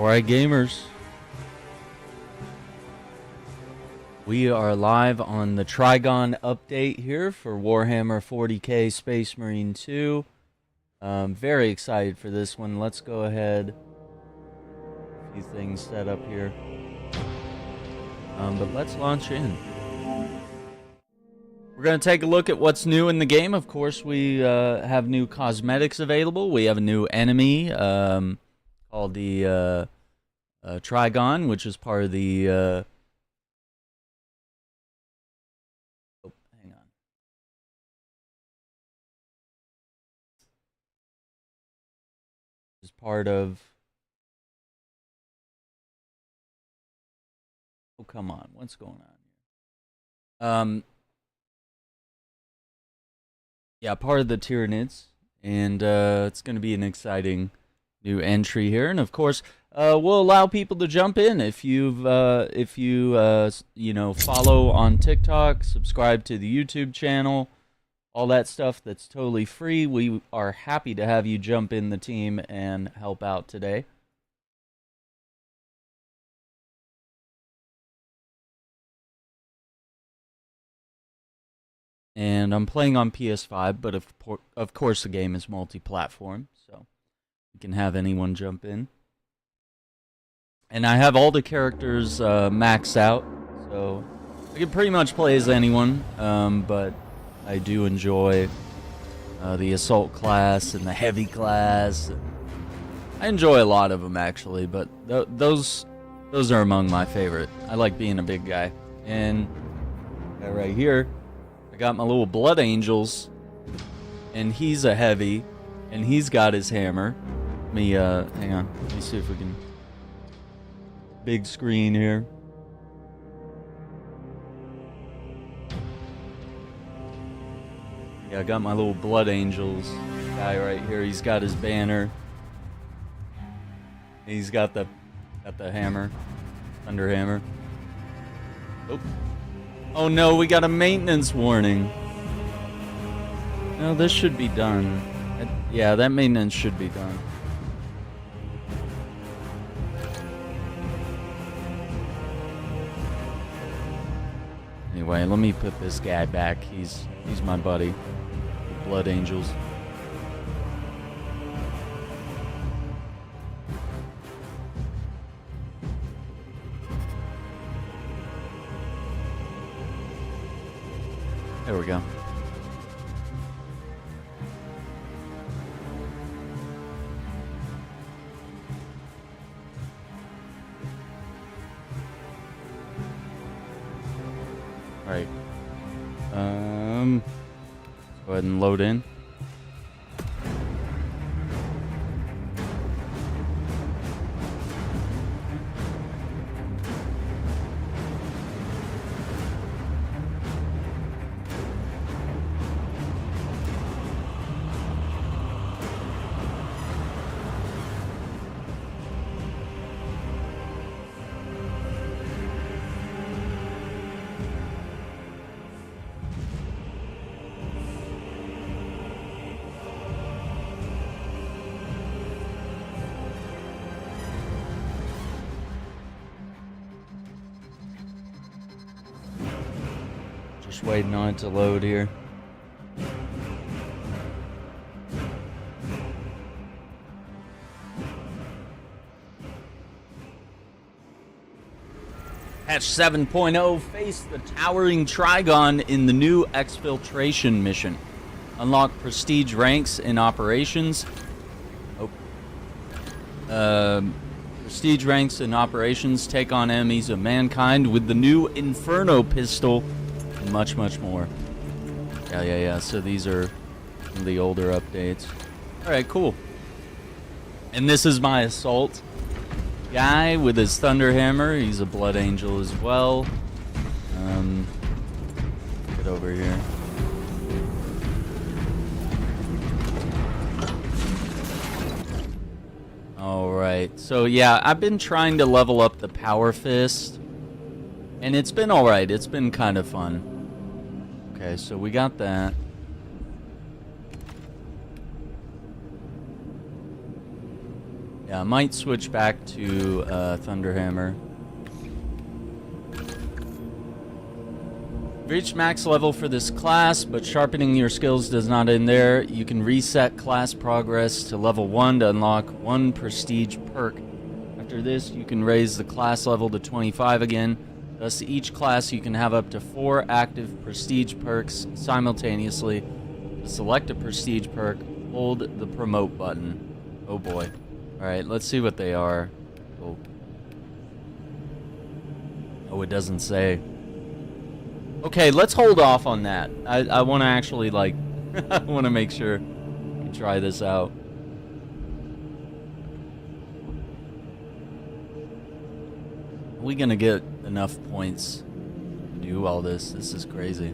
Alright, gamers. We are live on the Trygon update here for Warhammer 40k Space Marine 2. Very excited for this one. Let's go ahead. A few things set up here. But let's launch in. We're going to take a look at what's new in the game. Of course, we have new cosmetics available. We have a new enemy called the Trygon, which is part of the... oh, hang on. Is part of... Oh, come on. What's going on here? Yeah, part of the Tyranids, and it's going to be an exciting new entry here. And of course, we'll allow people to jump in if you know, follow on TikTok, subscribe to the YouTube channel, all that stuff. That's totally free. We are happy to have you jump in the team and help out today. And I'm playing on PS5, but of course the game is multi-platform, so you can have anyone jump in. And I have all the characters maxed out, so I can pretty much play as anyone, but I do enjoy the assault class and the heavy class. I enjoy a lot of them, actually, but those are among my favorite. I like being a big guy. And right here, I got my little blood angels, and he's a heavy, and he's got his hammer. Let me, hang on, let me see if we can, big screen here. Yeah, I got my little blood angels guy right here. He's got his banner. He's got the hammer, thunder hammer. Oh. Oh no, we got a maintenance warning. No, this should be done. Yeah, that maintenance should be done. Anyway, let me put this guy back. He's my buddy. The Blood Angels. There we go. All right. Go ahead and load in. Just waiting on it to load here. Patch 7.0, face the towering Trygon in the new exfiltration mission. Unlock prestige ranks in operations. Prestige ranks in operations, take on enemies of mankind with the new Inferno pistol, and much, much more. Yeah. So these are some of the older updates. Alright, cool. And this is my assault guy with his thunder hammer. He's a blood angel as well. Get over here. Alright, so yeah, I've been trying to level up the power fist, and it's been alright. It's been kind of fun. Okay, so we got that. Yeah, I might switch back to Thunderhammer. Reach max level for this class, but sharpening your skills does not end there. You can reset class progress to level 1 to unlock 1 prestige perk. After this, you can raise the class level to 25 again. Thus, each class you can have up to 4 active prestige perks simultaneously. To select a prestige perk, hold the promote button. Oh boy. Alright, let's see what they are. Oh, it doesn't say. Okay, let's hold off on that. I want to actually, like, I want to make sure we try this out. Are we going to get enough points to do all this? This is crazy.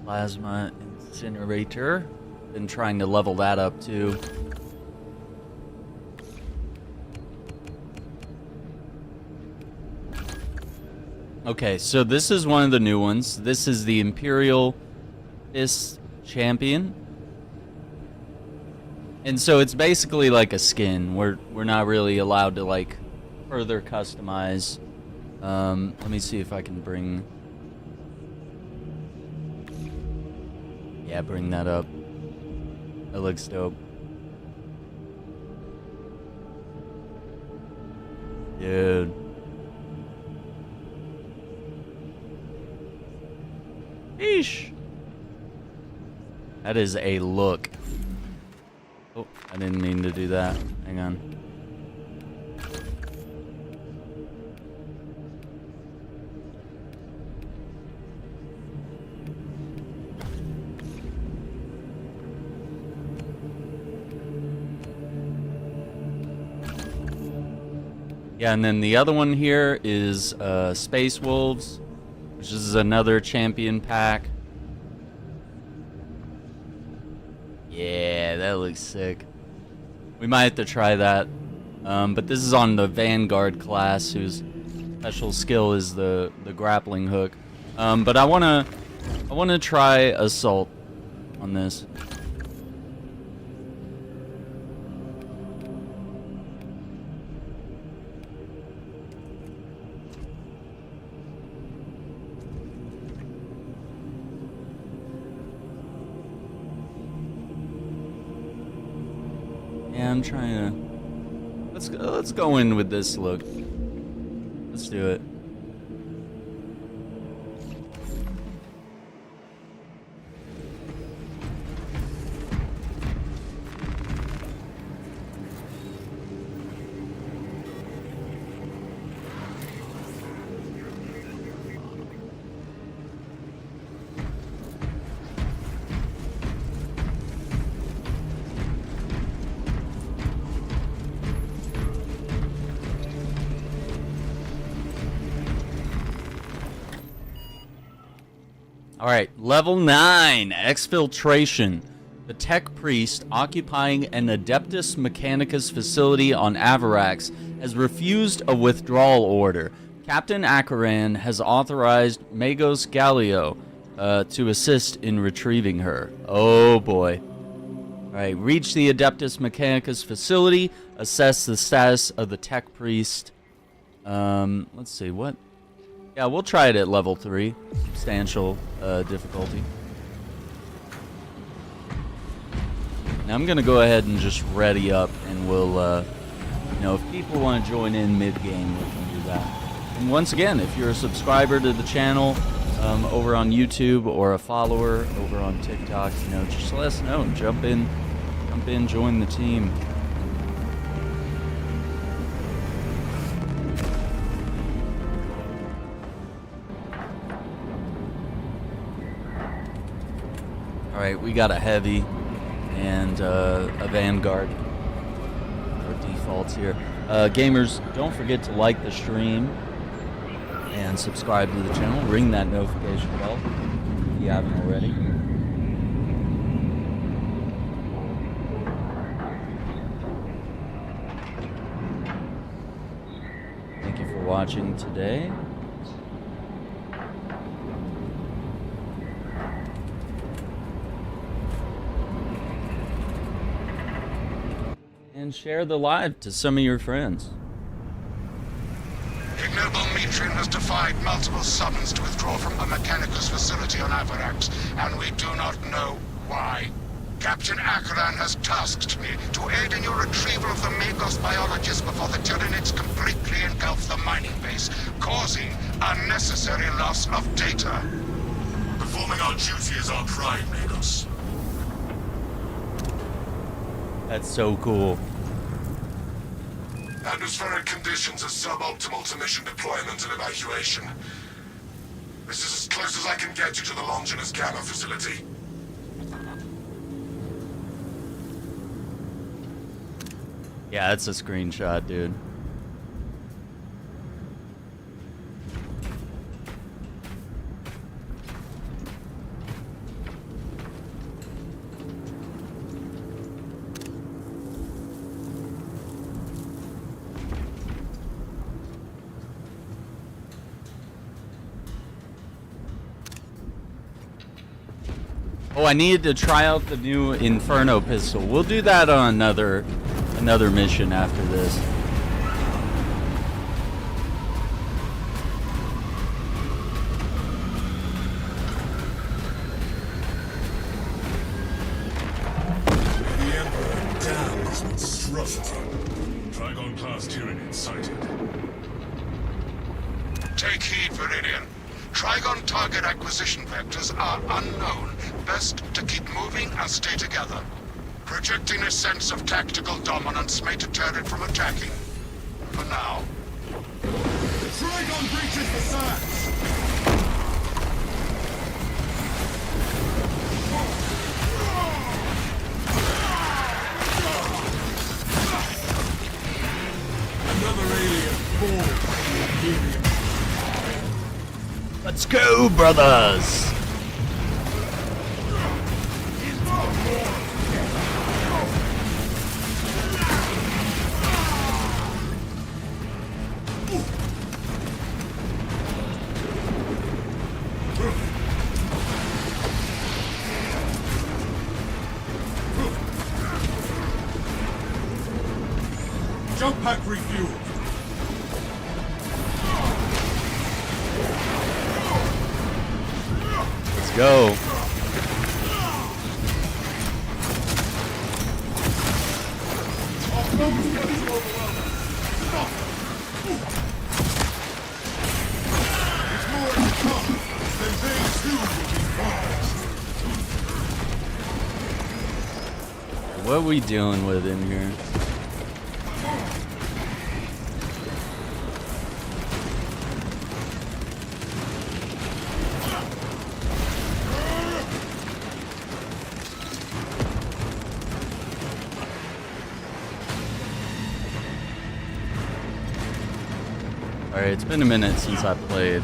Plasma incinerator. Been trying to level that up too. Okay, so this is one of the new ones. This is the Imperial Fist Champion. And so it's basically like a skin. We're not really allowed to like further customize. Let me see if I can bring... Yeah, bring that up. That looks dope. Dude. Eesh. That is a look. Oh, I didn't mean to do that. Hang on. Yeah, and then the other one here is Space Wolves, which is another champion pack. Yeah, that looks sick. We might have to try that. But this is on the Vanguard class, whose special skill is the grappling hook. But I wanna try Assault on this. Yeah, I'm trying to... Let's go in with this look. Let's do it. Alright, level 9, Exfiltration. The Tech Priest, occupying an Adeptus Mechanicus facility on Avarax, has refused a withdrawal order. Captain Akaran has authorized Magos Gallio to assist in retrieving her. Oh boy. Alright, reach the Adeptus Mechanicus facility, assess the status of the Tech Priest. Let's see, what? Yeah, we'll try it at level 3. Substantial difficulty. Now I'm gonna go ahead and just ready up, and we'll, you know, if people want to join in mid-game, we can do that. And once again, if you're a subscriber to the channel over on YouTube, or a follower over on TikTok, you know, just let us know. Jump in, join the team. Alright, we got a heavy and a Vanguard. Our defaults here. Gamers, don't forget to like the stream and subscribe to the channel. Ring that notification bell if you haven't already. watching today. And share the live to some of your friends. Ignoble Metrian has defied multiple summons to withdraw from the Mechanicus facility on Avarax, and we do not know why. Captain Akaran has tasked me to aid in your retrieval of the Magos biologists before the Tyranids completely engulf the mining base, causing unnecessary loss of data. Performing our duty is our pride, Magos. That's so cool. Atmospheric conditions are suboptimal to mission deployment and evacuation. This is as close as I can get you to the Longinus Gamma facility. Yeah, that's a screenshot, dude. Oh, I needed to try out the new Inferno pistol. We'll do that on another mission after this. The Emperor damns monstrosity. Trygon class Tyranid sighted. Take heed, Viridian. Trygon target acquisition vectors are unknown. Best to keep moving and stay together. Projecting a sense of tactical dominance may deter it from attacking. For now. Trygon breaches the sands! Another alien born from the Imperium. Let's go, brothers! Jump pack refueled. Let's go. What are we dealing with in here? Alright, it's been a minute since I played.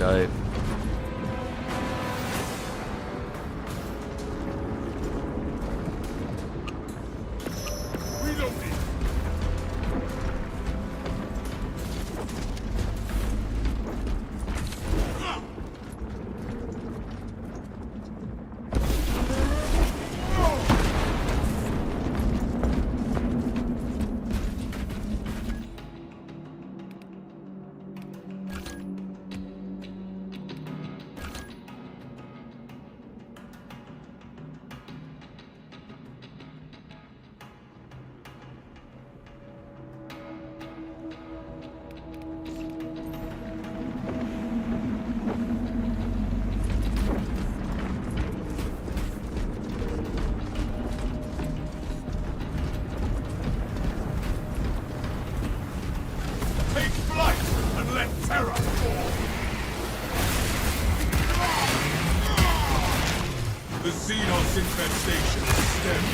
The Xenos infestation is stemmed.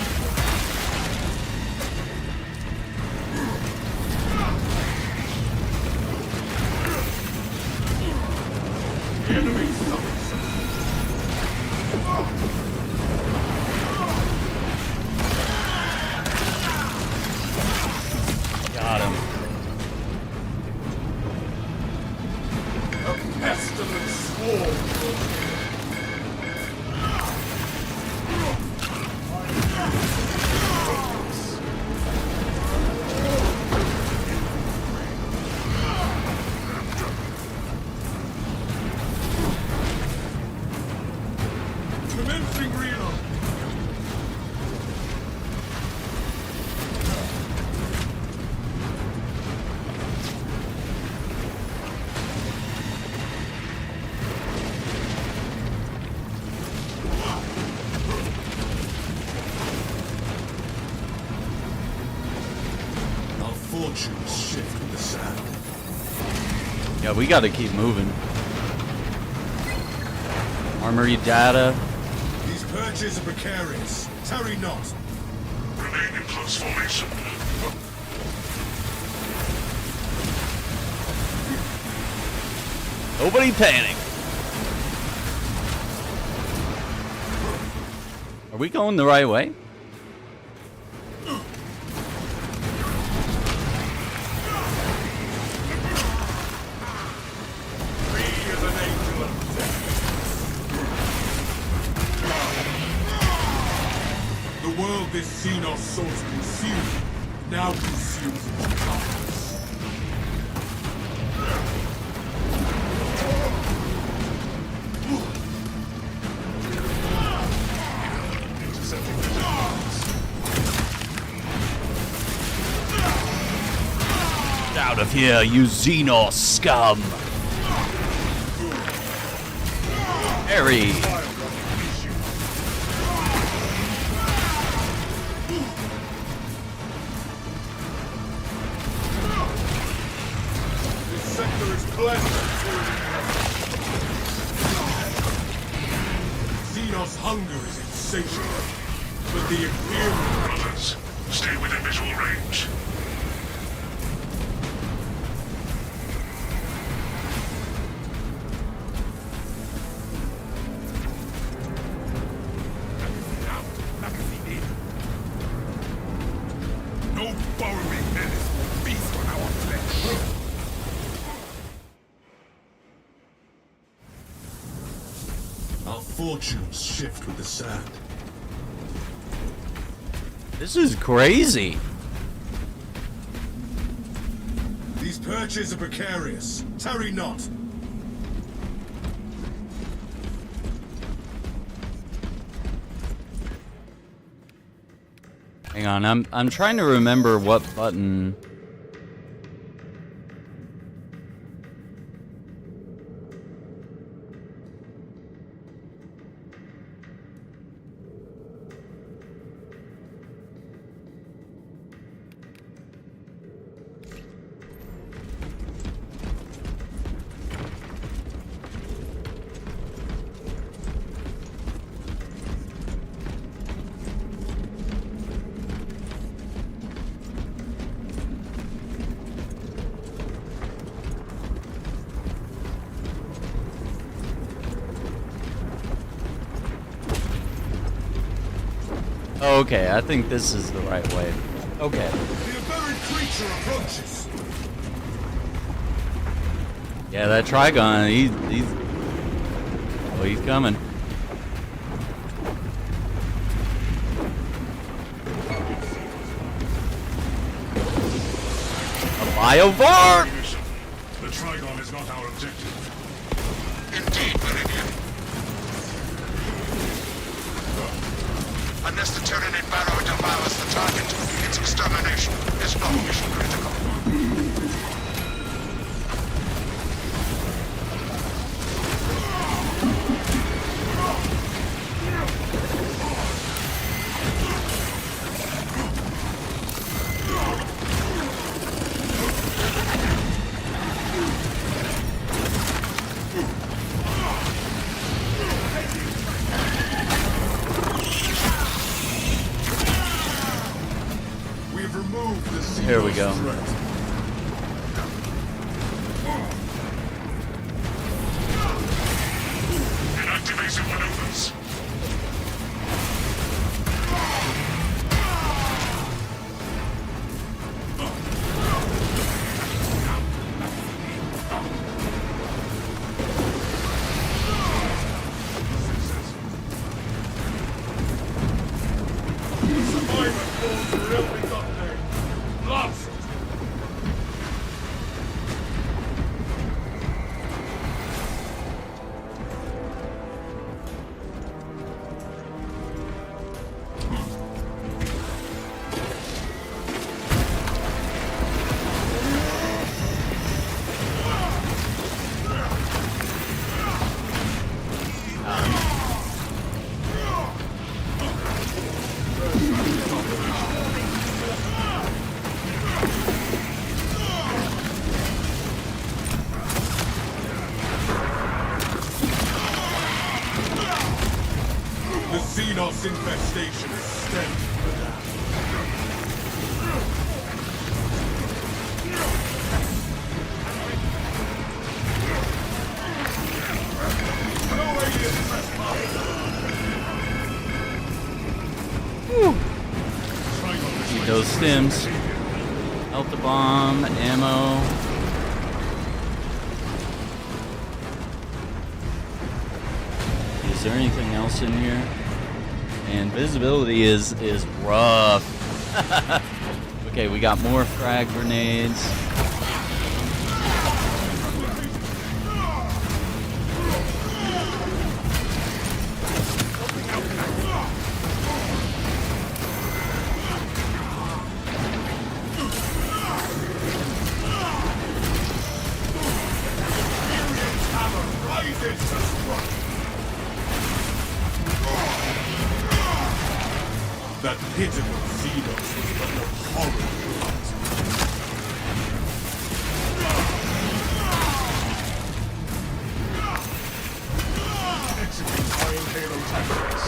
The enemy suffers. Got him. pestilent swarm. Commencing reload. Our fortunes shift with the sand. Yeah, we gotta keep moving. Armory data. These purges are precarious. Tarry not. Remain in close formation. Nobody panic. Are we going the right way? Free as an angel of death. The world this Xenos sought to consume now consumes its carcass. Intercepting the targets. Get out of here, you Xenos scum! Harry! This sector is cleansed. Xenos hunger is insatiable, but the Imperium Brothers, stay within visual range. No burrowing menace will feast on our flesh. Our fortunes shift with the sand. This is crazy. These purges are precarious. Tarry not. Hang on, I'm trying to remember what button. Okay, I think this is the right way. Okay. The aberrant creature approaches. Yeah, that Trygon, he's oh, he's coming. A Biovar! The Trygon is not our objective. Indeed, Meridian. Unless the Tyranid barrow devours the target, its extermination is not mission critical. Here we go. Inactivation maneuvers. Xenos infestation is stemmed for that. No alien trespass. Need those stims. Out the bomb, ammo. Is there anything else in here? And visibility is rough. Okay, we got more frag grenades. That pitiful Xenos was but a horrible lot. Execute Iron Halo tactics.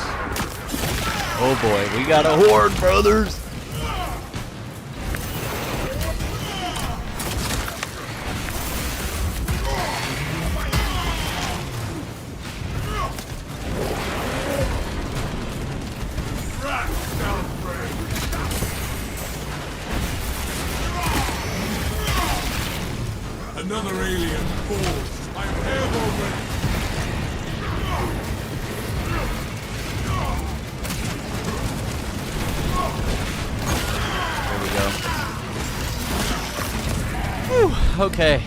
Oh boy, we got a horde, brothers! Another alien forged. I'm airborne ready. There we go. Whew, okay.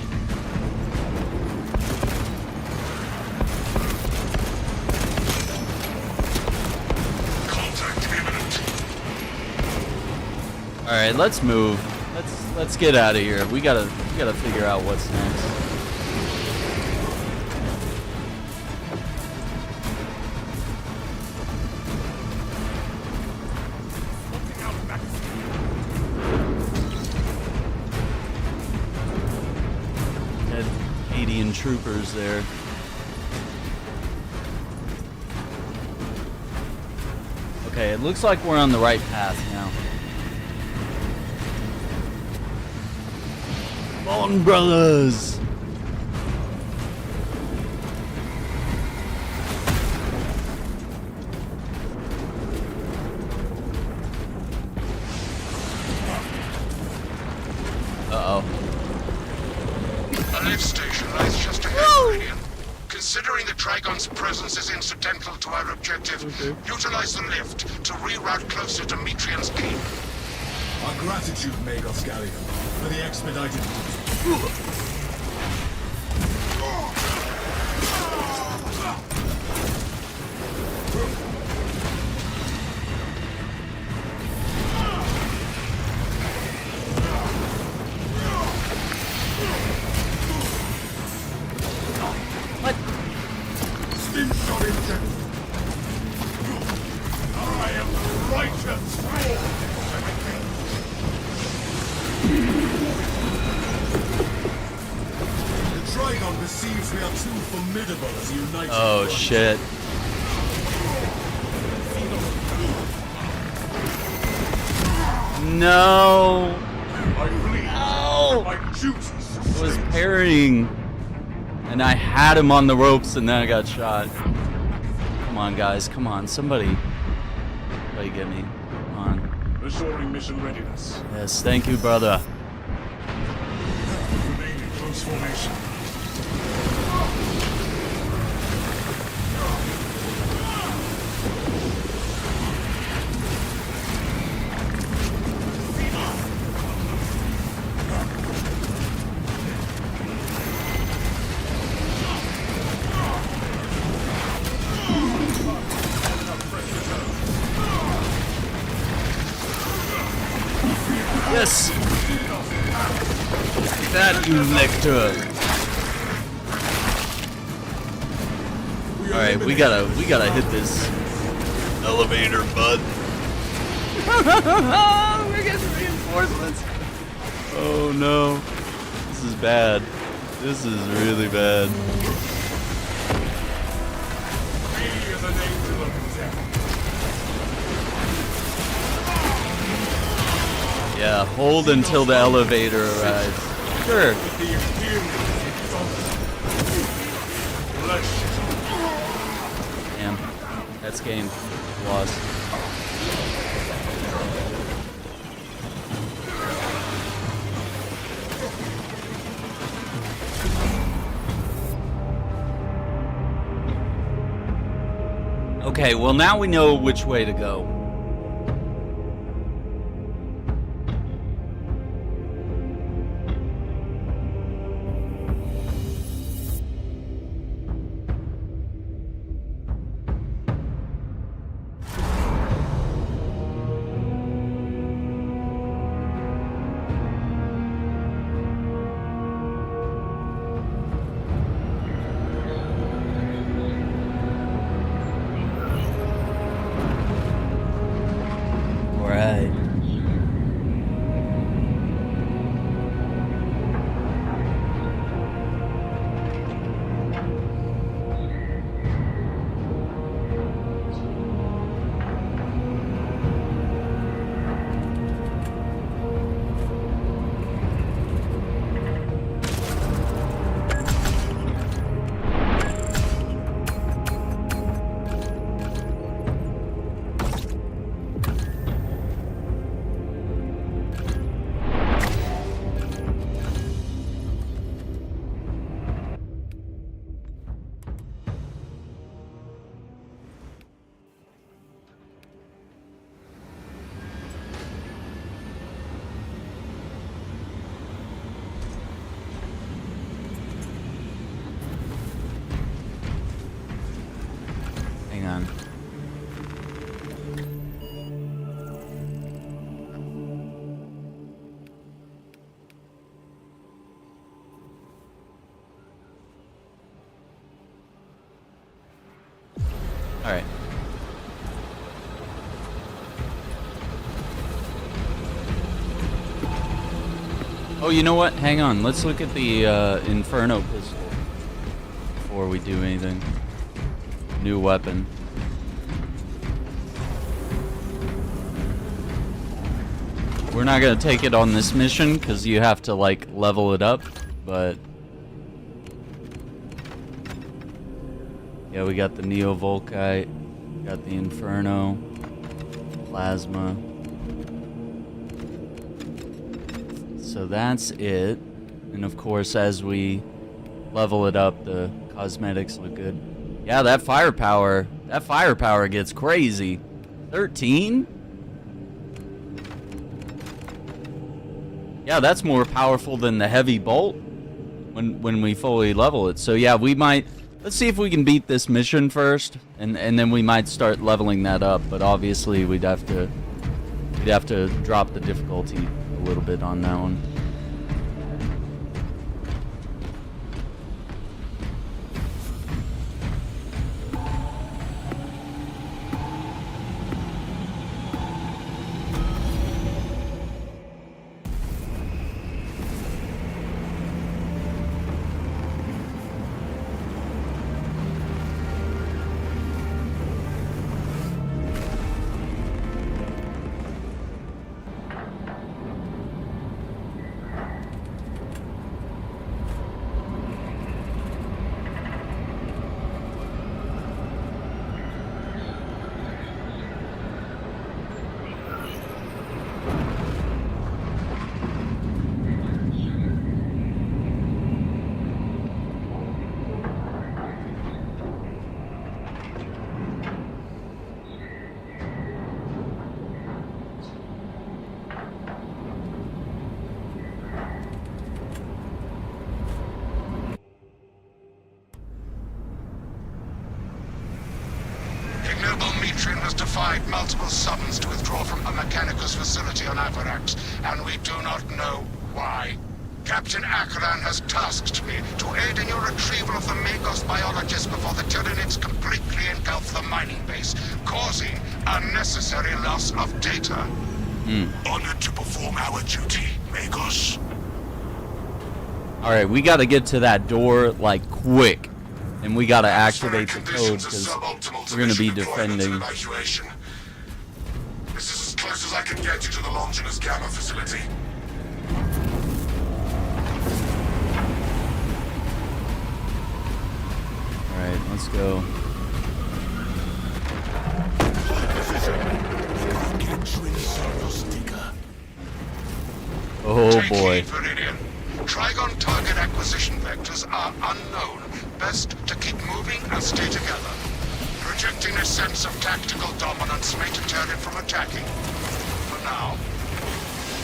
Contact imminent. All right, let's move. Let's get out of here. We gotta figure out what's next. Had 80 troopers there. Okay, it looks like we're on the right path now. Come on, brothers! Uh-oh. A lift station lies just ahead, Meridian. Considering the Trygon's presence is incidental to our objective, utilize the lift to reroute closer to Metrian's gate. Our gratitude, Magos Gallium, for the expedited route. What? Stim shot injected. I am the righteous Lord. The Trygon perceives we are too formidable as a united Oh, front. shit. No! I believe No! my duties. I was parrying. And I had him on the ropes and then I got shot. Come on, guys. Come on. Somebody get me. Come on. Restoring mission readiness. Yes, thank you, brother. Remain in close formation. Yes! That you lictor. Alright, we gotta hit this elevator, bud. We're getting reinforcements. Oh no. This is bad. This is really bad. He is an angel of death. Hold until the elevator arrives. Sure. With the Imperium flesh. Damn. That's game. Lost. Okay, well now we know which way to go. Hang on. All right. Oh, you know what? Hang on. Let's look at the Inferno pistol before we do anything. New weapon. We're not gonna take it on this mission because you have to like level it up, but yeah, we got the Neo-Volkite, got the Inferno, Plasma. So that's it. And of course, as we level it up, the cosmetics look good. Yeah, that firepower gets crazy. 13? Yeah, that's more powerful than the heavy bolt when we fully level it. So yeah, we might, let's see if we can beat this mission first, and then we might start leveling that up. But obviously we'd have to drop the difficulty a little bit on that one. Has defied multiple summons to withdraw from a Mechanicus facility on Avarax, and we do not know why. Captain Akaran has tasked me to aid in your retrieval of the Magos biologists before the Tyranids completely engulf the mining base, causing unnecessary loss of data. Honored to perform our duty, Magos. Alright, we gotta get to that door, like, quick. And we gotta activate the code, because we're gonna be defending. This is as close as I can get you to the Longinus Gamma facility. Alright, let's go. Oh boy. Trygon target acquisition vectors are unknown. Best to keep moving and stay together. Projecting a sense of tactical dominance may deter it from attacking. For now.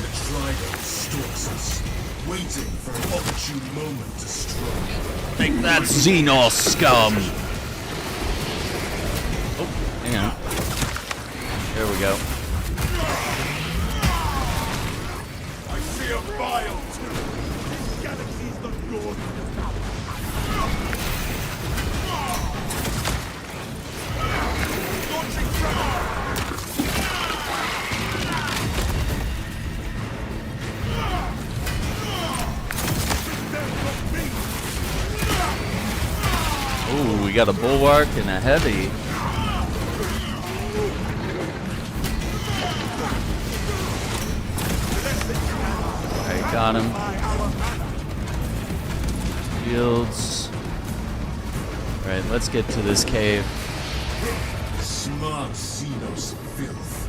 The Trygon stalks us, waiting for an opportune moment to strike. Take that, Xenos scum! Oh, hang on. There we go. I see a vial too. This galaxy's the lord. Launching tremor. Ooh, we got a bulwark and a heavy. Alright, got him. Shields. Alright, let's get to this cave. Smart Xenos filth.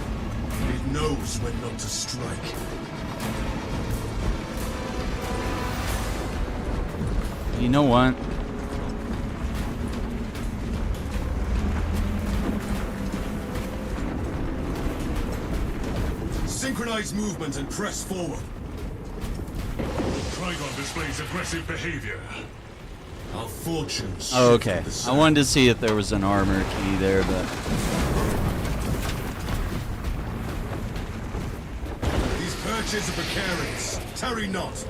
It knows when not to strike. You know what? Synchronize movement and press forward. Trygon displays aggressive behavior. Our fortunes. Oh, okay. I wanted to see if there was an armor key there, but... These perches are precarious. Tarry not.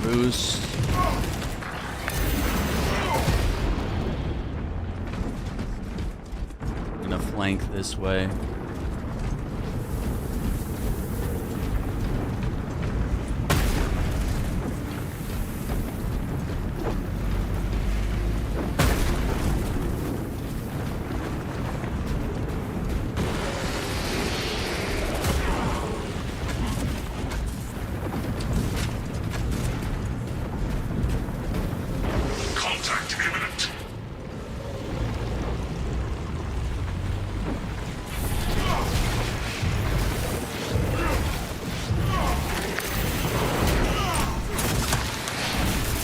Boost. I'm gonna flank this way.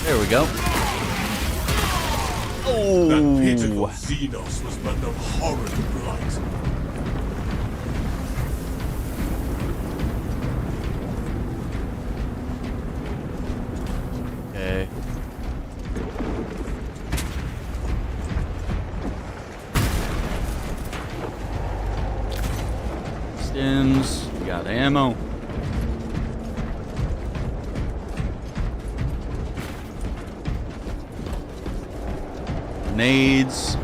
There we go. Oh, that pitiful Xenos was but no horrid blight. Okay. Stims. We got ammo. Grenades.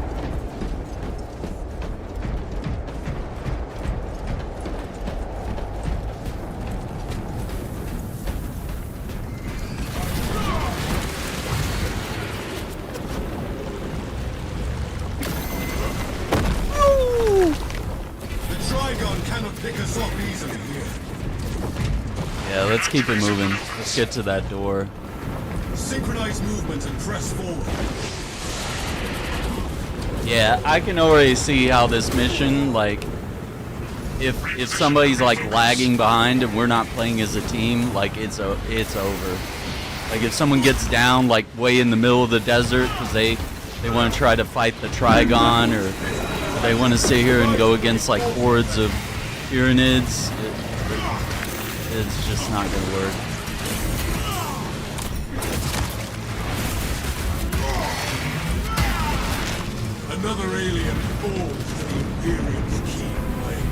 The Trygon cannot pick us up easily here. Yeah, let's keep it moving. Let's get to that door. Synchronize movement and press forward. Yeah, I can already see how this mission, like, if somebody's like lagging behind and we're not playing as a team, like it's over. Like if someone gets down like way in the middle of the desert because they want to try to fight the Trygon, or they want to sit here and go against like hordes of Tyranids, it's just not gonna work. Another alien falls to the Imperium's keen blade.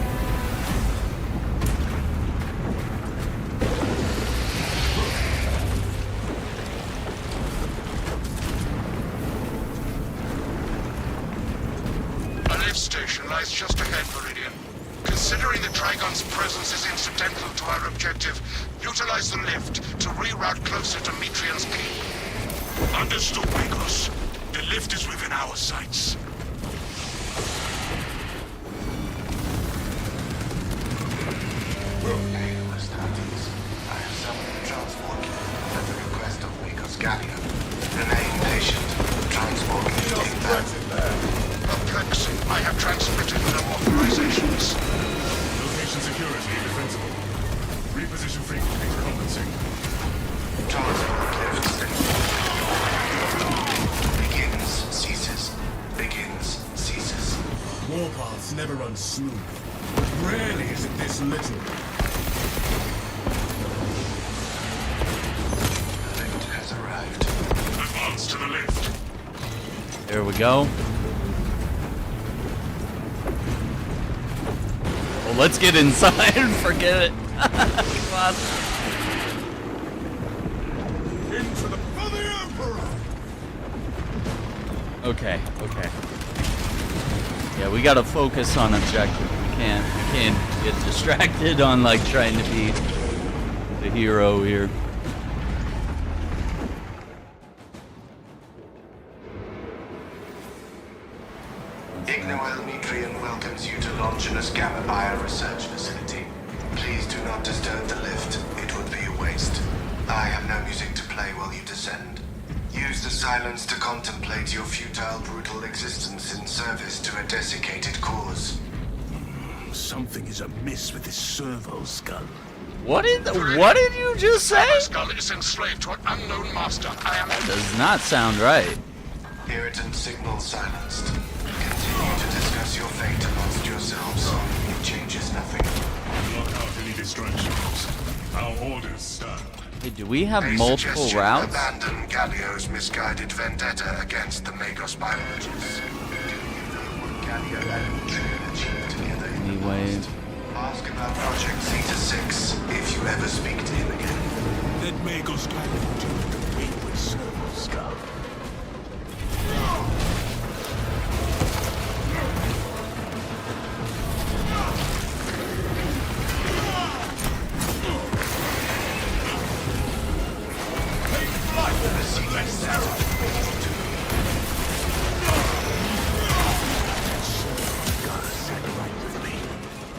A lift station lies just ahead, Meridian. Considering the Trygon's presence is incidental to our objective, utilize the lift to reroute closer to Metrian's keep. Understood, Magos. The lift is within our sights. Relentless Titus. I have summoned the transport at the request of Magos Gallia. Remain patient. Transport will take back. Perplexing. I have transmitted no authorizations. Location security defensible. Reposition frequently to compensate. Transport lift station. Begins, ceases. Begins, ceases. Warpaths never run smooth. Rarely is it this literal. The lift has arrived. Advance to the lift. There we go. Well, let's get inside and forget it. Come on. Into the for the Emperor! Okay, okay. Yeah, we gotta focus on objective. We can't get distracted on like trying to be the hero here. Imperium welcomes you to Longinus Gamma Bio Research Facility. Please do not disturb the lift. It would be a waste. I have no music to play while you descend. Use the silence to contemplate your futile, brutal existence in service to a desiccated cause. Something is amiss with this servo skull. What did you just say? My skull is enslaved to an unknown master. I am... Does not sound right. Irritant signal silenced. Continue to discuss your fate amongst yourselves. It changes nothing. Block out any distractions. Our orders stand. Hey, do we have A multiple suggestion, routes? Abandon Gallio's misguided vendetta against the Magos biologists. Do you know what Gallia and Trygon achieved together in the Anyway. past? Ask about Project Zeta 6 if you ever speak to him again. Let Magos Gallia do the wait with servo skull.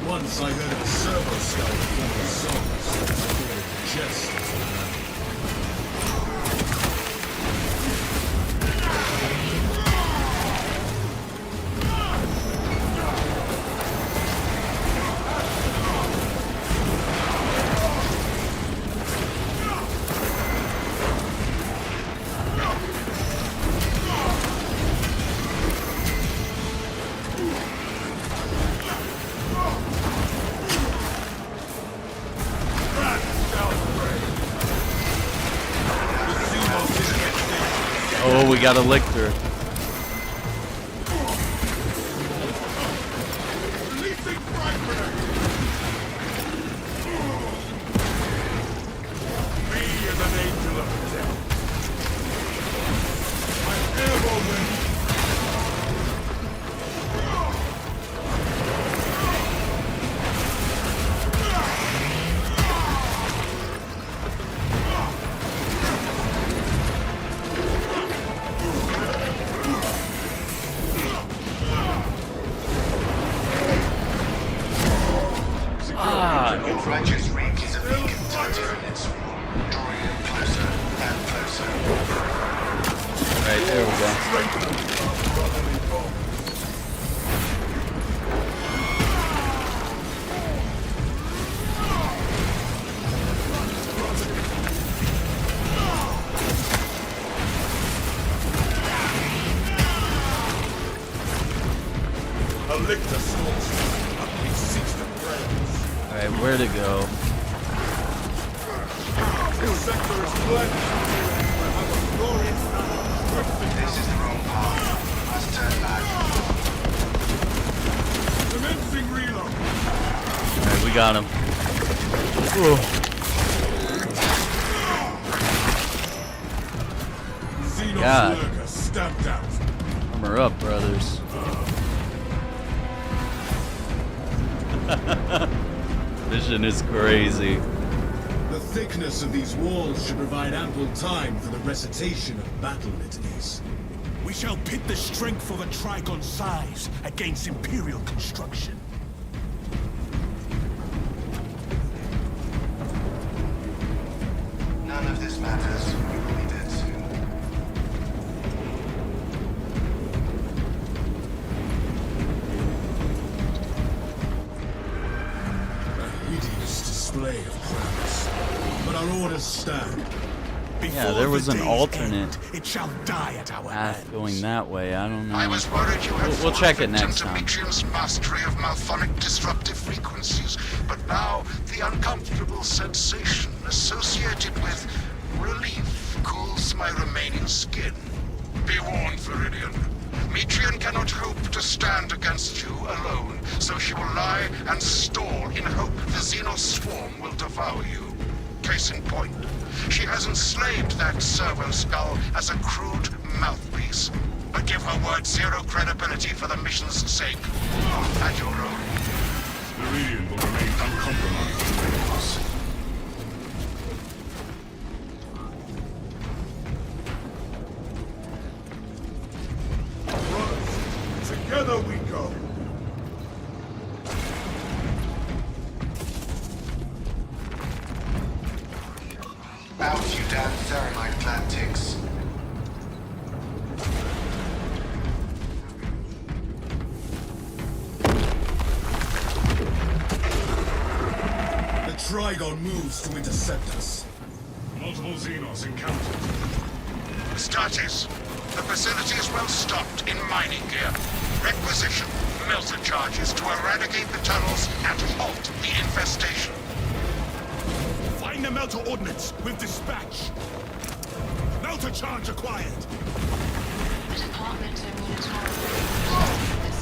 Once I heard of a servo skull performing songs, I thought it just Oh, we got a lictor. releasing frag grenade. Me is an angel of death. I'm airborne. Your righteous reek is a beacon to the Tyranids, drawing them closer and closer. Right, there we go. A lictor stalks up in 60 frames. Alright, where to go? This sector is blessed. This is the wrong path. You must turn back. Commencing reload. Alright, we got him. Whoa. Xenos God. lurker stamped out. Armor up, brothers. The Vision is crazy. thickness of these walls should provide ample time for the recitation of battle litanies. We shall pit the strength of a Trygon size against Imperial construction. None of this matters. We will be dead soon. A hideous display of prowess. But our orders stand. Yeah, there was an alternate It shall die at our path hands. going that way. I don't know. I was worried you had We'll check it fallen victim next to time. Metrium's mastery of malphonic disruptive frequencies, but now the uncomfortable sensation associated with relief cools my remaining skin. Be warned, Viridian. Metrium cannot hope to stand against you alone, so she will lie and stall in hope the Xenos swarm will devour you. Case in point, she has enslaved that servo skull as a crude mouthpiece. But give her word zero credibility for the mission's sake. At your own. The Radiant will remain uncompromised to us. Together we go. Out, you damn Tyranid clan ticks. The Trygon moves to intercept us. Multiple Xenos encountered. Status. The facility is well stocked in mining gear. Requisition melter charges to eradicate the tunnels and halt the infestation. Find the melter ordnance with dispatch. Melter charge acquired. The department of monitoring this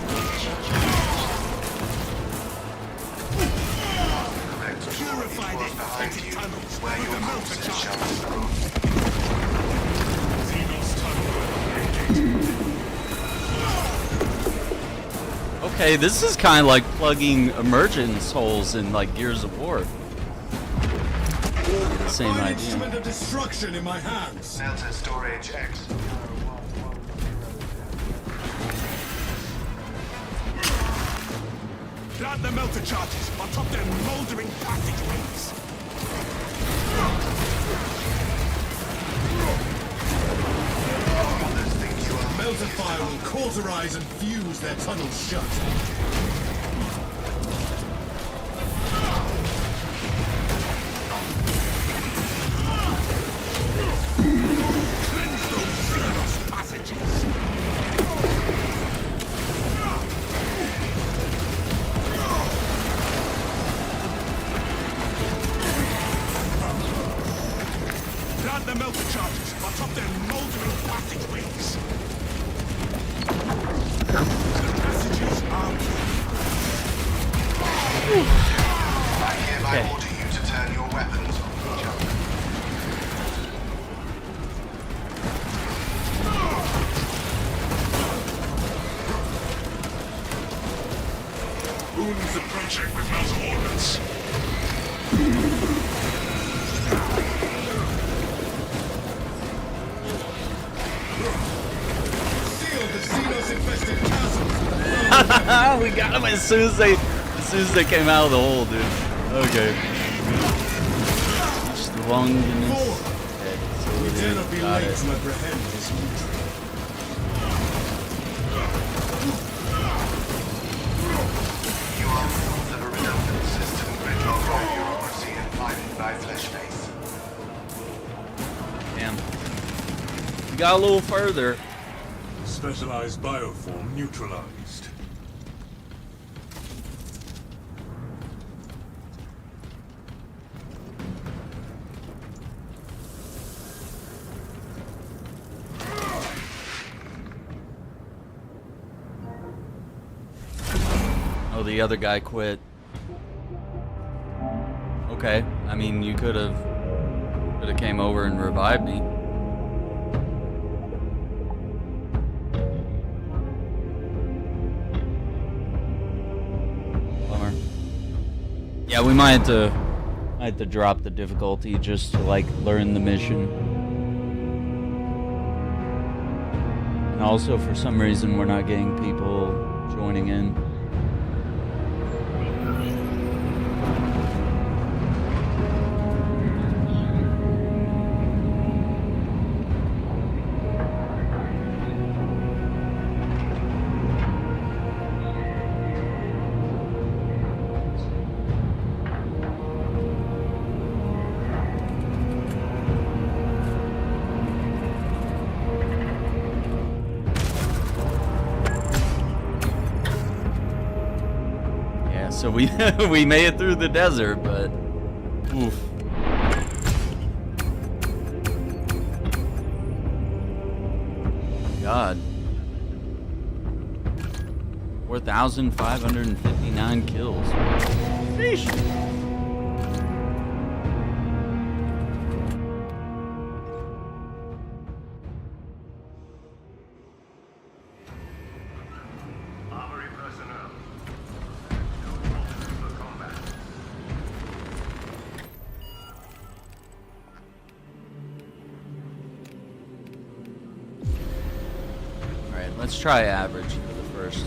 Correct. Purify It was the behind infected you, tunnels where with your the melter corpses shall charge. improve. Xenos tunnel located. Okay, this is kind of like plugging emergence holes in like Gears of War. The same An idea. instrument of destruction in my hands. Melter storage X. Plant the melter charges atop their moldering passageways. Others think you are Melter fire will cauterize and fuse their tunnels shut. Passages. Plant the melter charges atop their moldering passageways. The passages are I hereby Okay. order you to turn your weapons on each other. Boons approaching with melter ordnance. Seal the Xenos-infested chasms with a blow. We got him as soon as they came out of the hole, dude. Okay. Strong. Forward. We dare not be Got late it. to apprehend this mutant. You are fools of a redundant system, gridlock by bureaucracy and blinded by flesh faith. Damn. We got a little further. Specialized bioform neutralized. Oh, the other guy quit. Okay. I mean, you could have came over and revived me. Bummer. Yeah, we might have to I had to drop the difficulty just to like learn the mission. And also for some reason we're not getting people joining in. So we we made it through the desert, but oof. God. 4,559 kills. Sheesh. Let's try average for the first.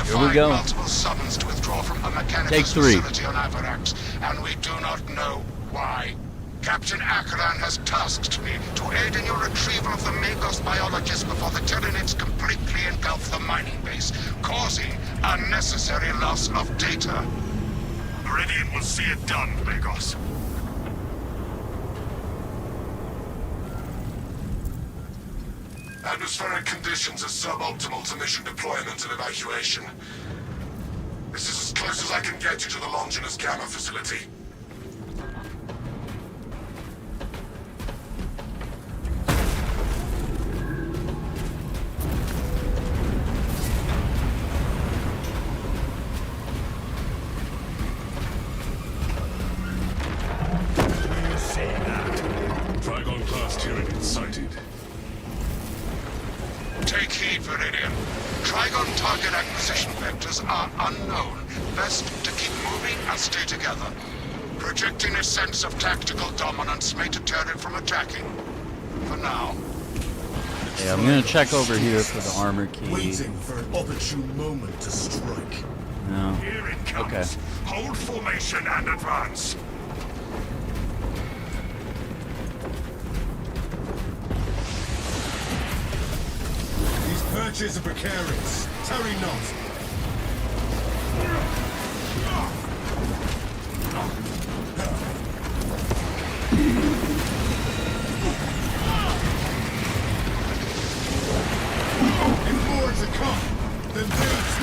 Here we go. Multiple summons to withdraw from a mechanical Take 3. facility on Iverax, and we do not know why. Captain Acheron has tasked me to aid in your retrieval of the Magos biologists before the Tyranids completely engulf the mining base, causing unnecessary loss of data. Meridian will see it done, Magos. Atmospheric conditions are suboptimal to mission deployment and evacuation. This is as close as I can get you to the Longinus Gamma facility. Trygon class Tyranid sighted. Take heed, Viridian. Trygon target acquisition vectors are unknown. Best to keep moving and stay together. Projecting a sense of tactical dominance may deter it from attacking. For now. Yeah, I'm gonna check over here for the armor key. Waiting for an opportune moment to strike. No. Here it comes. Okay. Hold formation and advance. These perches are precarious. Tarry not. If more to come, then there's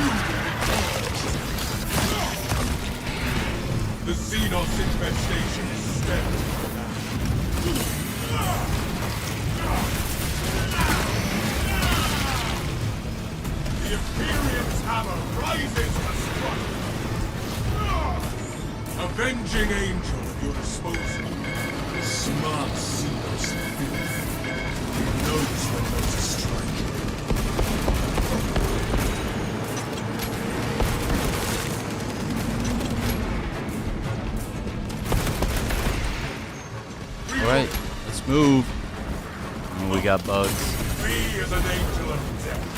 Let's move. Oh, we got bugs. Me is an angel of death.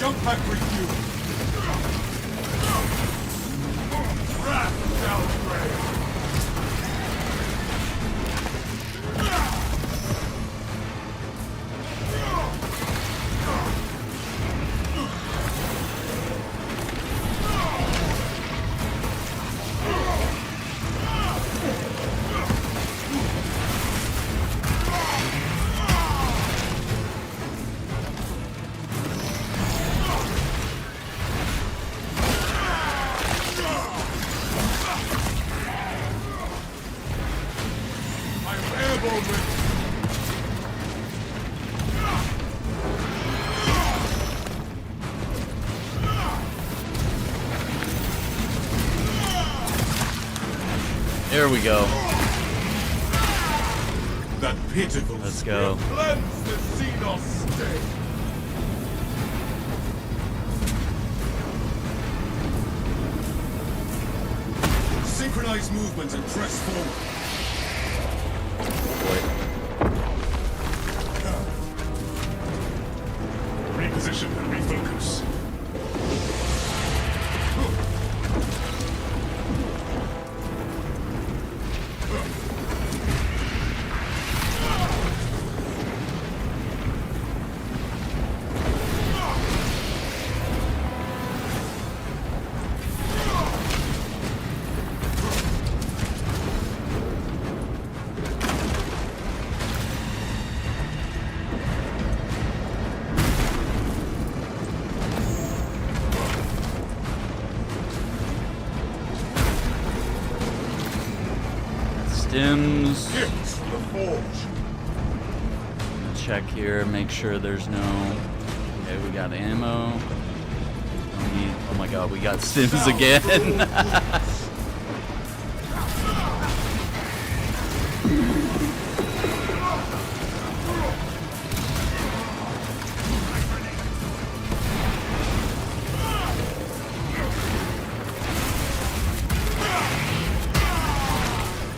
Jump back with you. Wrath shall reign. There we go. That pitiful Let's go. cleanse the Xenos stain. Synchronize movement and press forward. Reposition and refocus. Stims. Gifts from the forge. Check here, make sure there's no. Okay, we got ammo. Oh my god, we got stims again.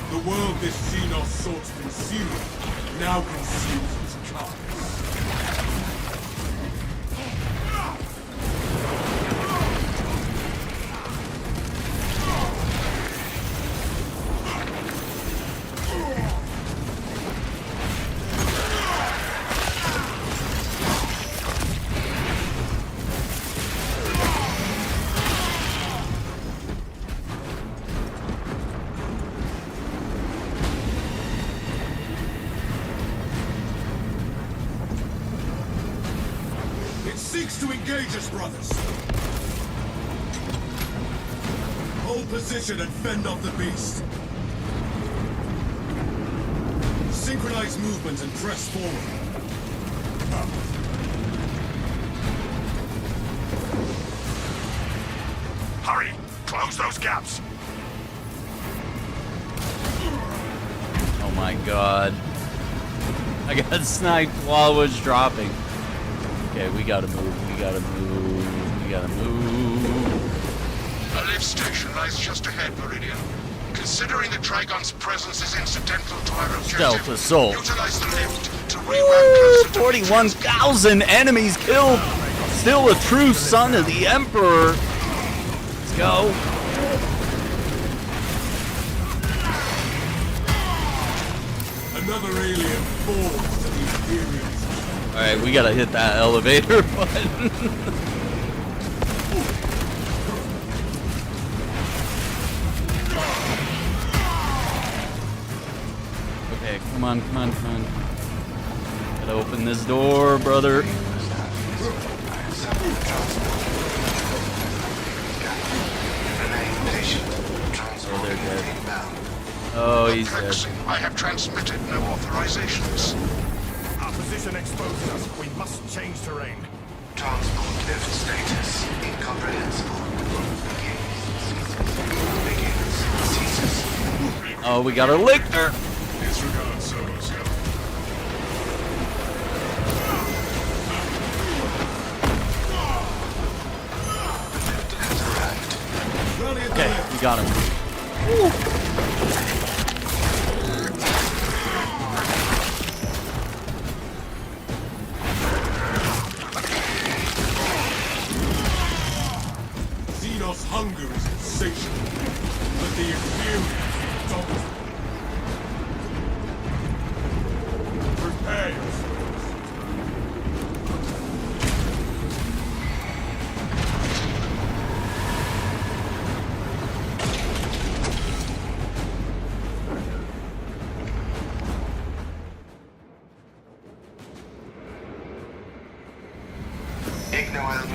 The world this Xenos sought to consume now consumes its carcass. Seeks to engage us, brothers. Hold position and fend off the beast. Synchronize movement and press forward. Hurry! Close those gaps! Oh my god. I got sniped while I was dropping. Okay, we gotta move, we gotta move, we gotta move. A lift station lies just ahead, Meridian. Considering the Trygon's presence is incidental to our objective, Stealth assault. utilize the lift to reroute closer to 41,000 enemies killed! Still a true son of the Emperor! Let's go. Another alien falls to the Imperium. Alright, we gotta hit that elevator button. Okay, come on, come on, come on. Gotta open this door, brother. Oh, they're dead. Oh, he's dead. I have transmitted no authorizations. Our position exposes us. We must change terrain. Transport lift status incomprehensible. Begins. Ceases. Oh, we got a lictor. Disregard solo scout. got him. Xenos hunger is insatiable, but the Imperium is dominant. Prepare yourselves.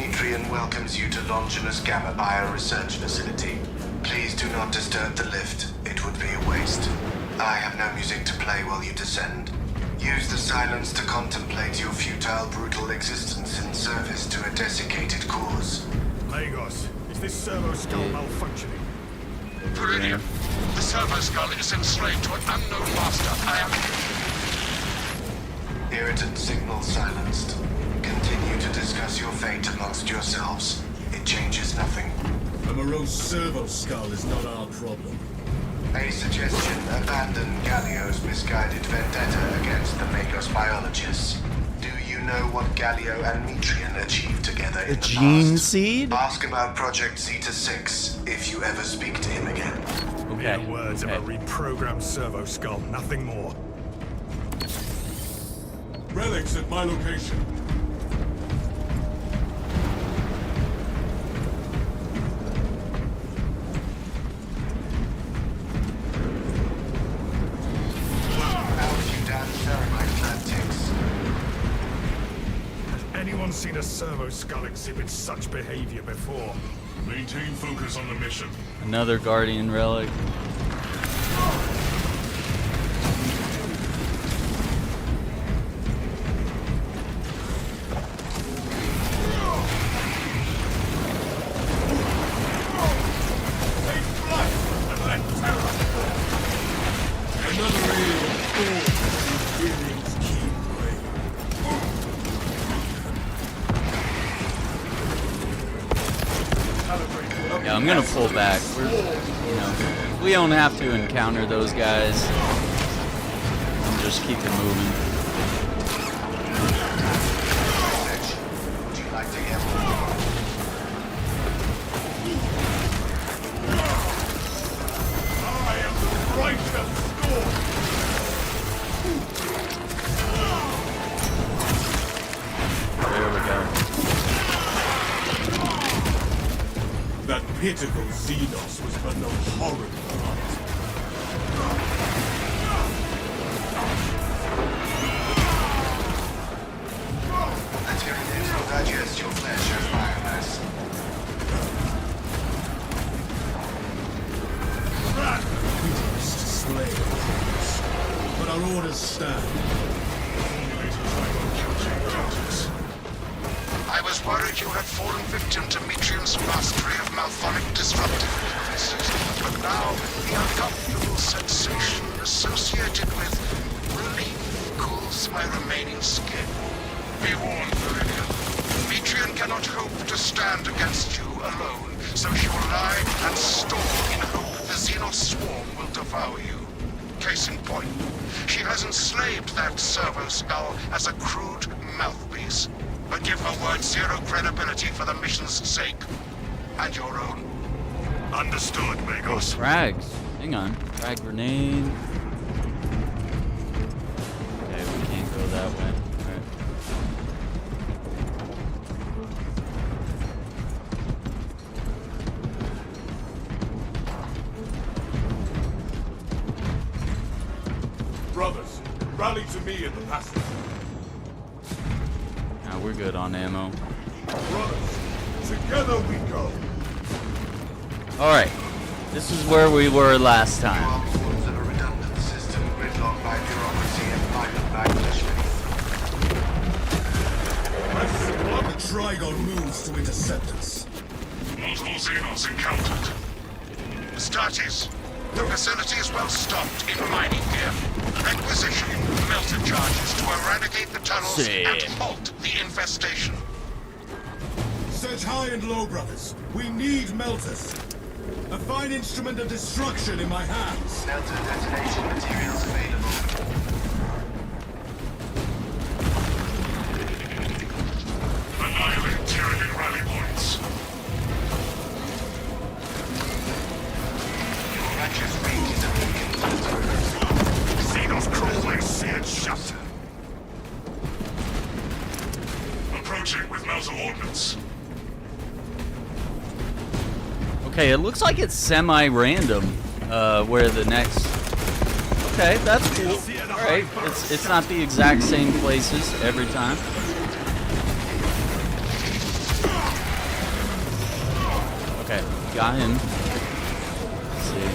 Imperium welcomes you to Longinus Gamma Bio-Research Facility. Please do not disturb the lift. It would be a waste. I have no music to play while you descend. Use the silence to contemplate your futile, brutal existence in service to a desiccated cause. Lagos, is this servo skull malfunctioning? Viridian, the servo skull is enslaved to an unknown master. I am... Irritant signal silenced. Continue to discuss your fate amongst yourselves. It changes nothing. A morose servo skull is not our problem. A suggestion: abandon Gallio's misguided vendetta against the Lagos biologists. Do you know what Gallio and Metrian achieved together in the gene past? seed? Ask about Project Zeta 6 if you ever speak to him again. Mere words of a reprogrammed servo skull, nothing more. Relics at my location. Anyone seen a servo skull exhibit such behavior before? Maintain focus on the mission. Another Guardian relic. Yeah, I'm gonna pull back. We don't have to encounter those guys. I'll just keep it moving. Would you like to hear more? I am the righteous storm! There we go. That pitiful Xenos was but no horrid part. The Tyranid will digest your flesh as biomass. We must slay us, but our orders stand. I was worried you had fallen victim to Metrium's mastery of malphonic disruptive devices, but now the uncomfortable sensation associated with relief cools my remaining skin. Be warned, Viridian. Metrium cannot hope to stand against you alone, so she will lie and stall in hope the Xenos swarm will devour you. Case in point, she has enslaved that servo skull as a crude mouthpiece. But give her word zero credibility for the mission's sake. And your own. Understood, Magos. Frags. Hang on. Frag grenade. Okay, we can't go that way. Alright. Brothers, rally to me in the passage. Now we're good on ammo. Brothers, together we go. Alright. This is where we were last You time. are pawns of a redundant system gridlocked by bureaucracy and blinded by flesh The Trygon moves to intercept us. Multiple Xenos encountered. Statis. The facility is well stocked in mining gear. Requisition melter charges to eradicate the tunnels and halt the infestation. Search high and low, brothers. We need melters. A fine instrument of destruction in my hands. Smelter detonation materials available. Annihilate Tyranid rally points. Your righteous rate is a beacon. Xenos crawling seared shut. Approaching with melter ordnance. Okay, it looks like it's semi-random, where the next... Okay, that's cool. Alright, it's not the exact same places every time. Okay, got him. Let's see.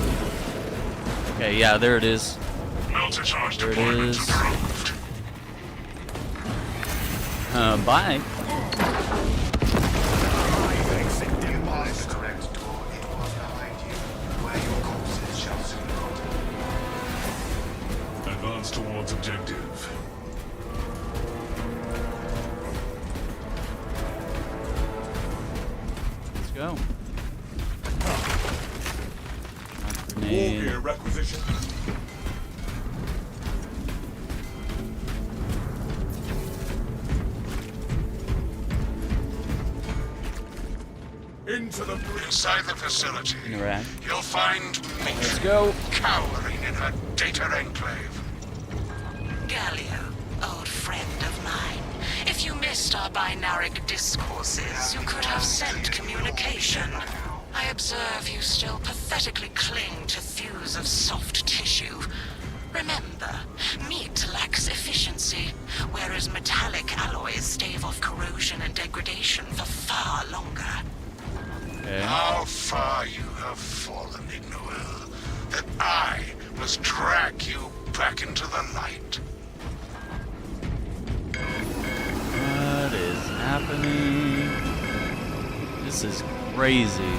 Okay, yeah, there it is. Melter charge There it deployment is. approved. Bye. You passed the correct door. It was behind you, where your corpses shall soon rot. Advance towards objective. Let's go. War Grenade. gear requisition. Into the Inside the facility, Interact. you'll find me Let's go. cowering in her data enclave. Gallia, old friend of mine. If you missed our binaric discourses, you could have sent communication. I observe you still pathetically cling to thews of soft tissue. Remember, meat lacks efficiency, whereas metallic alloys stave off corrosion and degradation for far longer. Okay. How far you have fallen, Ignoel, that I must drag you back into the light. What is happening? This is crazy.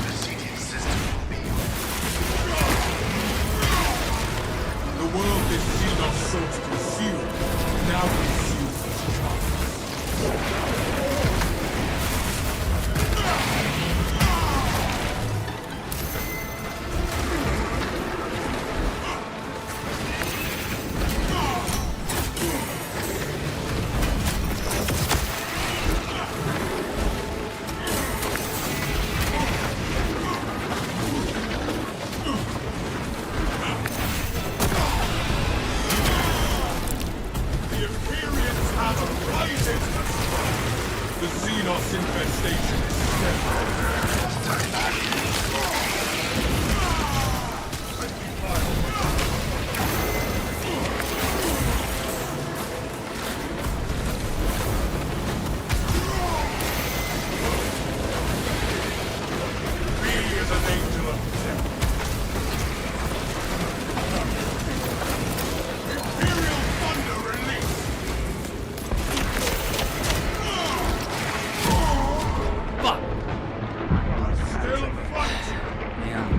The seating system will be the world this Xenos sought to consume. Now consumes its charge. The Imperium's hammer rises to strike. The Xenos infestation is set. Be as an angel of death. Imperial thunder released. Fuck. Still fight. Man.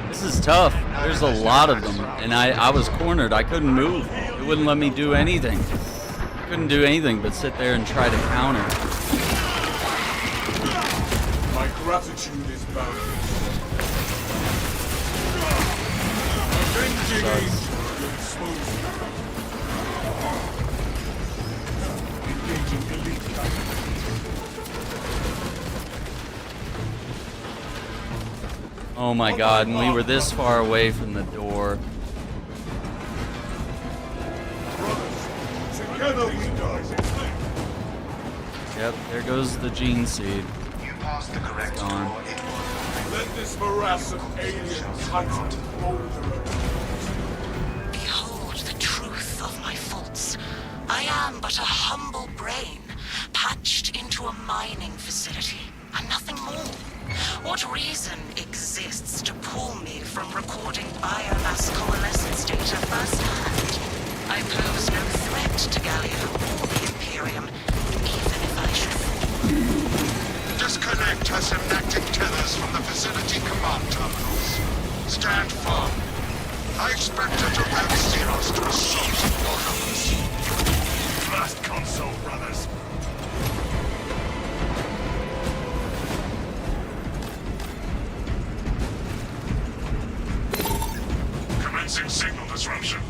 This is tough. There's a lot of them, and I was cornered. I couldn't move. It wouldn't let me do anything. Couldn't do anything but sit there and try to counter. My gratitude is boundless. Avenging angel to expose you. Engaging elite captain. Oh my god, and we were this far away from the door. Brothers, together we die. Yep, there goes the gene seed. You passed the correct door. Gone. It was behind Let this morass of alien titan boulder. Behold the truth of my faults. I am but a humble brain, patched into a mining facility, and nothing more. What reason exists to pull me from recording biomass coalescence data firsthand? I pose no threat to Gallia or the Imperium, even if I should fall. Disconnect her synaptic tethers from the facility command terminals. Stand firm. I expected to have Zeros to assault Warhammers. Blast console, brothers. Commencing signal disruption.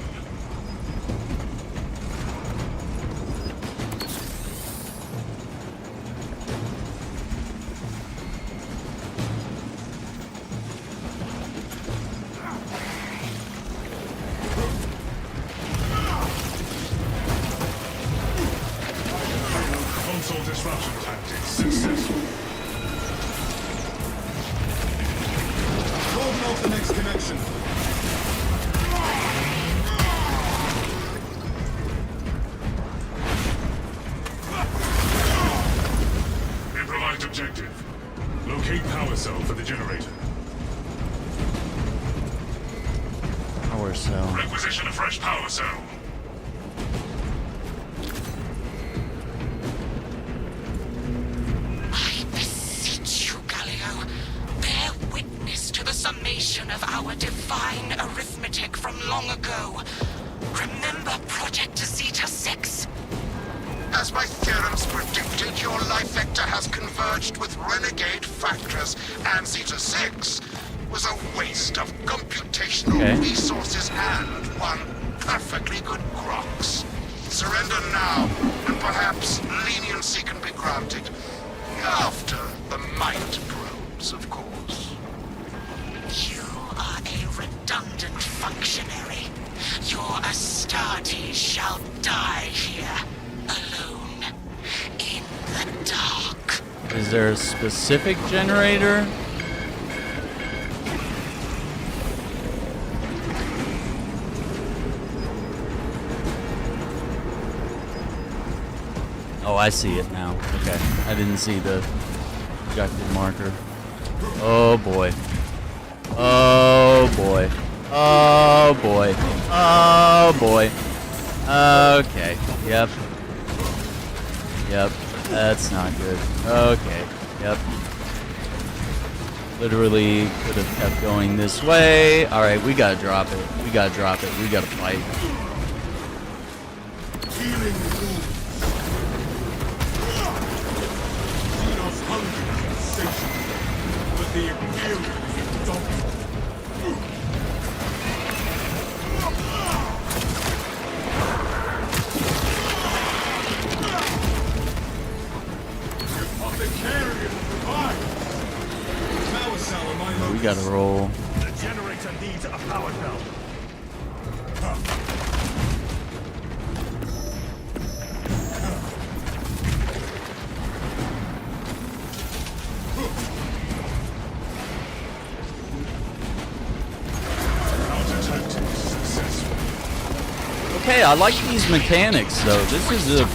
Console disruption tactics successful. Open off the next connection. Improvised objective. Locate power cell for the generator. Power cell. Requisition a fresh power cell. I beseech you, Galio, bear witness to the summation of our divine arithmetic from long ago. Remember Project Zeta 6? As my theorems predicted, your life vector has converged with renegade factors, and Zeta 6 was a waste of computational Okay. resources and one perfectly good Grox. Surrender now, and perhaps leniency can be granted. After the mind probes, of course. You are a redundant functionary. Your Astartes shall die here, alone, in the dark. Is there a specific generator? Oh, I see it now. Okay. I didn't see the objective marker. Oh boy. Oh boy. Oh boy. Oh boy. Okay. Yep. Yep. That's not good. Okay. Yep. Literally could have kept going this way. Alright, we gotta drop it. We gotta drop it. We gotta fight. Healing wounds. Xenos hungry and insatiable, but the Imperium is indomitable. Apothecarian provides. Power cell on my We gotta roll. The generator needs a power cell. Counter tactics successful. Okay, I like these mechanics though. This is a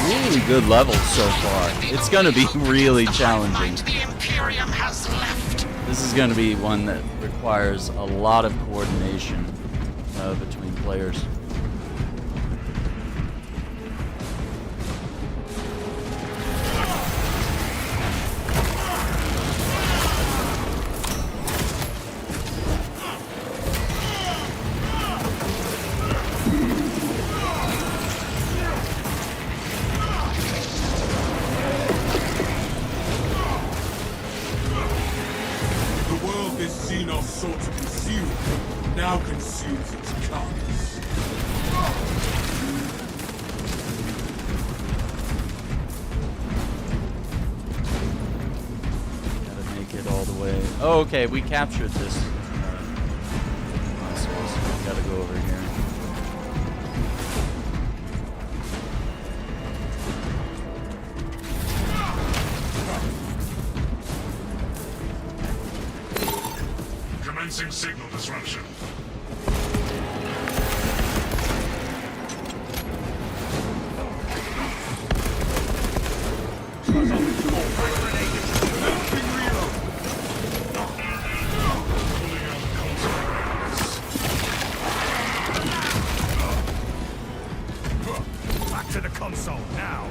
really good level so far. It's gonna be really challenging. The Imperium has left. This is gonna be one that requires a lot of coordination between players. The world this Xenos sought to consume now consumes its carcass. Gotta make it all the way. Oh, okay, we captured this. So we gotta go over here. Commencing signal disruption. Pulling out console readiness. Back to the console now.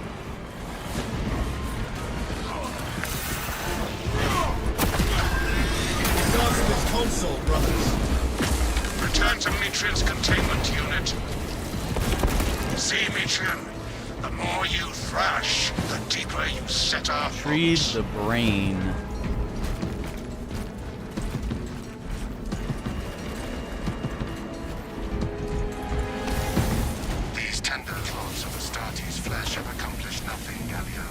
Starts this console, brothers. Return to meet Metrian's containment unit. See, Metrian, the more you thrash, the deeper you set our Retrieve hooks. the brain. These tender claws of Astartes' flesh have accomplished nothing, Galio.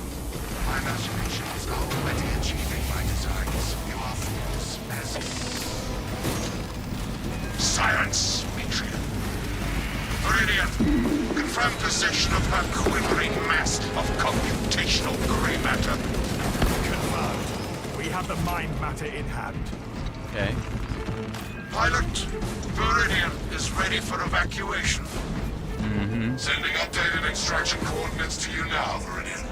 My machinations are already achieving my designs. You are fools, peasants. Silence, Metrian. Viridian, confirm possession of her quivering mass of computational gray matter. Confirmed. We have the mind matter in hand. Okay. Pilot, Viridian is ready for evacuation. Sending updated extraction coordinates to you now, Viridian.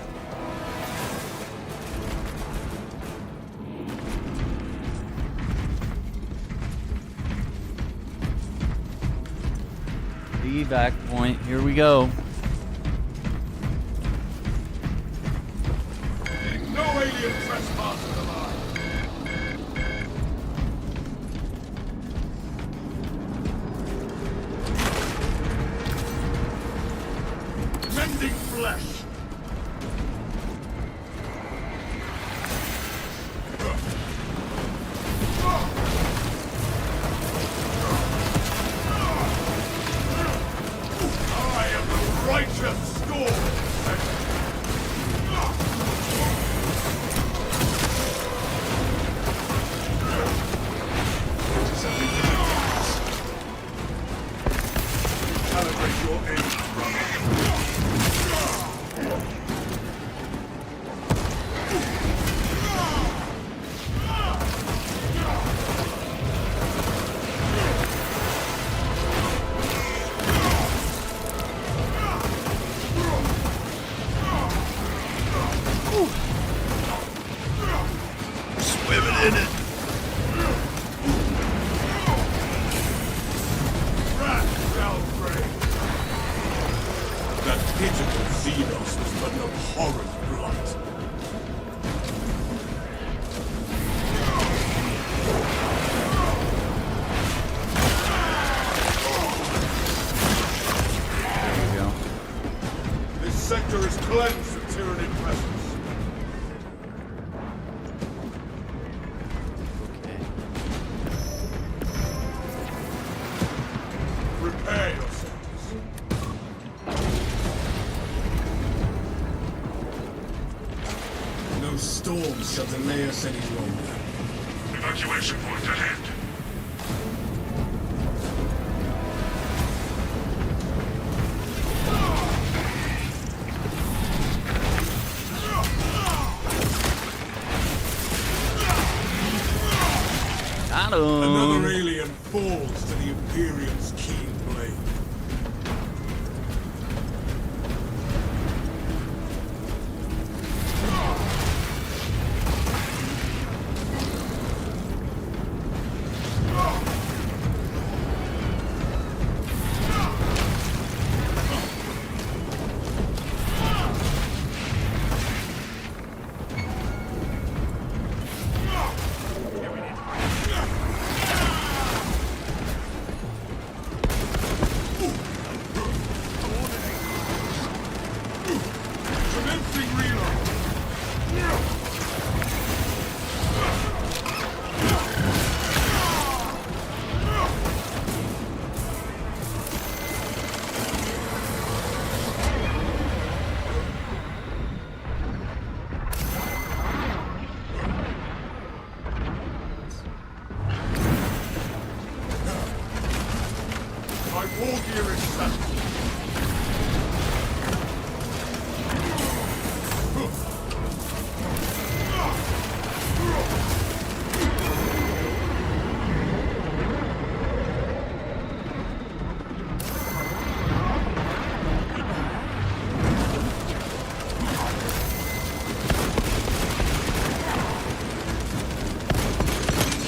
The evac point. Here we go. No alien trespassers alive. Mending flesh. I am the righteous storm. Calibrate your aim, brother. Swimming in it. That pitiful Xenos was but an abhorrent blight. There we go. This sector is cleansed from Tyranid presence. Okay. Prepare yourselves. No storm shall delay us any longer. Evacuation point ahead. Got him. Another alien falls to the Imperium's keen blade. Commencing reload. My war gear is set.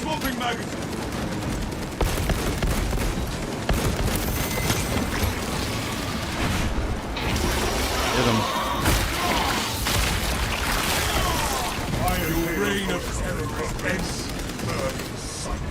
Swapping magazine. Hit him. Your reign of terror is ended. Burning sight.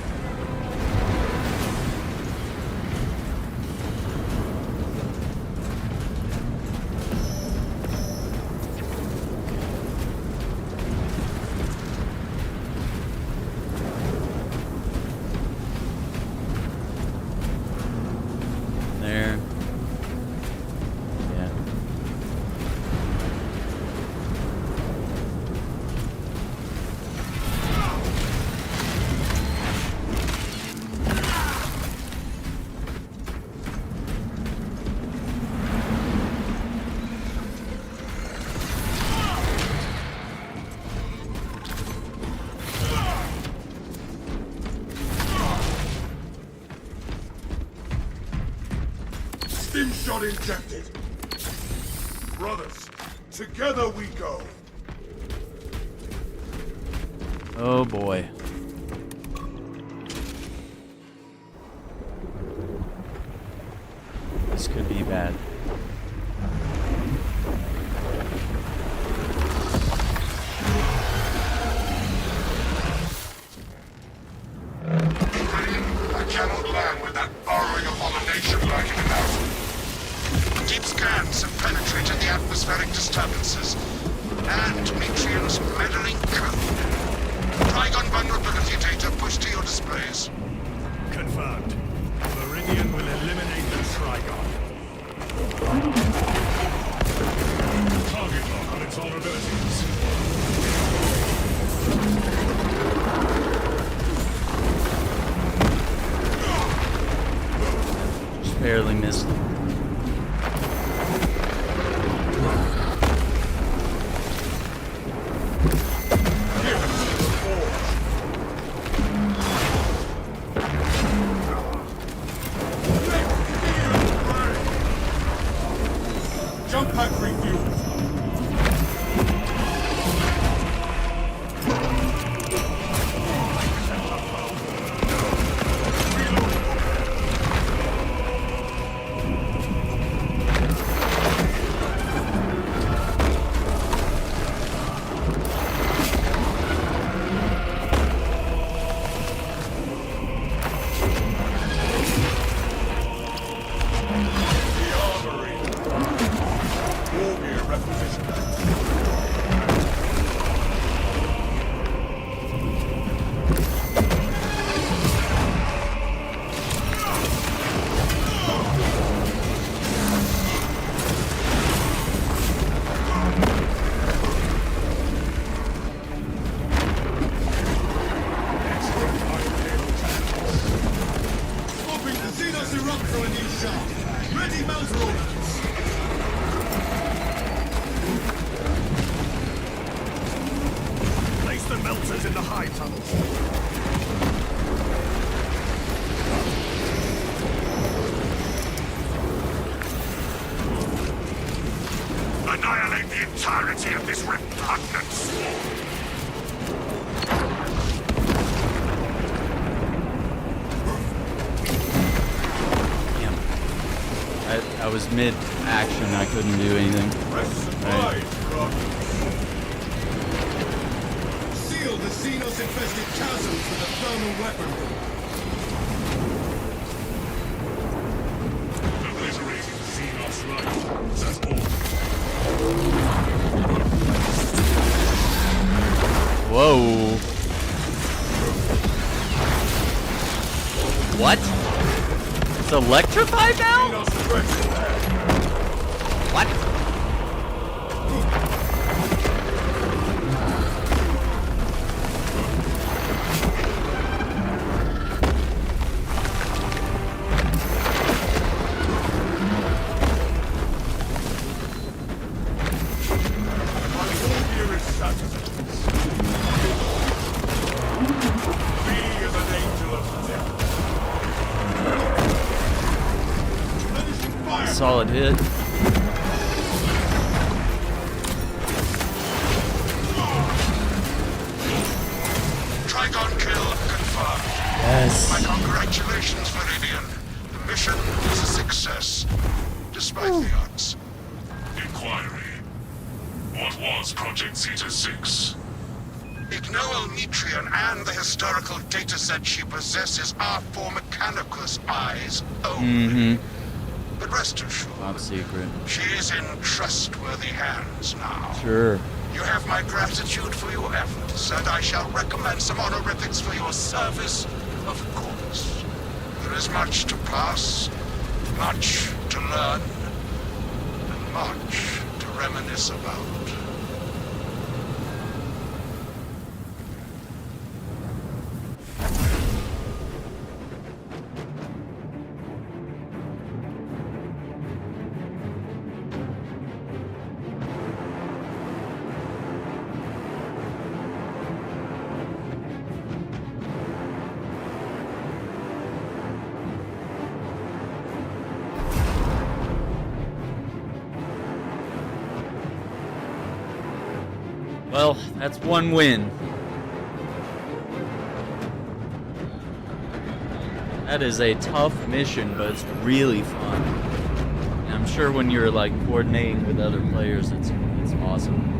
shot injected. Brothers, together we go. Oh boy. This could be bad. I cannot land with that burrowing abomination lurking about. Deep scans have penetrated the atmospheric disturbances and Matrium's meddling code. Trygon vulnerability data pushed to your displays. Confirmed. Meridian will eliminate the Trygon. Target lock on its vulnerabilities. Just barely missed. Jump pack refueled. Melters in the high tunnels. Annihilate the entirety of this repugnant swarm. Damn. I was mid-action, I couldn't do anything. Right. Seal the Xenos-infested chasms with a thermal weaponry. Obliterating Xenos light. That's all. Whoa. What? It's electrified now? What? Solid hit. Trygon kill confirmed. Yes. My congratulations, Meridian. The mission was a success, despite the odds. Inquiry. What was Project Zeta 6? Ignoel Metrion and the historical dataset she possesses are for Mechanicus eyes only. But rest assured, Top secret. she is in trustworthy hands now. Sure. You have my gratitude for your efforts, and I shall recommend some honorifics for your service, of course. There is much to pass, much to learn, and much to reminisce about. Well, that's one win. That is a tough mission, but it's really fun. And I'm sure when you're like coordinating with other players, it's awesome.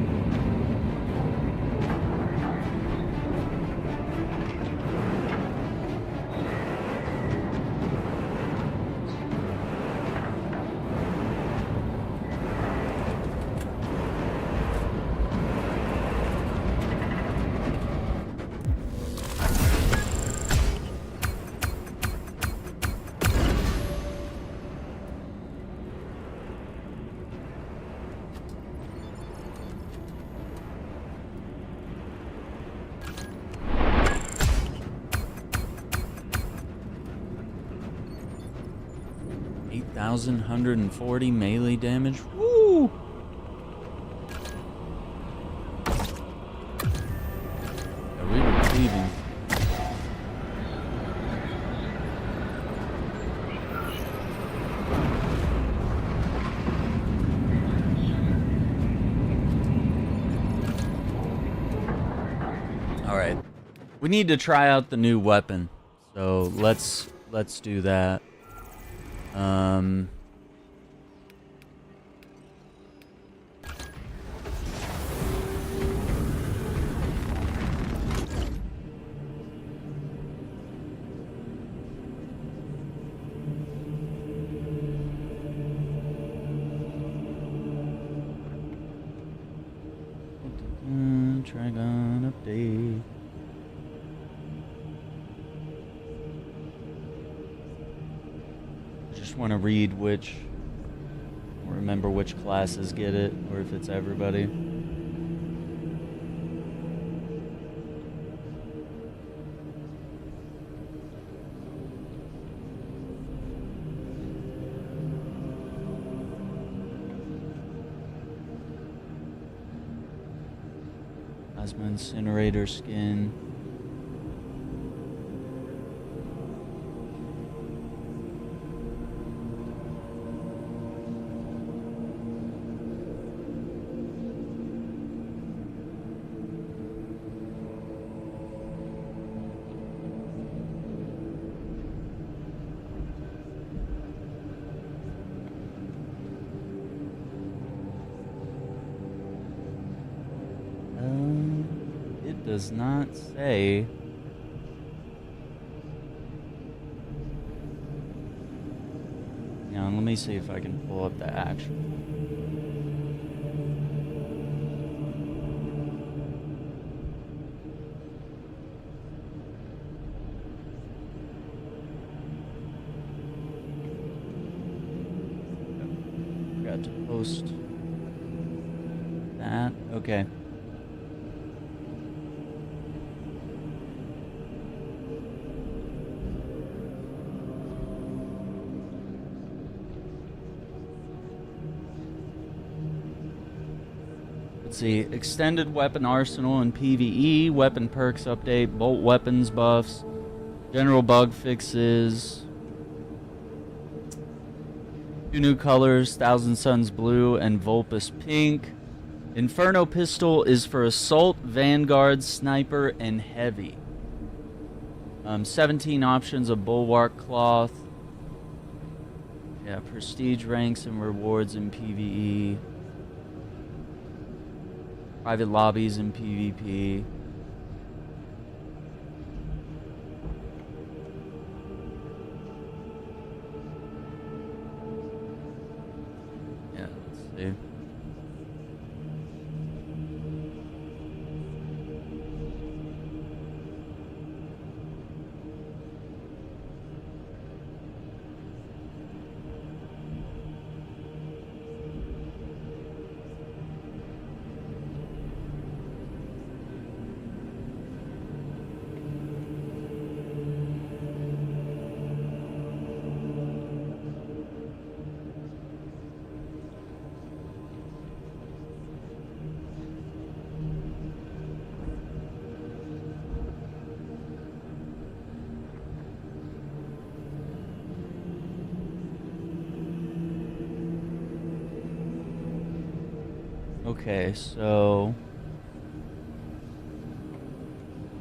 $1,140 melee damage. Woo! Are we retrieving? All right. We need to try out the new weapon. So let's do that. Trygon update. Just want to read which, or remember which classes get it, or if it's everybody. Plasma incinerator skin. It does not say. Now, let me see if I can pull up the actual. Forgot to post that. Okay. Let's see, extended weapon arsenal and PVE, weapon perks update, bolt weapons buffs, general bug fixes, 2 new colors, Thousand Suns blue and Vulpus pink. Inferno pistol is for assault, vanguard, sniper, and heavy. 17 options of bulwark cloth. Yeah, prestige ranks and rewards in PvE. Private lobbies in PvP. Yeah, let's see. Okay, so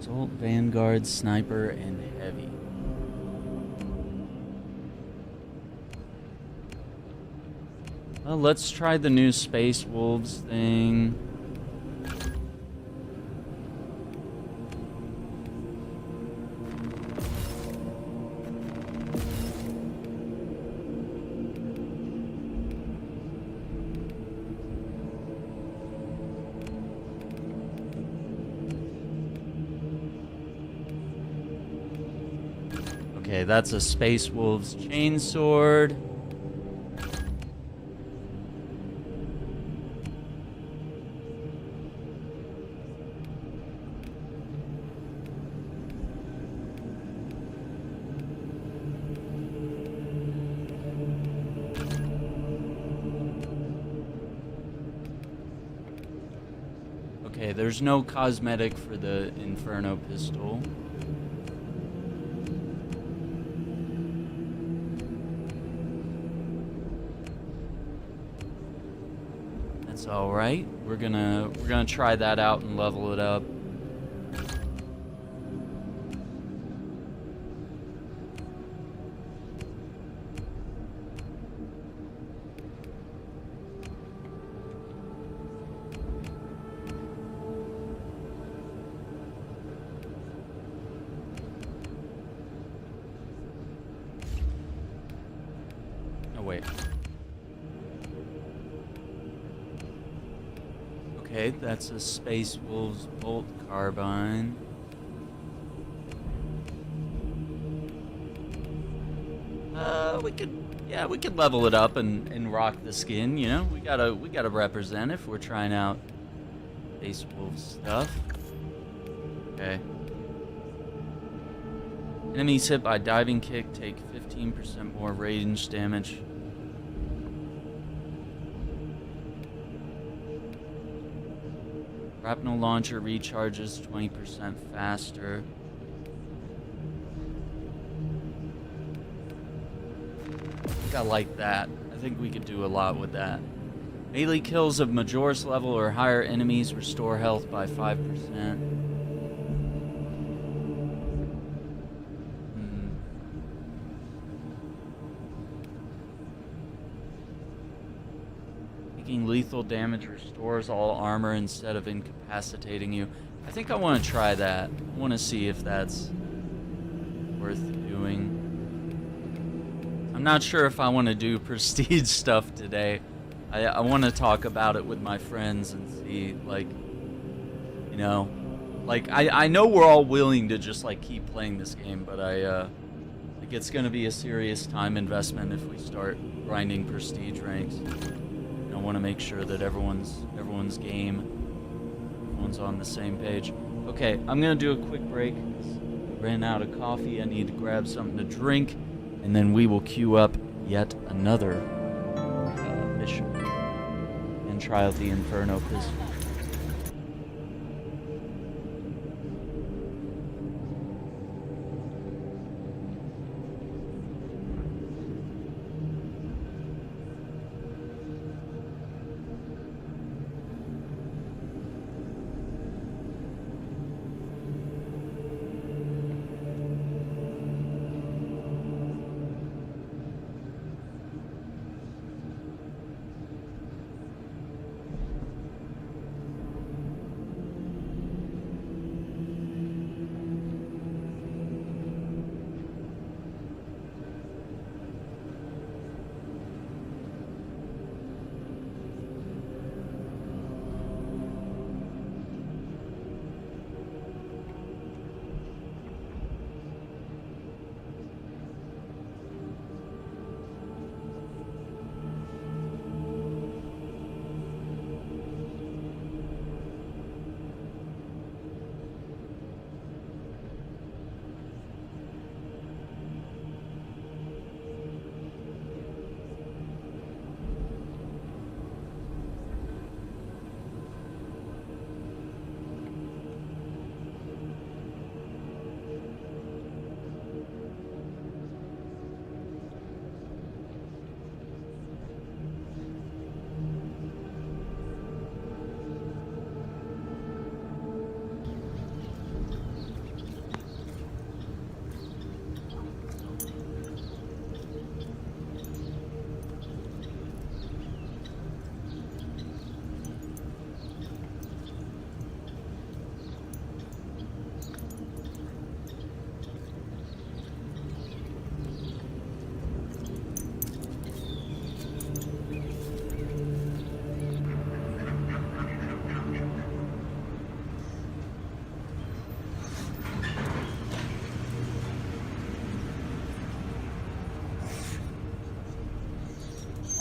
Assault, Vanguard, Sniper, and Heavy. Well, let's try the new Space Wolves thing. Okay, that's a Space Wolves chainsword. Okay, there's no cosmetic for the Inferno pistol. That's all right. We're gonna try that out and level it up. Wait. Okay, that's a Space Wolves bolt carbine. We could level it up and rock the skin, you know? We gotta represent if we're trying out Space Wolves stuff. Okay. Enemies hit by diving kick take 15% more range damage. Shrapnel launcher recharges 20% faster. I think I like that. I think we could do a lot with that. Melee kills of Majoris level or higher enemies restore health by 5%. Taking lethal damage restores all armor instead of incapacitating you. I think I want to try that. I want to see if that's worth doing. I'm not sure if I want to do prestige stuff today. I want to talk about it with my friends and see, like, you know, like, I know we're all willing to just, like, keep playing this game, but like, it's going to be a serious time investment if we start grinding prestige ranks. I want to make sure that everyone's game, everyone's on the same page. Okay, I'm gonna do a quick break. Ran out of coffee. I need to grab something to drink, and then we will queue up yet another mission and try out the Inferno pistol.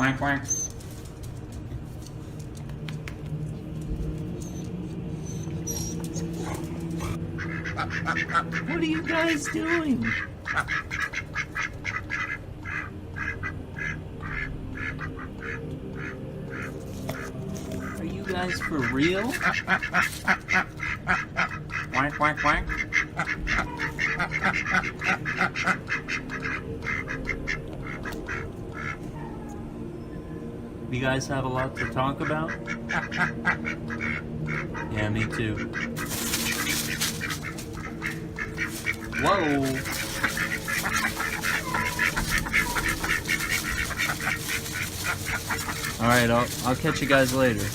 Quack, quack. What are you guys doing? Are you guys for real? Quack, quack, quack. You guys have a lot to talk about? Yeah, me too. Whoa! Alright, I'll catch you guys later.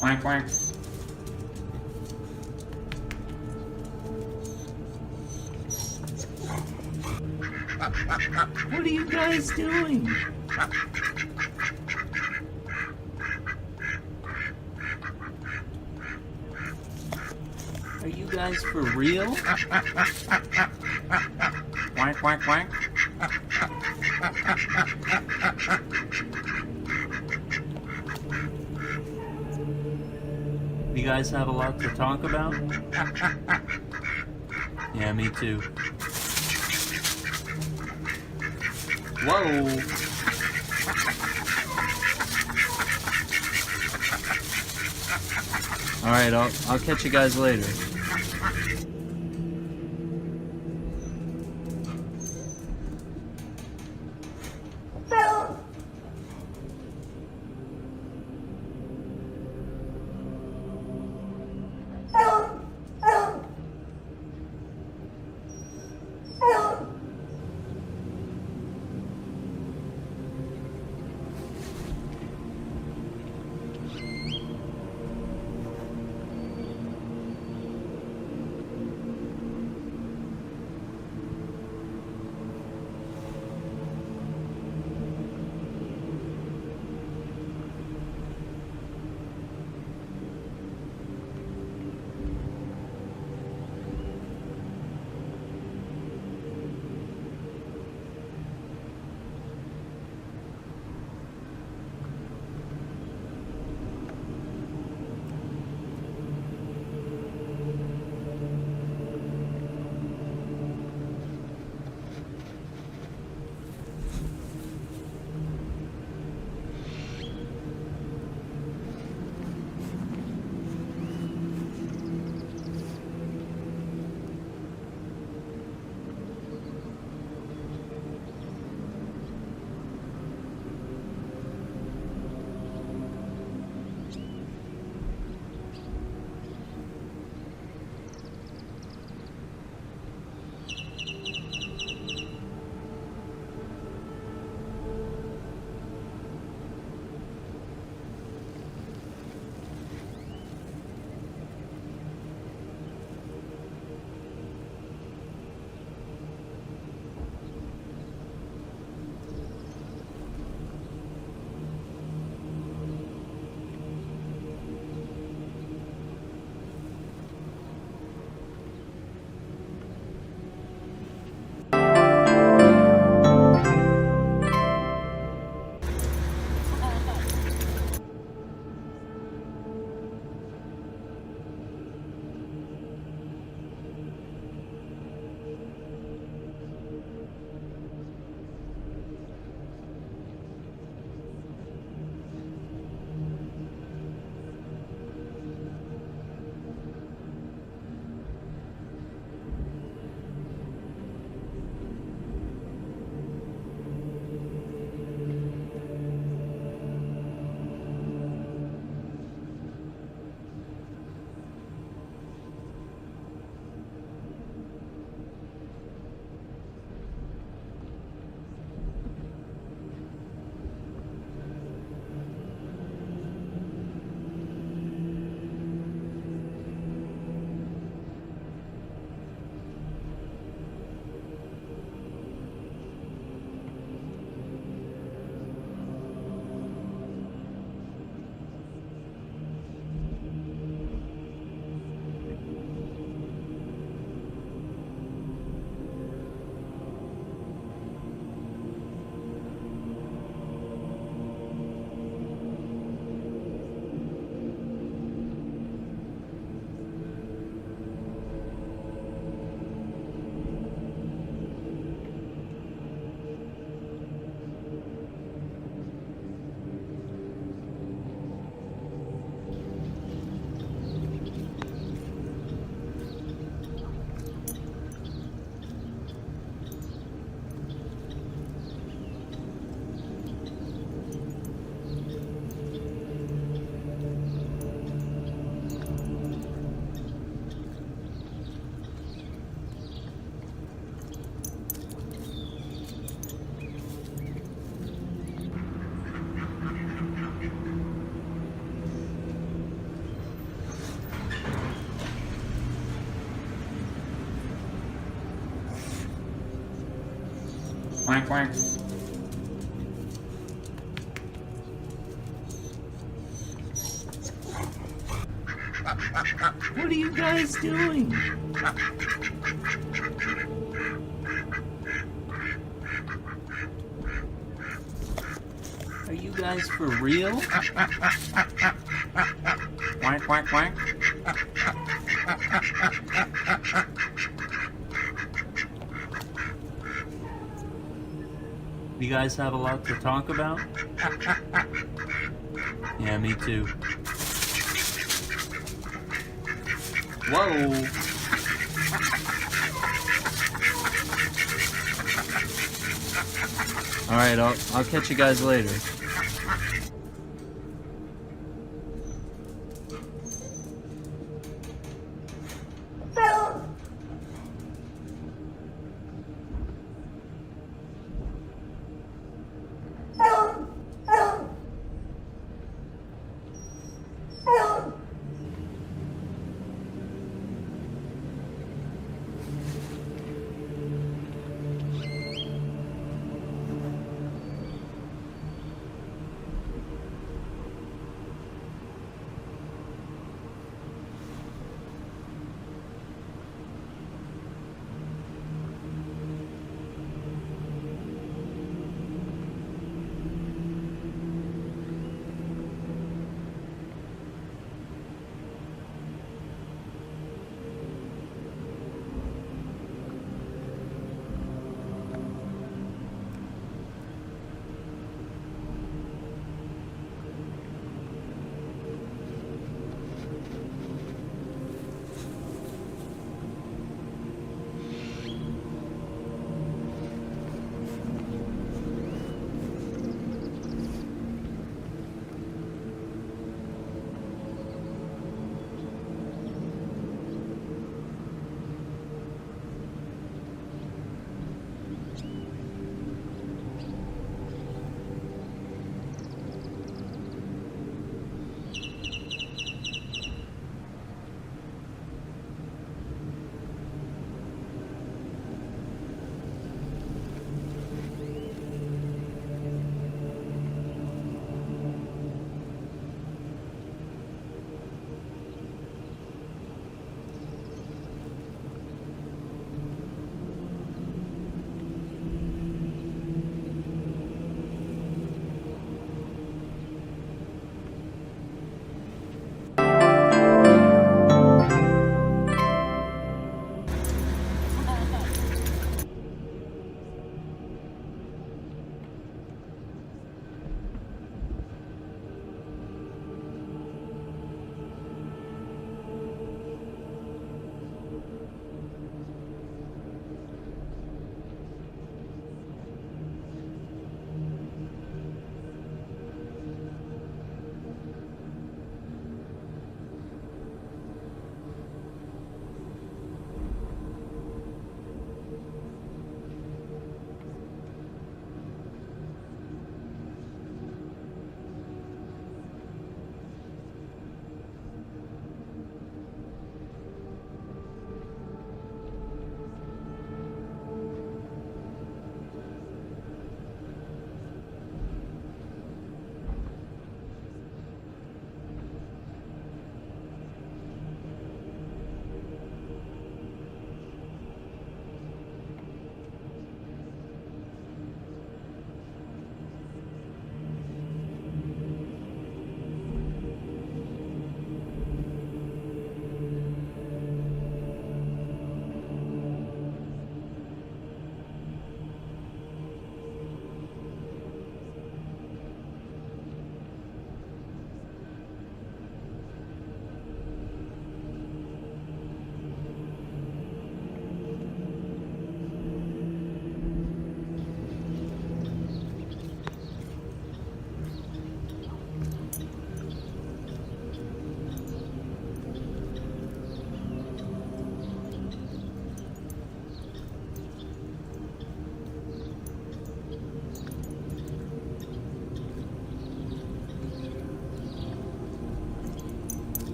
Quack, quack. What are you guys doing? Are you guys for real? Quack, quack, quack. You guys have a lot to talk about? Yeah, me too. Whoa! Alright, I'll catch you guys later. Quack, quack. What are you guys doing? Are you guys for real? Quack, quack, quack. You guys have a lot to talk about? Yeah, me too. Whoa! Alright, I'll catch you guys later.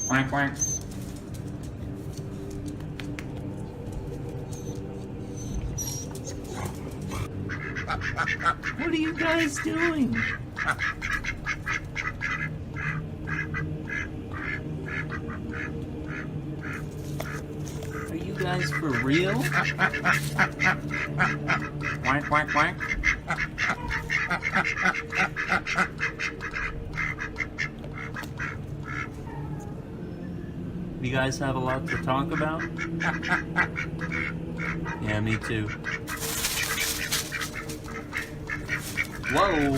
Quack, quack. What are you guys doing? Are you guys for real? Quack, quack, quack. You guys have a lot to talk about? Yeah, me too. Whoa!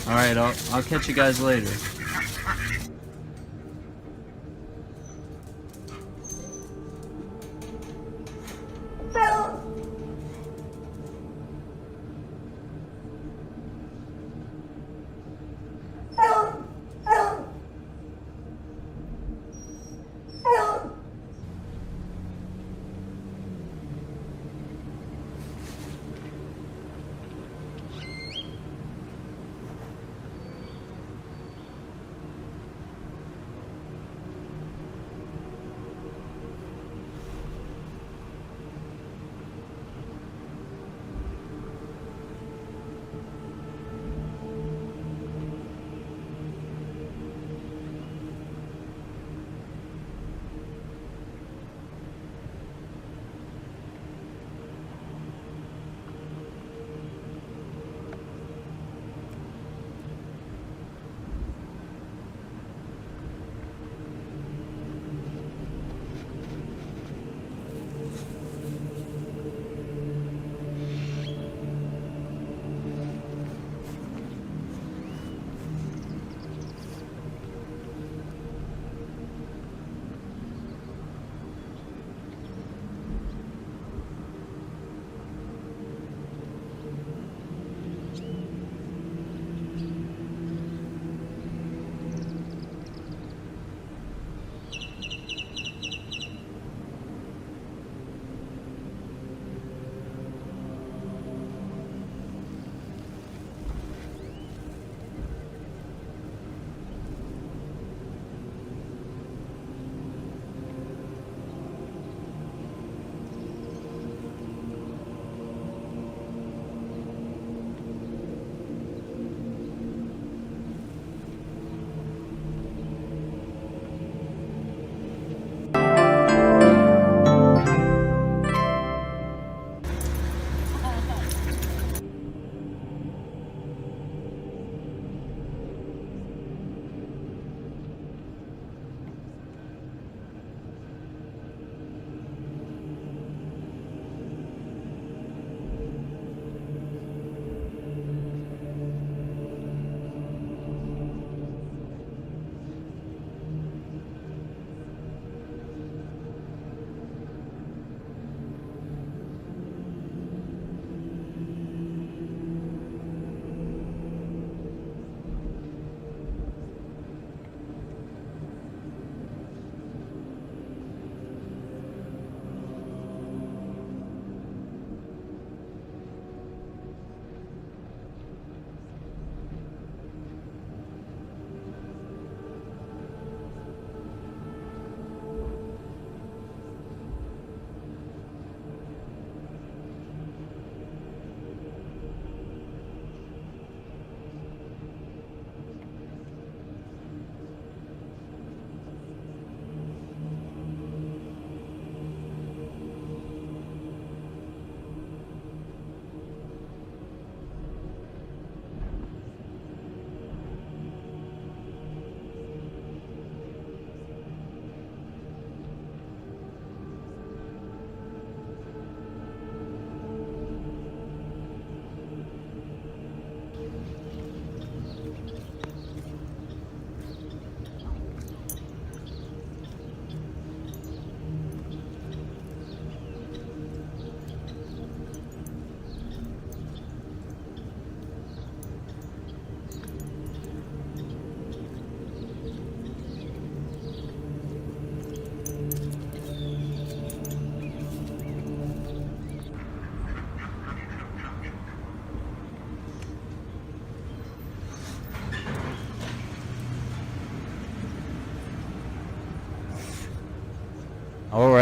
Alright, I'll catch you guys later.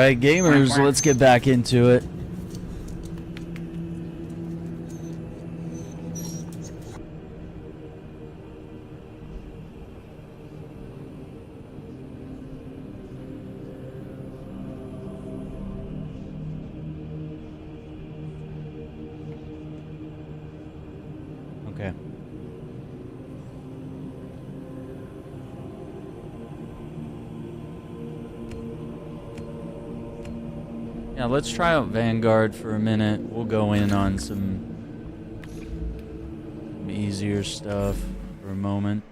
Alright, gamers, let's get back into it. Okay. Yeah, let's try out Vanguard for a minute. We'll go in on some easier stuff for a moment.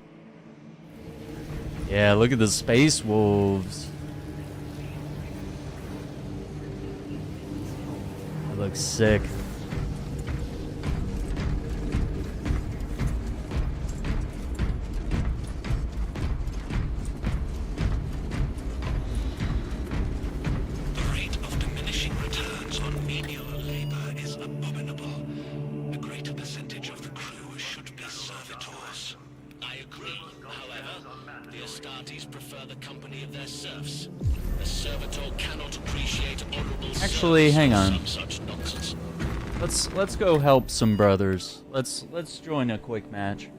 Yeah, look at the Space Wolves. That looks sick. Actually, hang on. Let's go help some brothers. Let's join a quick match.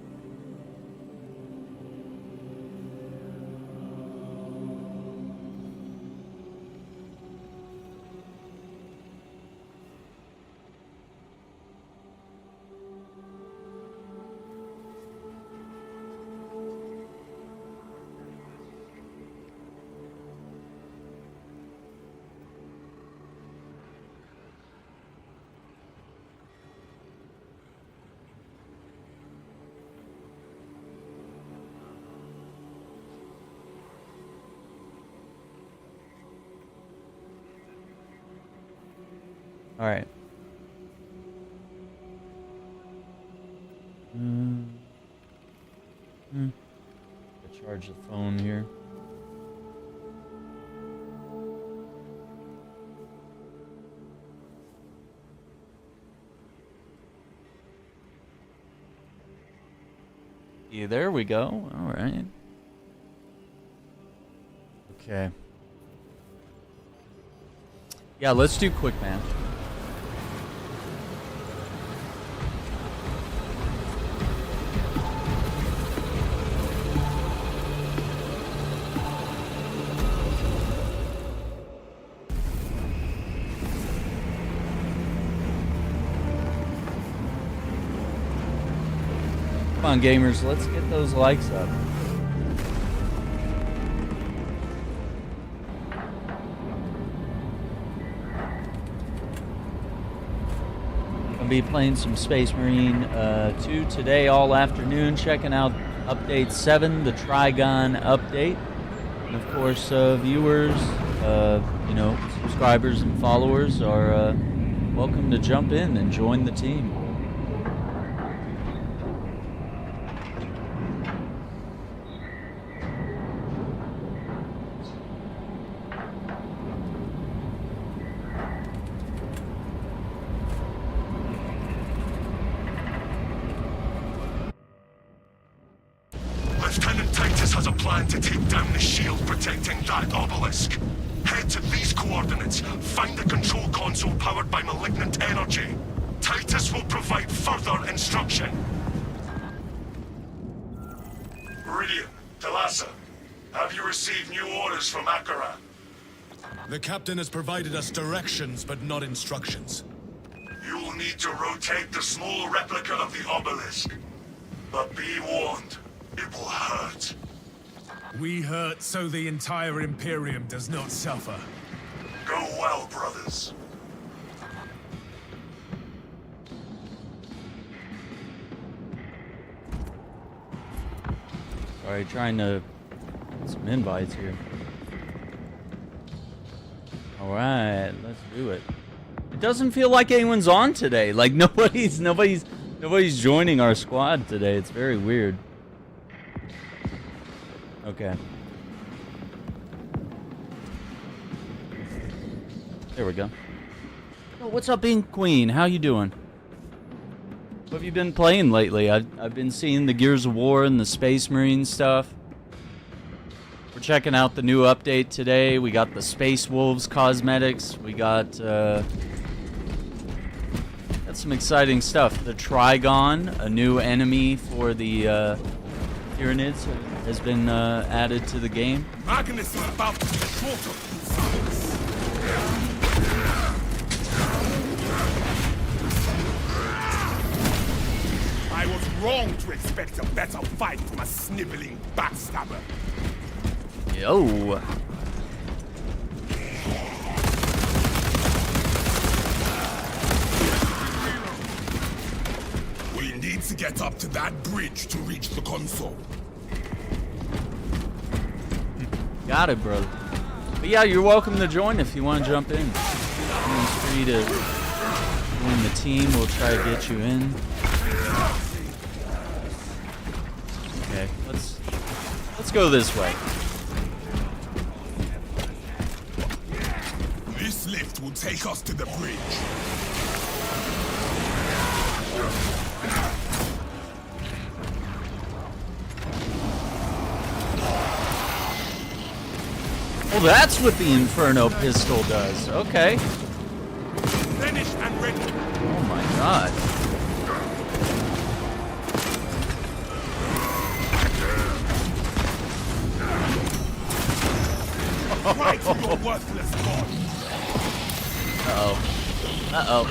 All right. Charge the phone here. Yeah, there we go. All right. Okay. Yeah, let's do quick match. Come on, gamers, let's get those likes up. I'll be playing some Space Marine 2 today all afternoon, checking out update 7, the Trygon update. And of course, viewers, you know, subscribers and followers are welcome to jump in and join the team. Lieutenant Titus has a plan to take down the shield protecting that obelisk. Head to these coordinates. Find the control console powered by malignant energy. Titus will provide further instruction. Meridian, Talassa, have you received new orders from Akara? The captain has provided us directions, but not instructions. You will need to rotate the small replica of the obelisk. But be warned, it will hurt. We hurt so the entire Imperium does not suffer. Go well, brothers. Sorry, trying to get some invites here. Alright, let's do it. It doesn't feel like anyone's on today. Like nobody's joining our squad today. It's very weird. Okay. There we go. Oh, what's up, Ink Queen? How you doing? What have you been playing lately? I've been seeing the Gears of War and the Space Marine stuff. We're checking out the new update today. We got the Space Wolves cosmetics. We got some exciting stuff. The Trygon, a new enemy for the Tyranids, has been added to the game. Magnus is about to be short of summons. I was wrong to expect a better fight from a sniveling backstabber. Yo. We need to get up to that bridge to reach the console. Got it, brother. But yeah, you're welcome to join if you want to jump in. Everyone's free to join the team. We'll try to get you in. Okay, let's go this way. This lift will take us to the bridge. Well, that's what the Inferno pistol does. Okay. Finished and ready. Oh my god. Right to your worthless god. Uh-oh. Uh-oh.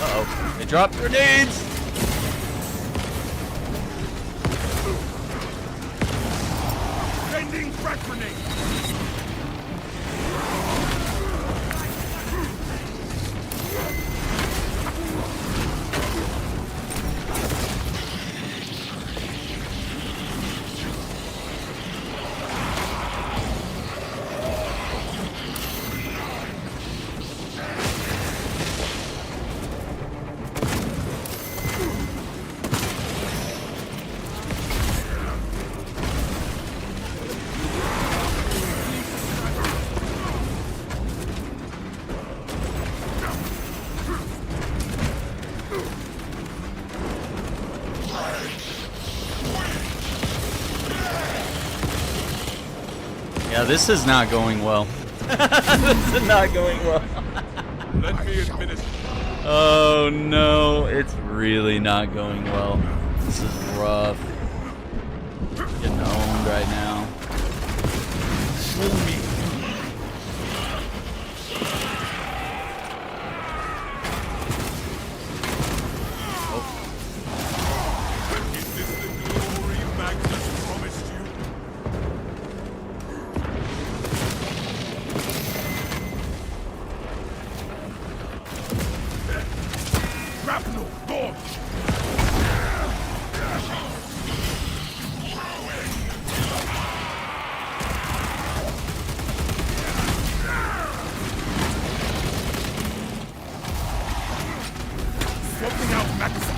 Uh-oh. They dropped grenades! Sending frag grenade. Yeah, this is not going well. This is not going well. Let me administer. Oh no, it's really not going well. This is rough. Getting owned right now. Show me. Is this the glory Magnus promised you? Grapnel, launch! Swapping out magazine.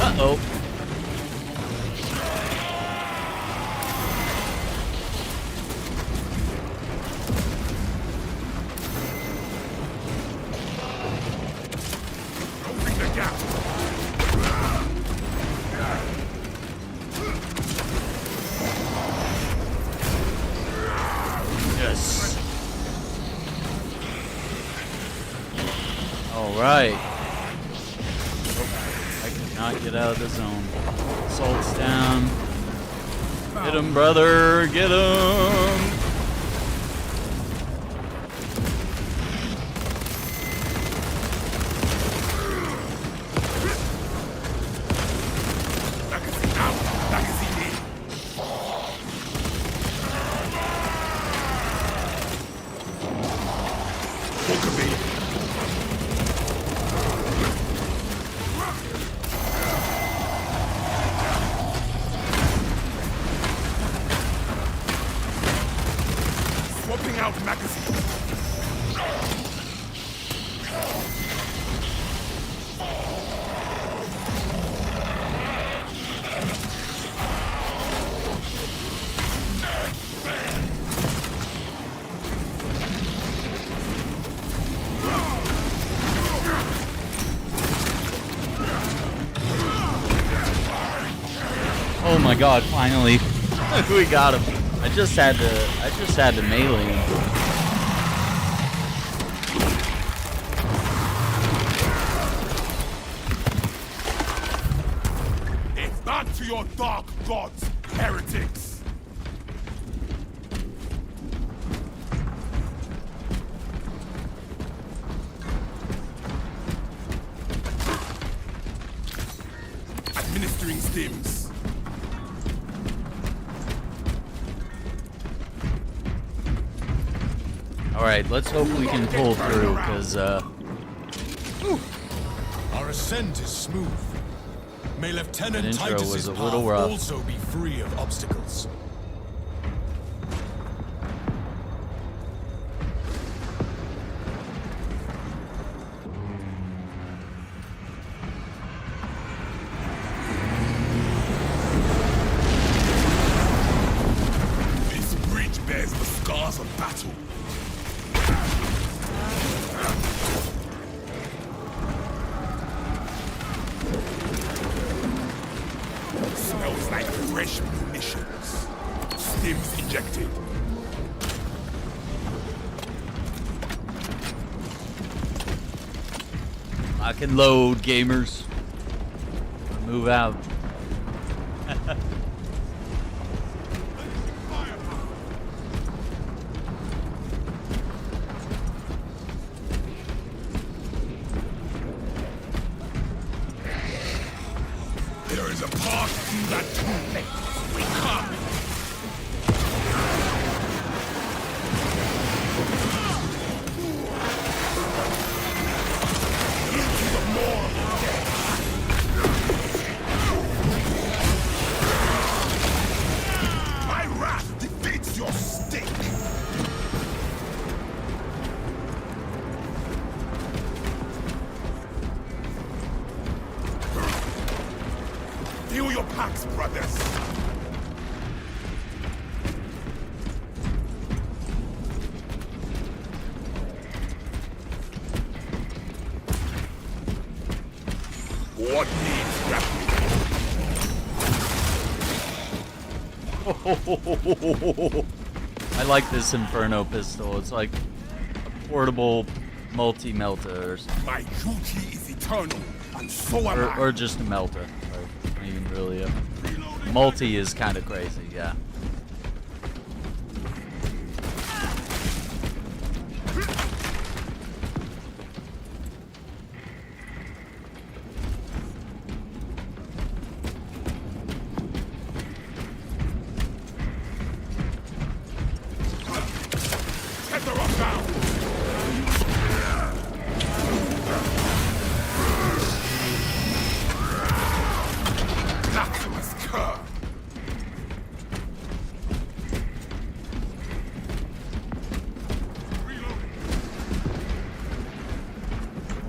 Uh-oh. Closing the gap. Yes. All right. I cannot get out of the zone. Assault's down. Get him, brother. Get him. Magazine out. Magazine in. Swapping out magazines. Oh my god, finally. We got him. I just had to melee him. It's back to your dark gods, heretics! Administering stims. Alright, let's hope we can pull through, because, Our ascent is smooth. May Lieutenant That intro was Titus's a path little rough. also be free of obstacles. This bridge bears the scars of battle. Smells like fresh munitions. Stims injected. I can load, gamers. Move out. There is a path through that tomb. We come. Into the maw of the dead. My wrath defeats your stink. Feel your packs, brothers. What needs grappling? I like this Inferno pistol. It's like a portable multi-melter or something. My duty is eternal, and so am I. Or just a melter. Not even really a multi is kind of crazy, yeah. Tether us down. Maximus Cur.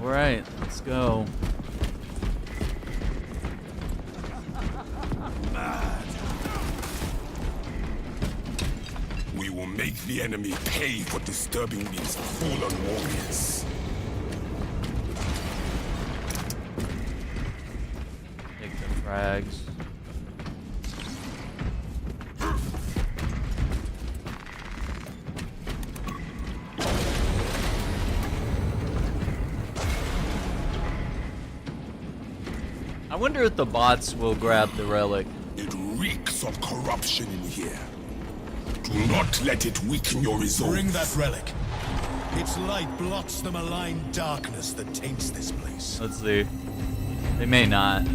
Alright, let's go. We will make the enemy pay for disturbing these fallen warriors. Take the frags. I wonder if the bots will grab the relic. It reeks of corruption in here. Do not let it weaken your resolve. Bring that relic. Its light blots the malign darkness that taints this place. Let's see. They may not.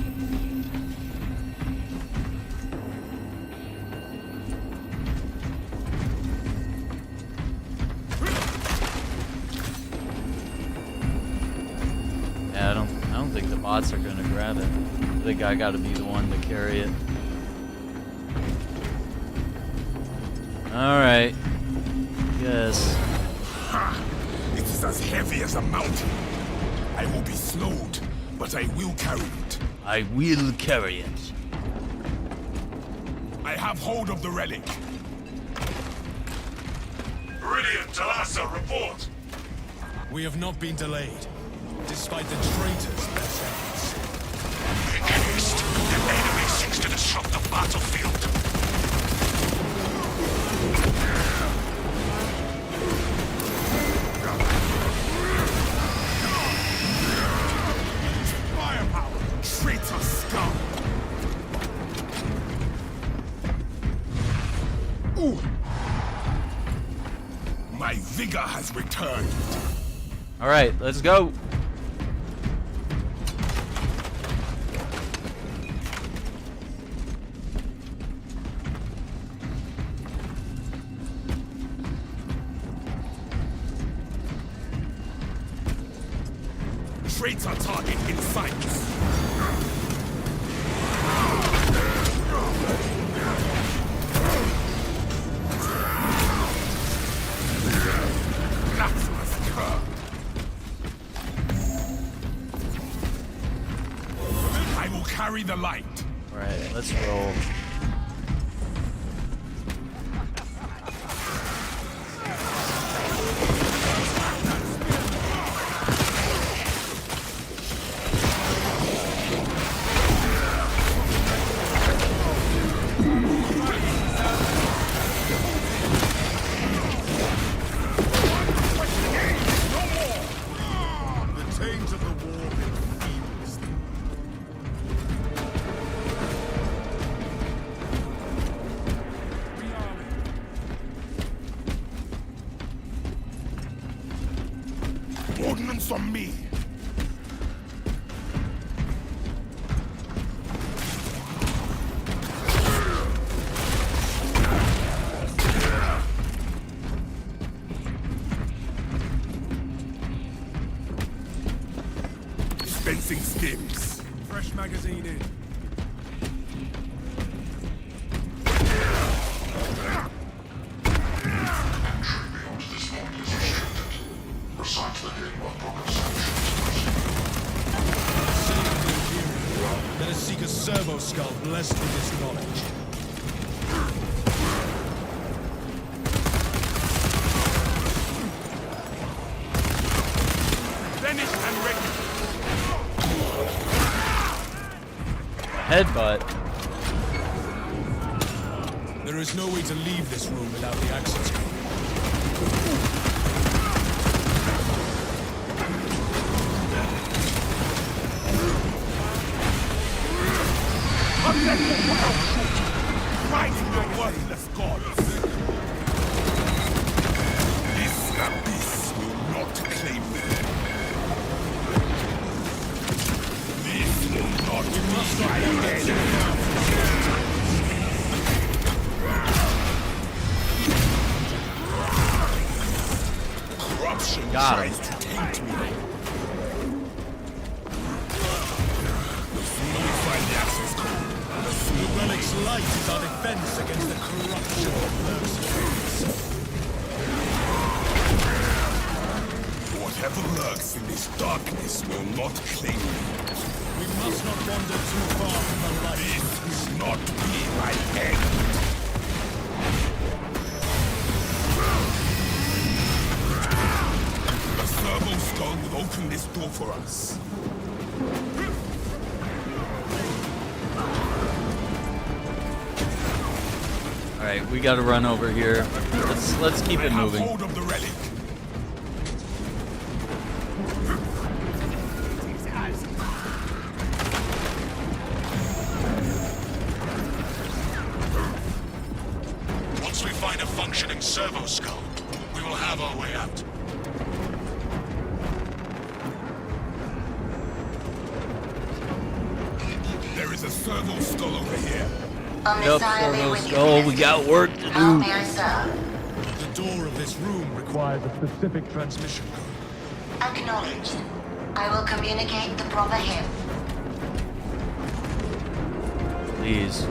Yeah, I don't think the bots are gonna grab it. I think I gotta be the one to carry it. Alright. Yes. It is as heavy as a mountain. I will be slowed, but I will carry it. I will carry it. I have hold of the relic. Brilliant, Talassa, report! We have not been delayed, despite the traitors' best efforts. Haste! The enemy seeks to disrupt the battlefield. Firepower! Traitor scum! Ooh! My vigor has returned. Alright, let's go. Traitor target in sight. I will carry the light. Alright, let's roll. The taint of the war enfeebles them. Ordnance on me. Dispensing skims. Fresh magazine in. Beyond this point is restricted. Recite the name of broken sanctions. Save the Imperium. Let us seek a servo skull blessed with this knowledge. Finished and ready. Headbutt. There is no way to leave this room without the access code. Fighting your worthless gods. This abyss will not claim me. This will not be my end. Corruption Got him. tries to taint me. The sooner we find the access code, the The sooner relic's light is our defense against the corruption of mercenaries. whatever lurks in this darkness will not claim me. We must not wander too far from the light. This will not be my end. The servo skull will open this door for us. Alright, we gotta run over here. Let's keep it I have moving. hold of the relic. Once we find a functioning servo skull, we will have our way out. There is a servo skull over here. Yep, Servo Skull, we got work to do. The door of this room requires a specific transmission code. Acknowledged. I will communicate the proper hymn. Please.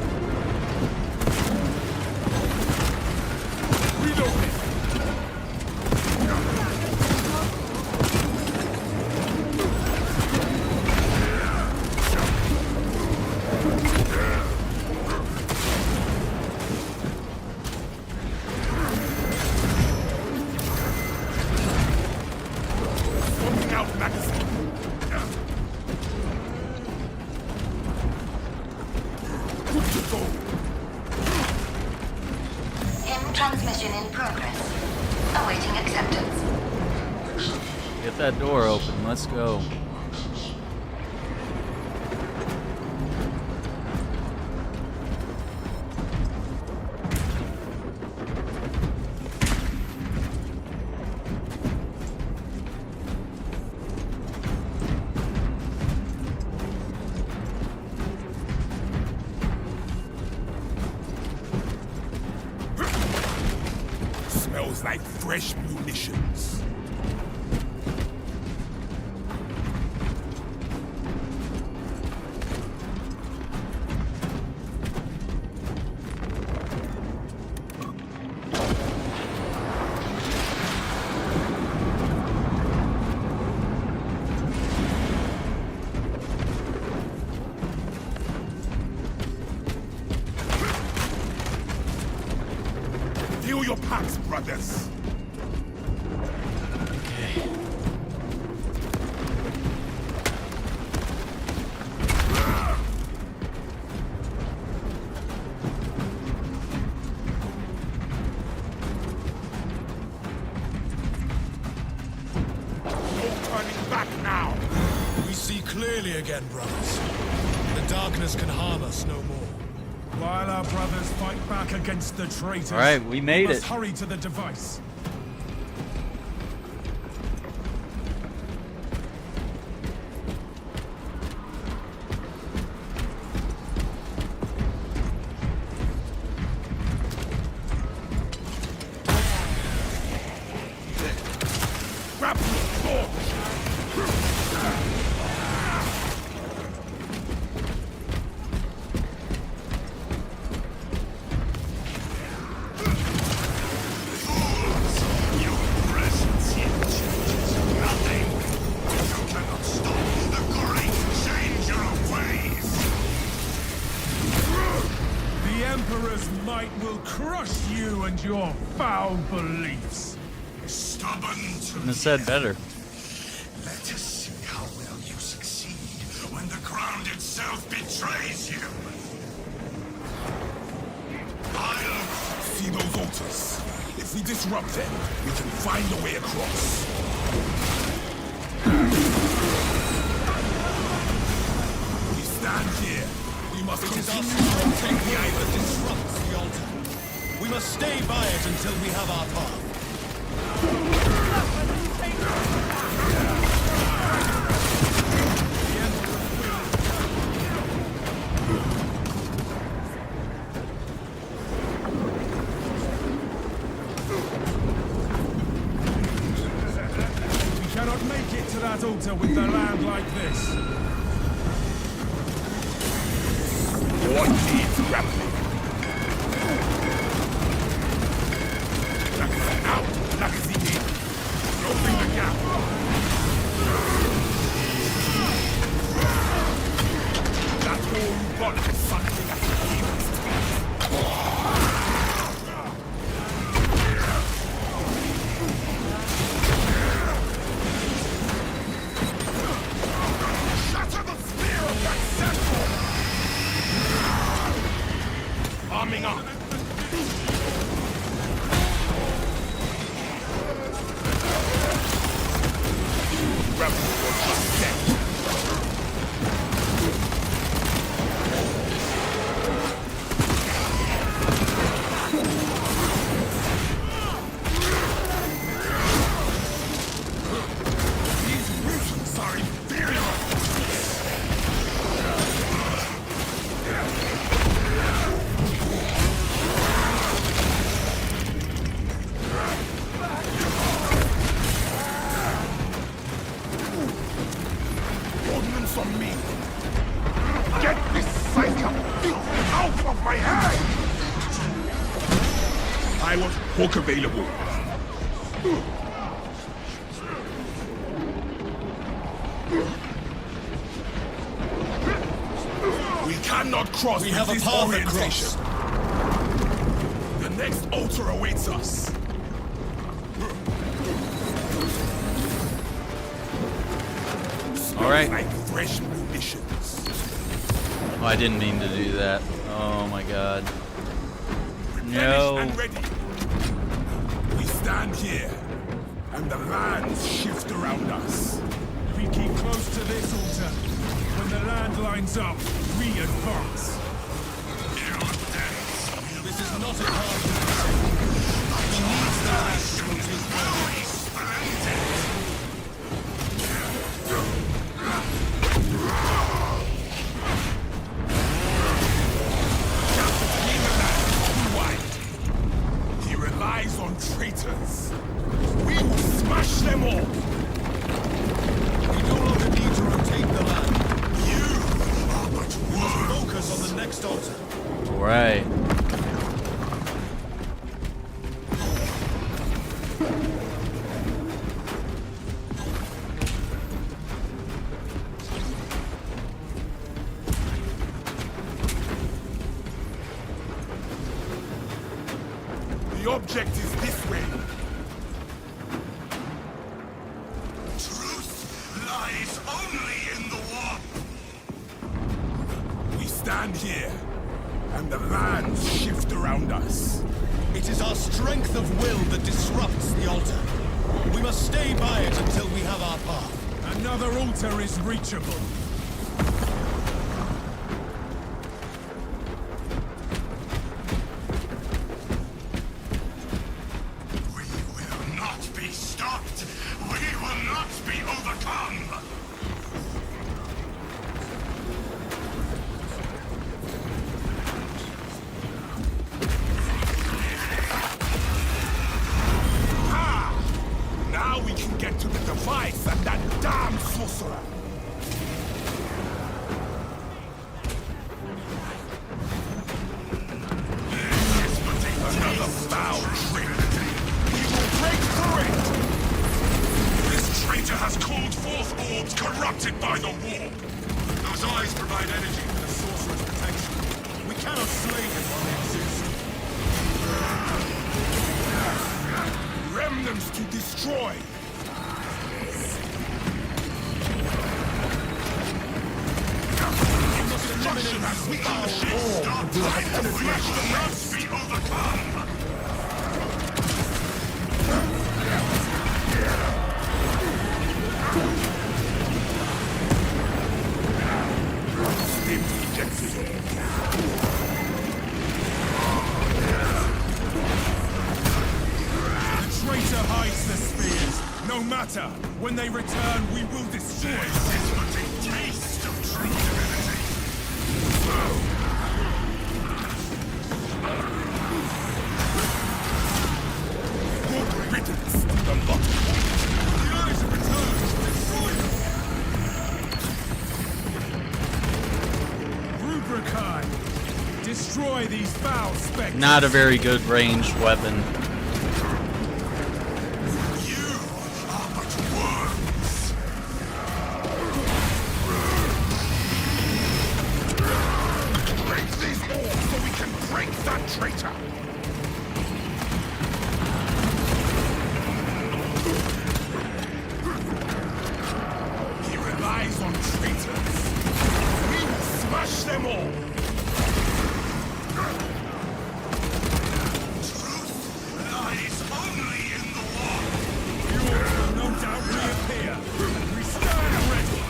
Transmission in progress. Awaiting acceptance. Get that door open. Let's go. Smells like fresh munitions. Fill your packs, brothers. Clearly again, brothers. The darkness can harm us no more. While our brothers fight back against the traitors, All right, we made must it. hurry to the device. Grab the door. Will crush you and your foul beliefs. Stubborn to Couldn't have said better. Let us see how well you succeed when the ground itself betrays you. See those altars? If we disrupt them, we can find a way across. We stand here. We must continue to protect the island. Disrupts the altar. We must stay by it until we have our path. We cannot make it to that altar with the land like this. What needs grappling? Out! Nakaziki! Closing the gap! That's all you got for something at the demon's Shatter the spear of that centaur! Arming up! pilot hook available. We cannot cross. We with have a this path orientation. The next altar awaits us. All right. Like fresh munitions. Oh, I didn't mean to do that. Oh my god. No. And ready. We stand here, and the lands shift around us. We keep close to this altar. When the land lines up, we advance. This is not a hard thing. He needs the land to take place. He relies on traitors. We will smash them all. We no longer need to rotate the land. You are but We must worms. focus on the next altar. All right. The object is this way. Truth lies only in the warp. We stand here, and the lands shift around us. It is our strength of will that disrupts the altar. We must stay by it until we have our path. Another altar is reachable. We will not be stopped. We will not be overcome. Now we can get to the device and that damn sorcerer. Another foul trick. He will break through it. This traitor has called forth orbs corrupted by the warp. Those eyes provide energy for the sorcerer's protection. We cannot slay him while they exist. Remnants to destroy. Destruction has weakened the ship. Stop trying to flesh the must be overcome. The traitor hides the spears. No matter. When they return, we will destroy. This is but a taste of true divinity. Good riddance to the lot. The eyes have returned. Destroy them. Rubrikai. Destroy these foul spectres. Not a very good ranged weapon. You are but worms. Break these orbs so we can break that traitor. He relies on traitors. We will smash them all. Truth lies only in the warp. The orcs will no doubt reappear. We stand ready.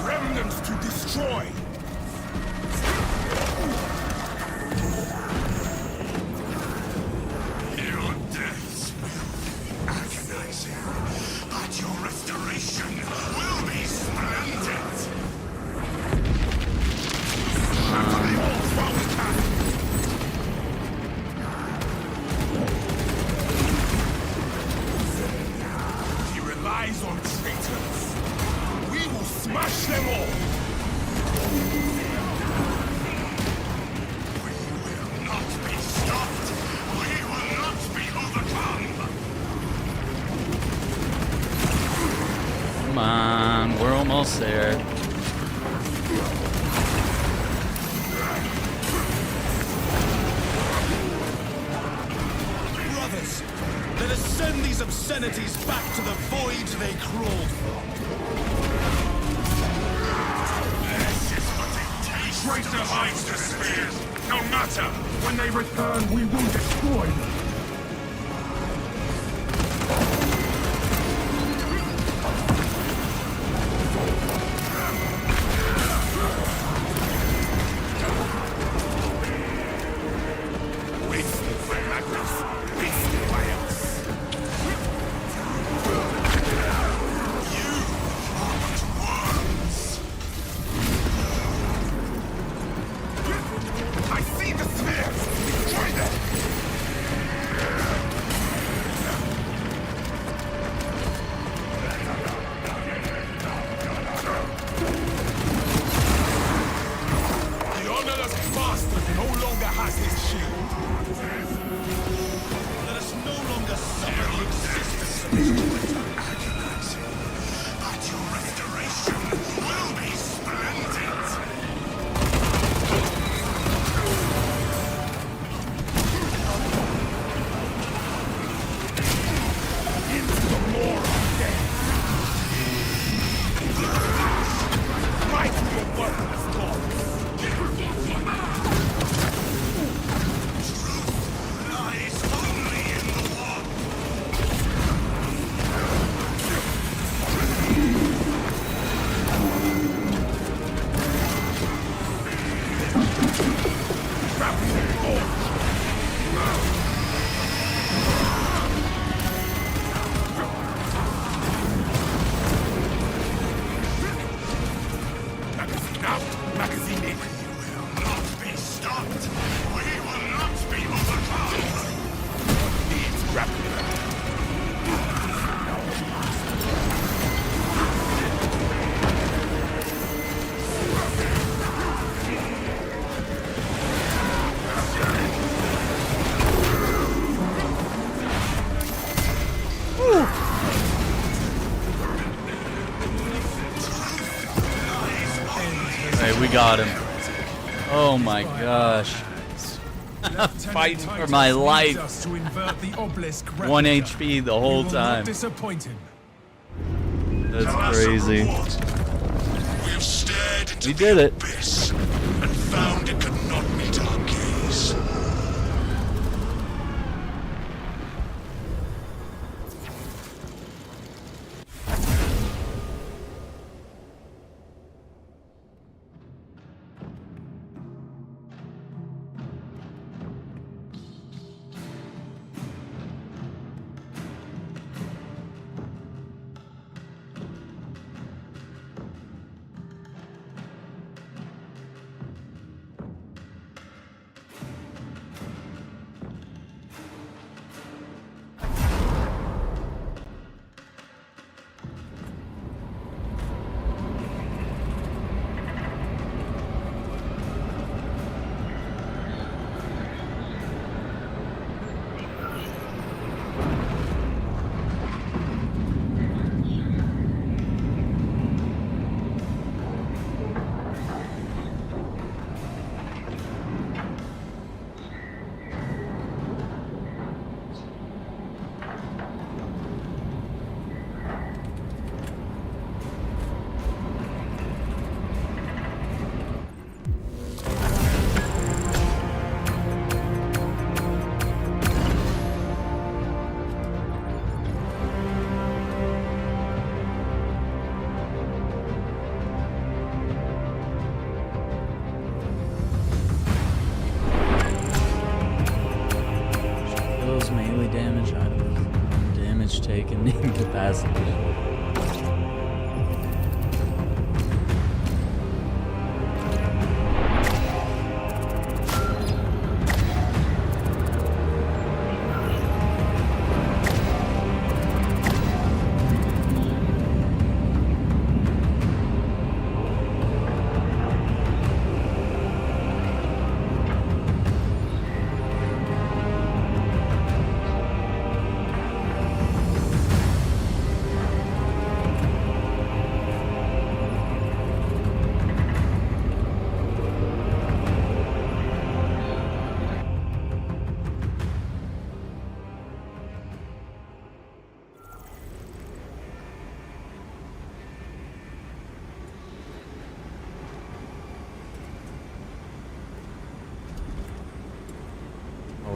Remnants to destroy. almost there. Brothers, let us send these obscenities back to the void they crawled from. Traitor hides the spears. No matter. When they return, we will destroy them. We got him. Oh my gosh. Fighting for my life. 1 HP the whole time. That's crazy. We did it. And found it could not meet our gaze. Melee damage, items, damage taken, incapacitated.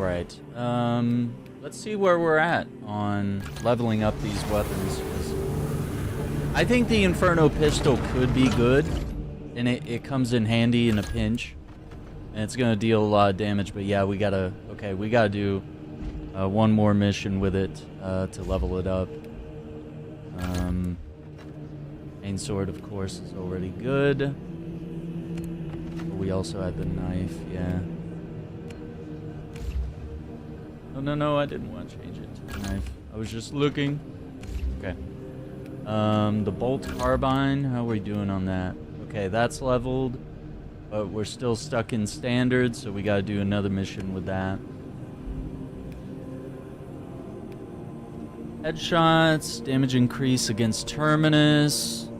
Alright, let's see where we're at on leveling up these weapons. 'Cause I think the Inferno pistol could be good, and it comes in handy in a pinch. And it's gonna deal a lot of damage, but yeah, we gotta do one more mission with it to level it up. Main sword, of course, is already good. But we also had the knife, yeah. Oh, no, I didn't want to change it to the knife. I was just looking. Okay. The bolt carbine, how are we doing on that? Okay, that's leveled. But we're still stuck in standard, so we gotta do another mission with that. Headshots, damage increase against Terminus.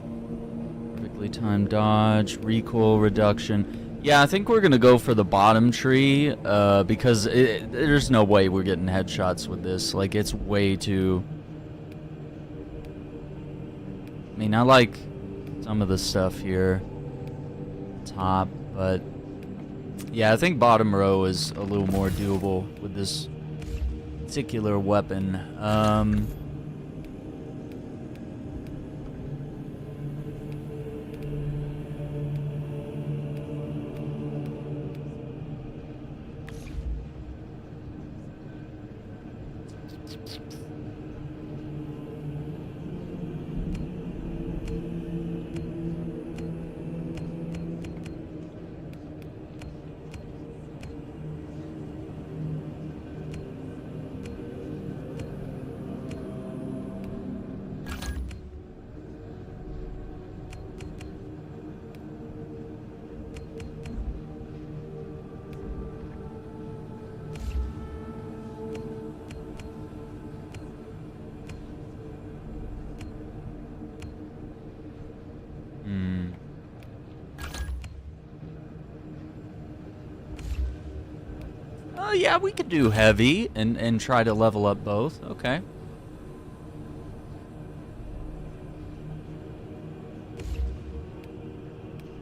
Perfectly timed dodge, recoil reduction. Yeah, I think we're gonna go for the bottom tree, because there's no way we're getting headshots with this. Like, it's way too... I mean, I like some of the stuff here. Top, but yeah, I think bottom row is a little more doable with this particular weapon. Yeah, we could do heavy and try to level up both. Okay.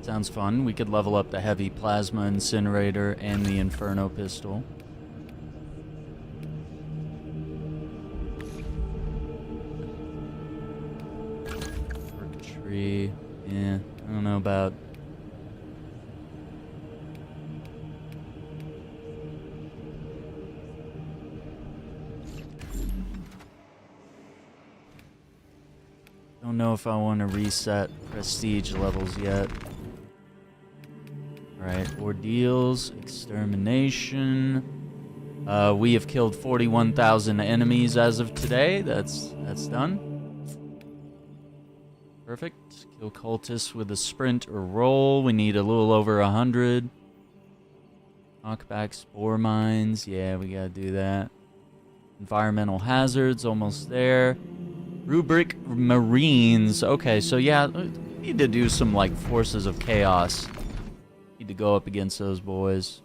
Sounds fun. We could level up the heavy plasma incinerator and the Inferno pistol. Tree. Yeah, I don't know about... Don't know if I want to reset prestige levels yet. Alright, ordeals, extermination. We have killed 41,000 enemies as of today. That's done. Perfect. Kill cultists with a sprint or roll. We need a little over 100. Knockback spore mines. Yeah, we gotta do that. Environmental hazards, almost there. Rubric Marines. Okay, so yeah, we need to do some, like, Forces of Chaos. Need to go up against those boys.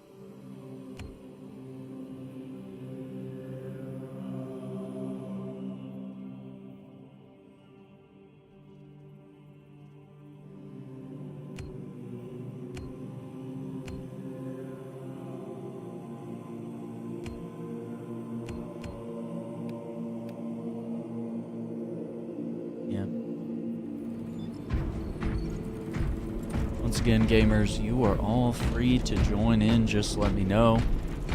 Once again, gamers, you are all free to join in. Just let me know.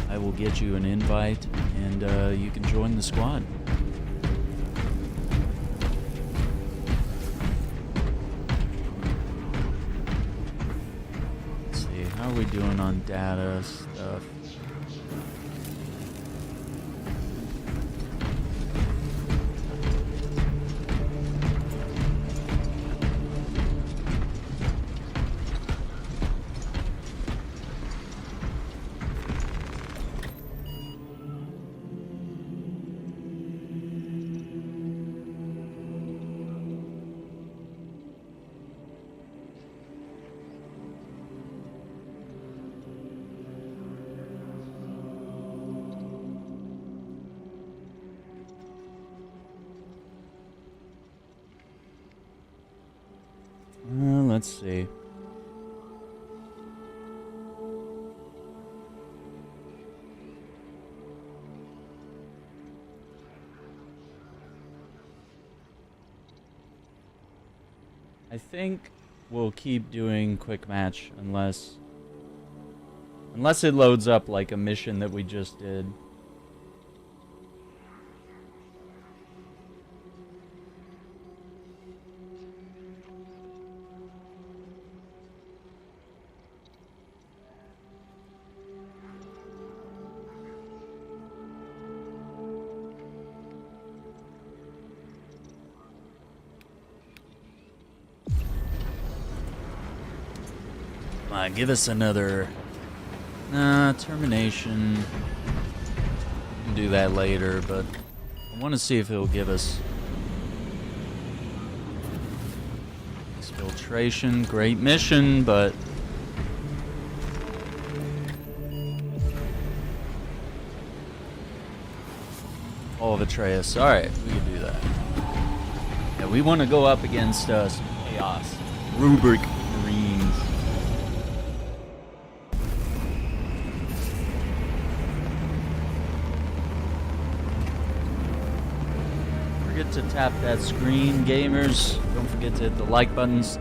I will get you an invite, and you can join the squad. Let's see, how are we doing on data stuff? Let's see. I think we'll keep doing quick match unless it loads up like a mission that we just did. Give us another termination. We can do that later, but I want to see if it'll give us exfiltration. Great mission, but all of Atreus. All right, we can do that. Yeah, we want to go up against some chaos rubric marines. To tap that screen, gamers. Don't forget to hit the like buttons,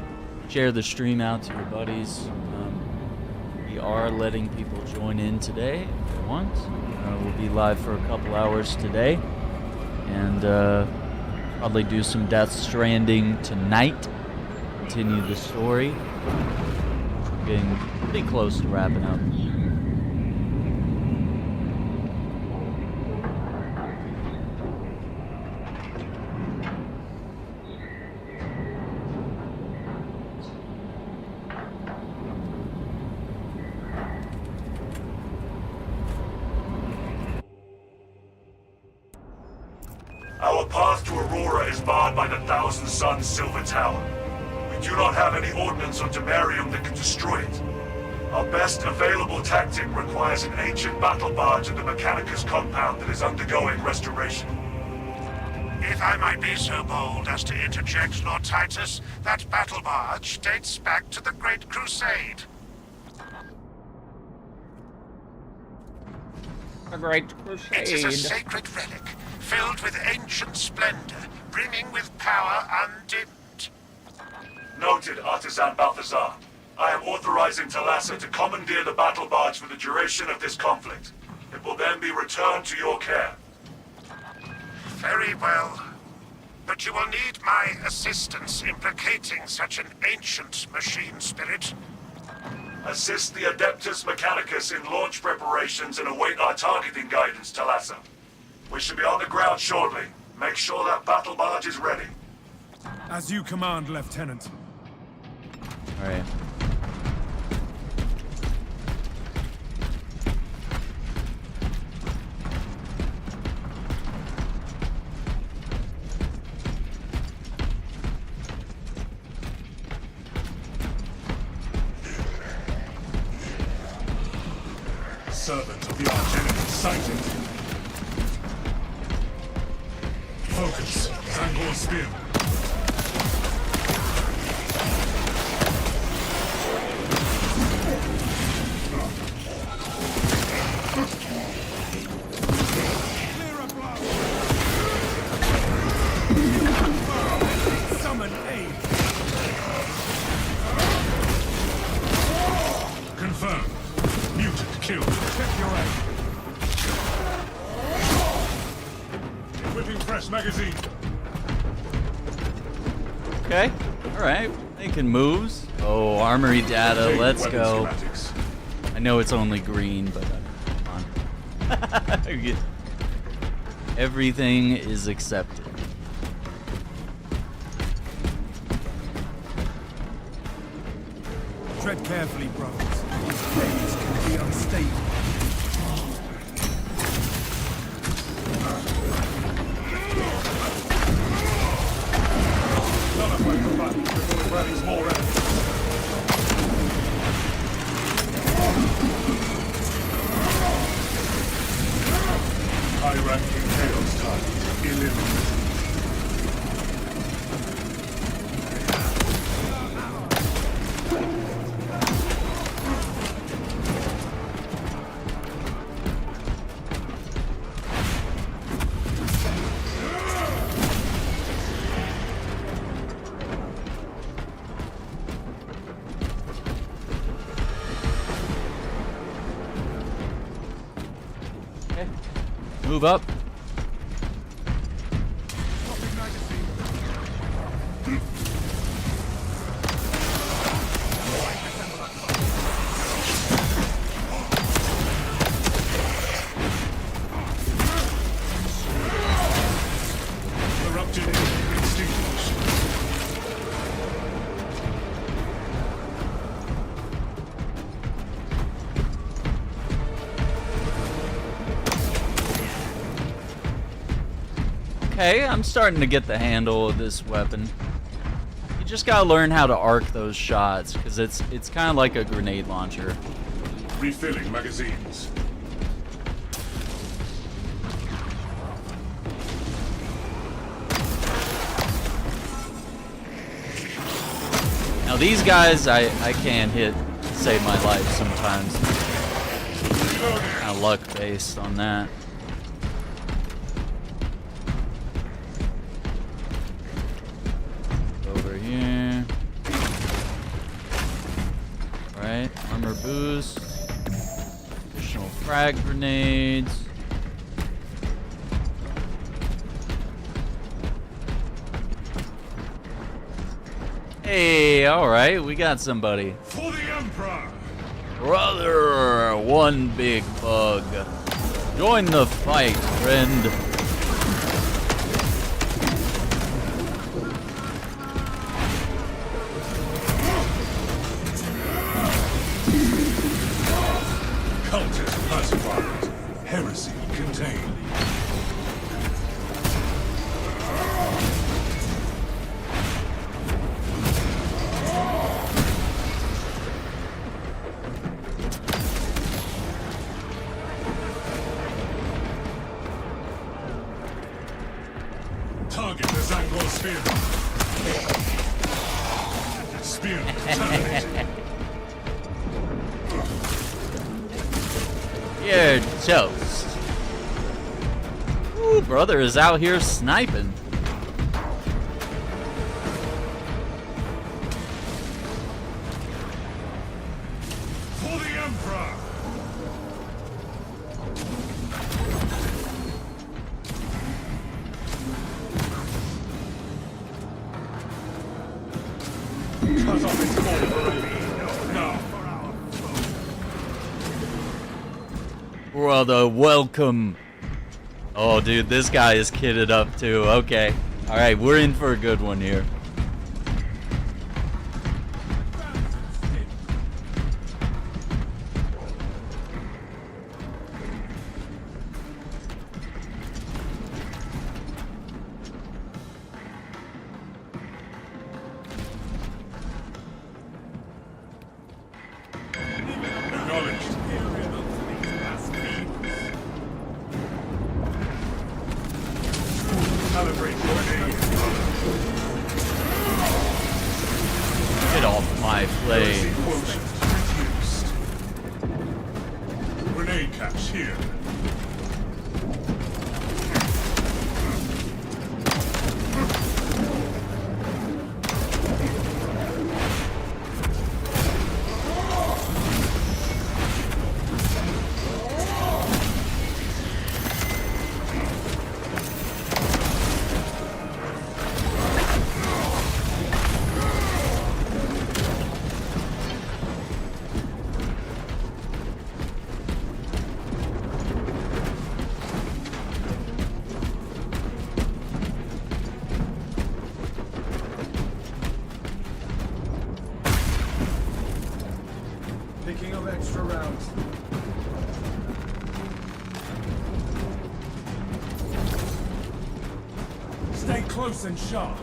share the stream out to your buddies. We are letting people join in today if they want. We'll be live for a couple hours today, and probably do some Death Stranding tonight. Continue the story. We're getting pretty close to wrapping up. Our path to Aurora is barred by the Thousand Suns Silver Tower. We do not have any ordnance on Imperium that can destroy it. Our best available tactic requires an ancient battle barge at the Mechanicus compound that is undergoing restoration. If I might be so bold as to interject, Lord Titus, that battle barge dates back to the Great Crusade. The Great Crusade. It is a sacred relic, filled with ancient splendor, brimming with power undimmed. Noted, Artisan Balthazar. I am authorizing Thalassa to commandeer the battle barge for the duration of this conflict. It will then be returned to your care. Very well. But you will need my assistance implicating such an ancient machine spirit. Assist the Adeptus Mechanicus in launch preparations and await our targeting guidance, Thalassa. We should be on the ground shortly. Make sure that battle barge is ready. As you command, Lieutenant. All right. Servant of the Archenemy sighted. Focus. Zangor spear. Clear a blow. Summon aid. Confirmed. Mutant killed. Check your aim. Equipping fresh magazine. Okay. All right. Making moves. Oh, armory data. Let's go. Schematics. I know it's only green, but come on. Everything is accepted. Tread carefully, brothers. These days can be unstable. None of my combatants before it rallies more enemies. High-ranking Chaos target eliminated. Okay. Move up. Corrupted extinguished. Okay, I'm starting to get the handle of this weapon. You just gotta learn how to arc those shots, because it's kind of like a grenade launcher. Refilling magazines. Now these guys, I can't hit to save my life sometimes. Kind of luck based on that. Over here. Alright, armor boost. Additional frag grenades. Hey, alright, we got somebody. For the Emperor! Brother, one big bug. Join the fight, friend. Cultist pacified. Heresy contained. Target the Zangor spear. Spear terminated. You're toast. Ooh, brother is out here sniping. For the Emperor! Cut off its core for me. Now. Brother, welcome. Oh, dude, this guy is kitted up too. Okay. Alright, we're in for a good one here. Acknowledged. Calibrate grenade. Get off my Heresy plane. quotient reduced. Grenade cache here. Picking up extra rounds. Stay close and sharp.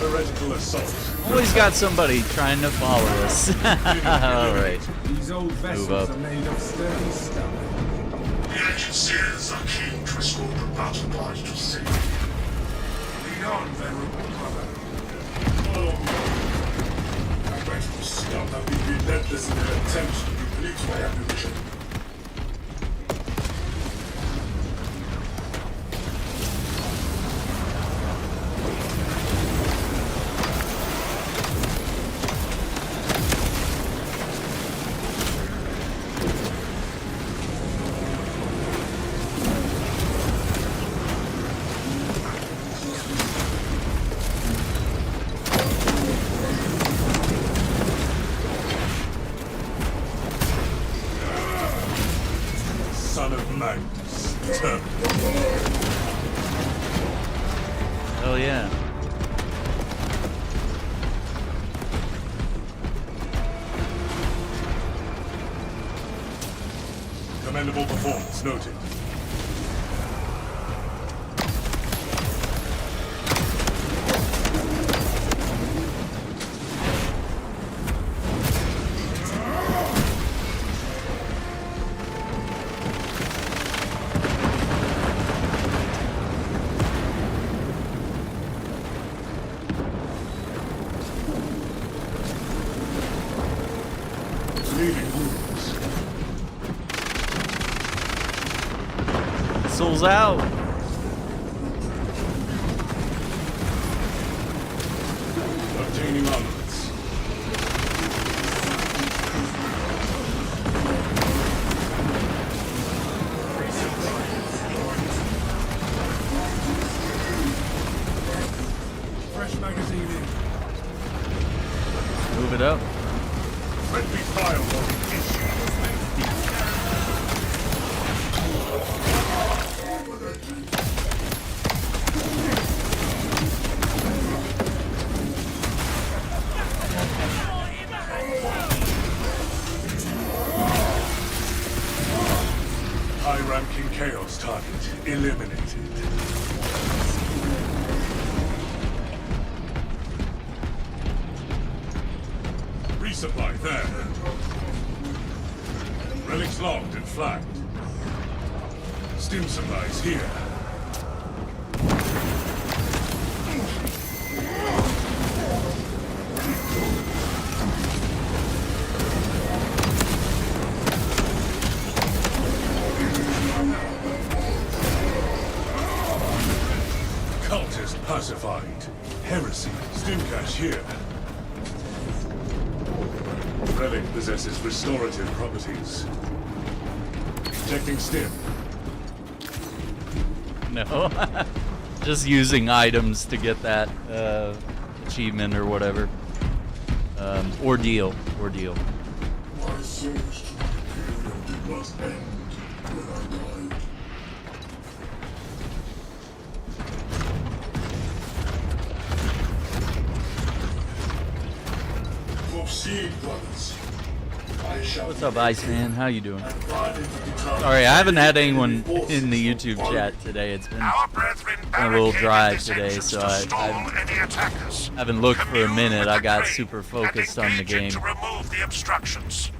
Heretical assault. Always got somebody trying to follow us. Alright. These old vessels up. are made of sturdy stuff. The ancient seers are keen to restore the battle lines to sea. Lead on, venerable brother. Follow me. I'm going to scum have been relentless in their attempts to deplete my ammunition. Commendable performance noted. Missiles out. Obtaining armaments. Fresh magazine in. Move it up. Friendly fire will issue. High-ranking Chaos target eliminated. Resupply there. Relics logged and flagged. Stim supplies here. Cultist pacified. Heresy. Stim cache here. Relic possesses restorative properties. Detecting stim. No. Just using items to get that achievement or whatever. Ordeal. My service to the Imperium must end when I die. Proceed, brothers. I shall What's up, Iceman? How you doing? ride into the town. Sorry, I haven't had anyone in the YouTube chat today. It's been Our brethren a little barricaded dry this today, entrance so to I stall any attackers. haven't looked for a Commune minute. with I the got Crane super and focused on the engage it game. to remove the obstructions.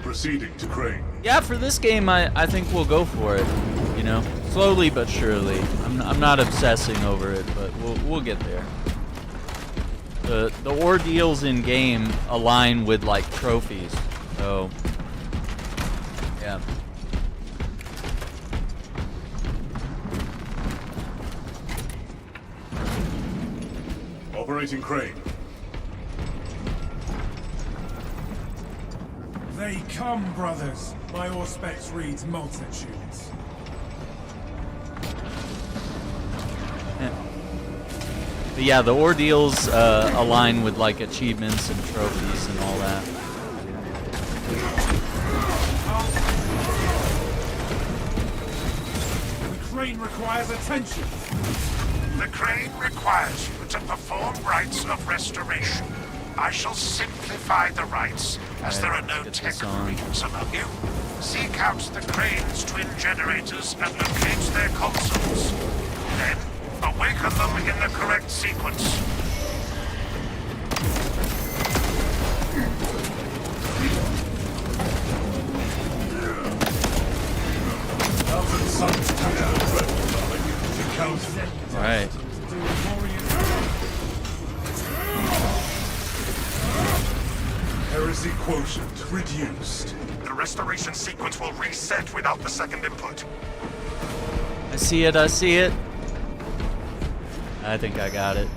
Proceeding to Crane. Yeah, for this game, I think we'll go for it. You know, slowly but surely. I'm not obsessing over it, but we'll get there. The ordeals in game align with like trophies, so yeah. Operating Crane. They come, brothers. My Auspex reads multitudes. But yeah, the ordeals align with like achievements and trophies and all that. The crane requires attention. The Crane requires you to perform rites of restoration. I shall simplify the rites, as there are no get tech this on. freaks among you. Seek out the Crane's twin generators and locate their consoles. Then, awaken them in the correct sequence. Thousand suns touch the threat, darling. Encounter. Right. Heresy quotient reduced. The restoration sequence will reset without the second input. I see it. I see it. I think I got it.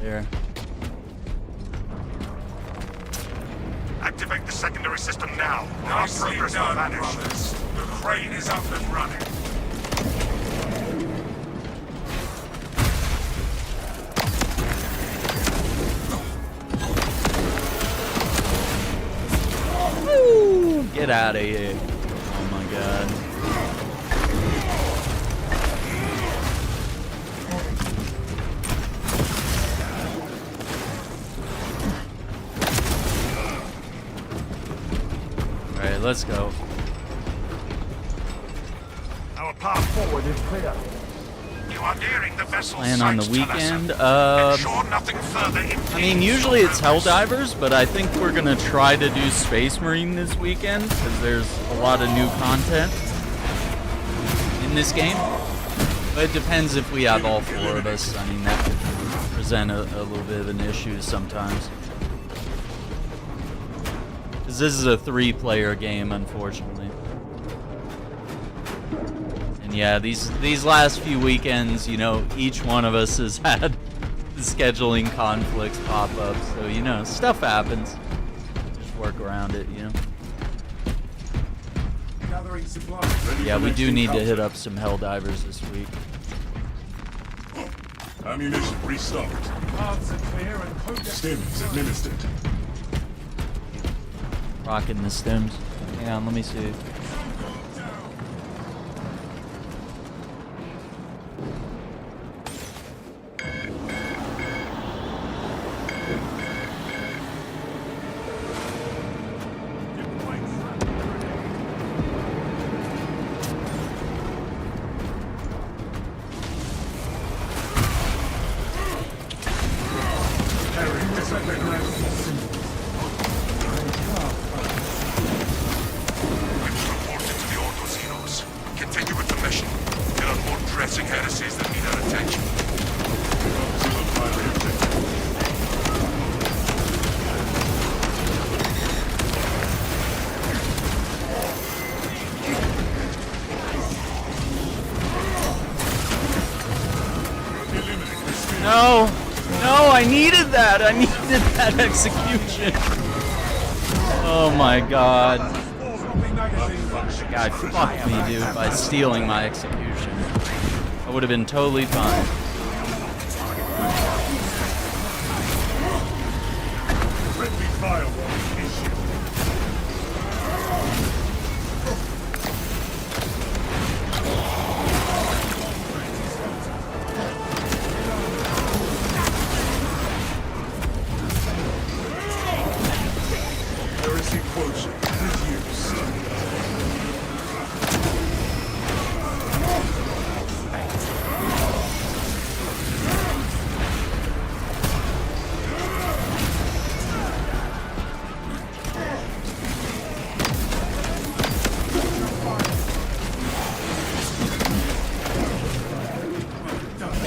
There. Activate the secondary system now. Our Nicely progress will done, vanish. brothers. The crane is up and running. Woo! Get out of here. Oh my god. let's go. Our path forward is clear. You are nearing the vessel's Plan on the sights, weekend. Sure nothing further I mean, usually it's Helldivers, but I think we're gonna try to do Space Marine this weekend because there's a lot of new content in this game. But it depends if we have all 4 of us. I mean, that could present a little bit of an issue sometimes. Because this is a 3-player game, unfortunately. And yeah, these last few weekends, you know, each one of us has had scheduling conflicts pop up. So, you know, stuff happens. Just work around it, you know. Yeah, we do need to hit up some Helldivers this week. Ammunition restocked. Stims administered. Rocking the stims. Hang on, let me see. No! No, I needed that! I needed that execution! Oh my god. The guy fucked me, dude, by stealing my execution. I would have been totally fine. Friendly firewall issued. Heresy quotient reduced.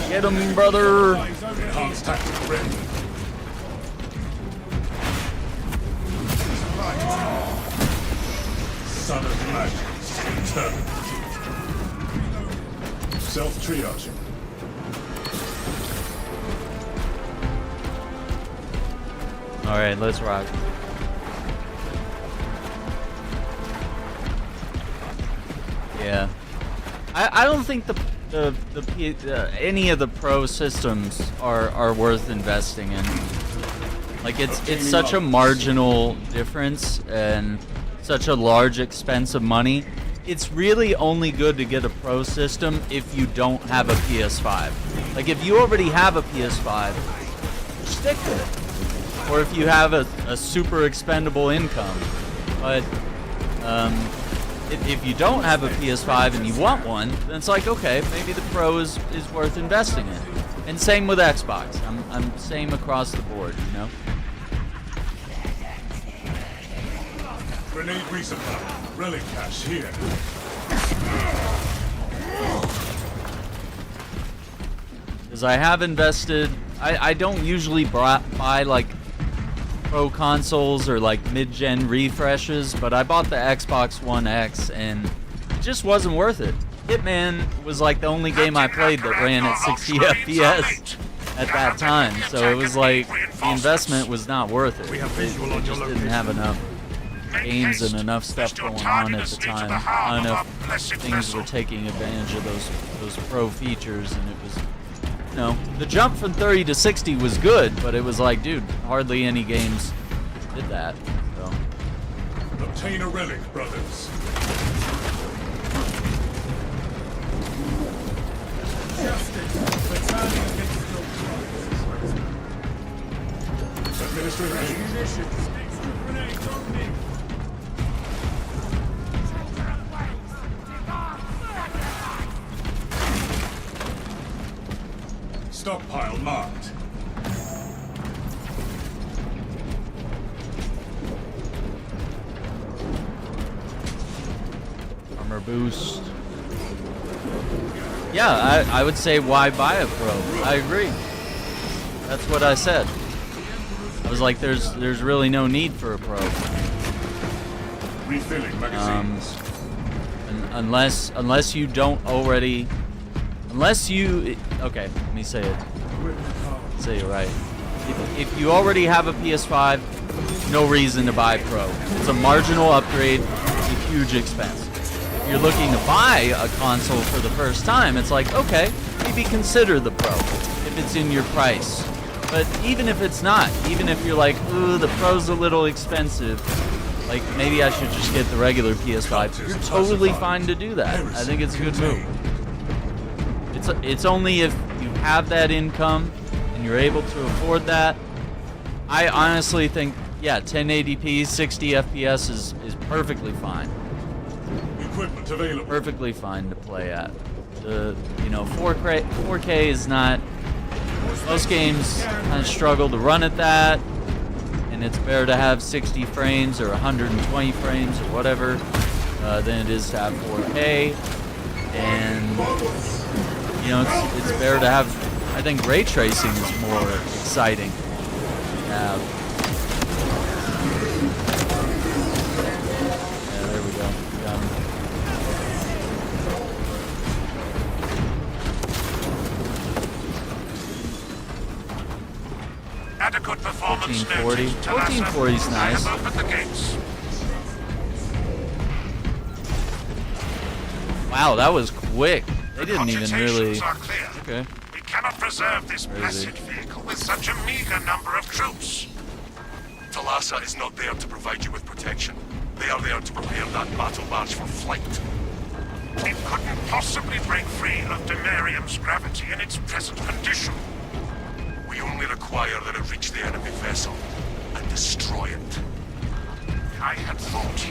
Get him, brother! Enhanced tactical ready. Son of Magic. Turn. Self-triaging. Alright, let's rock. Yeah. I don't think any of the pro systems are worth investing in. Like it's such a marginal difference and such a large expense of money. It's really only good to get a pro system if you don't have a PS5. Like if you already have a PS5, stick with it. Or if you have a super expendable income. But if you don't have a PS5 and you want one, then it's like, okay, maybe the Pro is worth investing in. And same with Xbox. I'm same across the board, you know? Grenade resupply. Relic cache here. Because I have invested... I don't usually buy, like, Pro consoles or, like, mid-gen refreshes, but I bought the Xbox One X, and it just wasn't worth it. Hitman was, like, the only game I played that ran at 60 FPS at that time, so it was like, the investment was not worth it. It just didn't have enough games and enough stuff going on at the time. Not enough things were taking advantage of those pro features, and it was, you know, the jump from 30 to 60 was good, but it was like, dude, hardly any games did that. So. Obtain a relic, brothers. Administering Stockpile marked. Armor boost. Yeah, I would say why buy a pro? I agree. That's what I said. I was like, there's really no need for a pro. Refilling magazines. Unless you don't already, okay, let me say it right. If you already have a PS5, no reason to buy Pro. It's a marginal upgrade, it's a huge expense. If you're looking to buy a console for the first time, it's like, okay, maybe consider the Pro if it's in your price. But even if it's not, even if you're like, ooh, the Pro's a little expensive, like, maybe I should just get the regular PS5. You're totally fine to do that. I think it's a good move. It's only if you have that income and you're able to afford that. I honestly think, yeah, 1080p, 60 FPS is perfectly fine. Equipment available. Perfectly fine to play at. The 4K is not. Most games kind of struggle to run at that. And it's better to have 60 frames or 120 frames or whatever than it is to have 4K. And it's better to have. I think ray tracing is more exciting. Yeah, there we go. Got him. Adequate performance 1440. noted. 1440 is nice. I have opened the gates. Wow, that was quick. They The didn't even really. cogitations are clear. Okay. We cannot preserve this Crazy. blessed vehicle with such a meager number of troops. Thalassa is not there to provide you with protection. They are there to prepare that battle barge for flight. It couldn't possibly break free of Demarium's gravity in its present condition. We only require that it reach the enemy vessel and destroy it. I had thought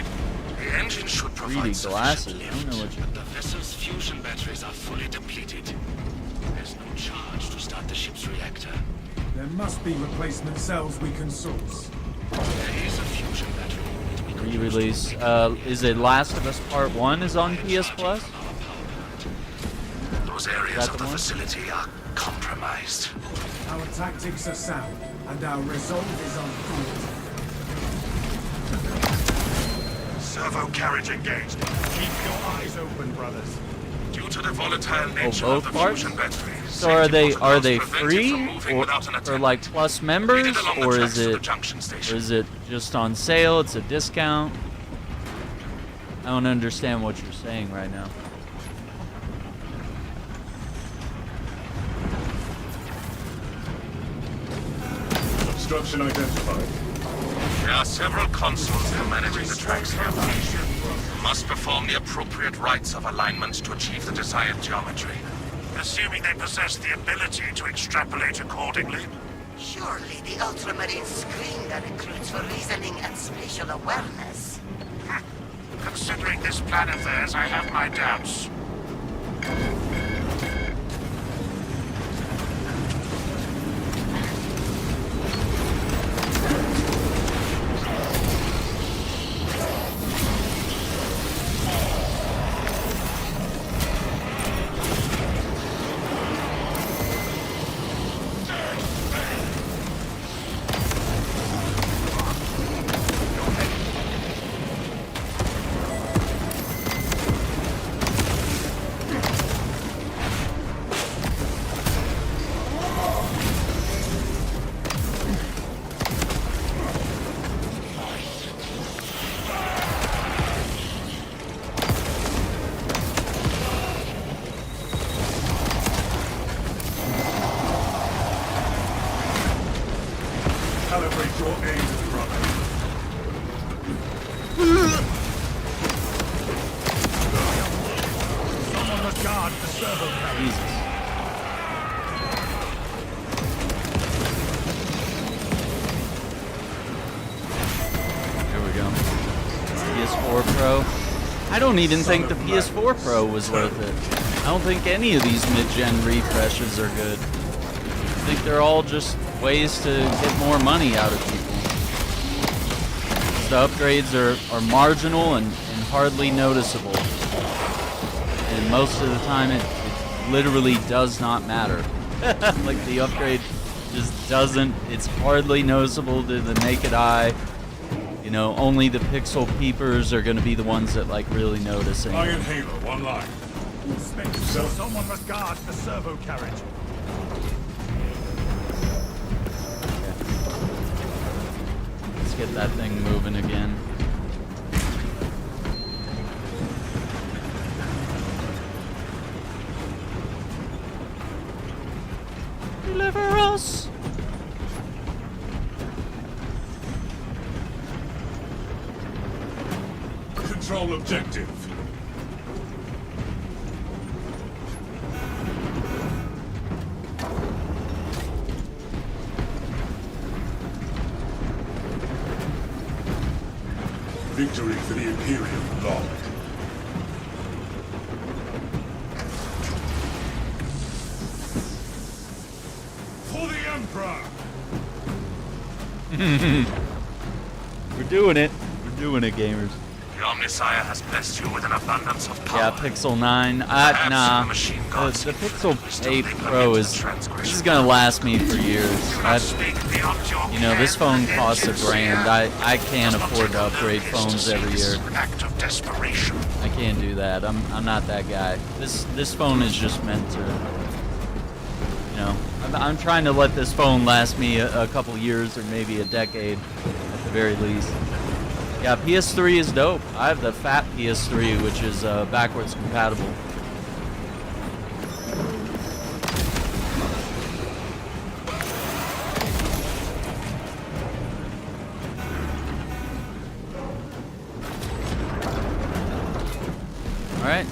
The engine should 3D provide glasses. sufficient I don't know what lift, you. but the vessel's fusion batteries are fully depleted. There's no charge to start the ship's reactor. There must be replacement cells we can source. There is a fusion battery unit we could use to Re-release. make Is it Last of Us Part 1 is on PS Plus? Those areas that of the the one? facility are compromised. Our tactics are sound, and our resolve is on point. Servo carriage engaged. Keep your eyes open, brothers. Due to the volatile nature both of the parts? fusion battery, So are they safety protocols prevent it free from moving or without an for attendant. like Plus Meet members, it along the or tracks is to the it junction station. just on sale? It's a discount. I don't understand what you're saying right now. Obstruction identified. There are several consoles for managing the tracks here. You must perform the appropriate rites of alignment to achieve the desired geometry. assuming they possess the ability to extrapolate accordingly. Surely the Ultramarines screen their recruits for reasoning and spatial awareness. Considering this plan of theirs, I have my doubts. Calibrate your aims, brother. Someone must guard the servo carrier. Jesus. There we go. PS4 Pro. I don't even think the PS4 Pro was worth it. I don't think any of these mid-gen refreshes are good. point, they're all just ways to get more money out of people. The upgrades are marginal and hardly noticeable. And most of the time it literally does not matter. Like the upgrade just doesn't, it's hardly noticeable to the naked eye. You know, only the pixel peepers are going to be the ones that like really notice it. Iron Halo, one line. Someone must guard the servo carriage. Let's get that thing moving again. Deliver us! Control objective. Victory for the Imperium logged. For the Emperor! We're doing it. We're doing it, gamers. The Omnisire has blessed you with an abundance of power. Yeah, Pixel 9. Nah. The Pixel 8 Pro is gonna last me for years. You know, this phone costs $1,000. I can't afford to upgrade phones every year. I can't do that. I'm not that guy. This phone is just meant to. You know, I'm trying to let this phone last me a couple years or maybe a decade at the very least. Yeah, PS3 is dope. I have the fat PS3, which is backwards compatible. All right.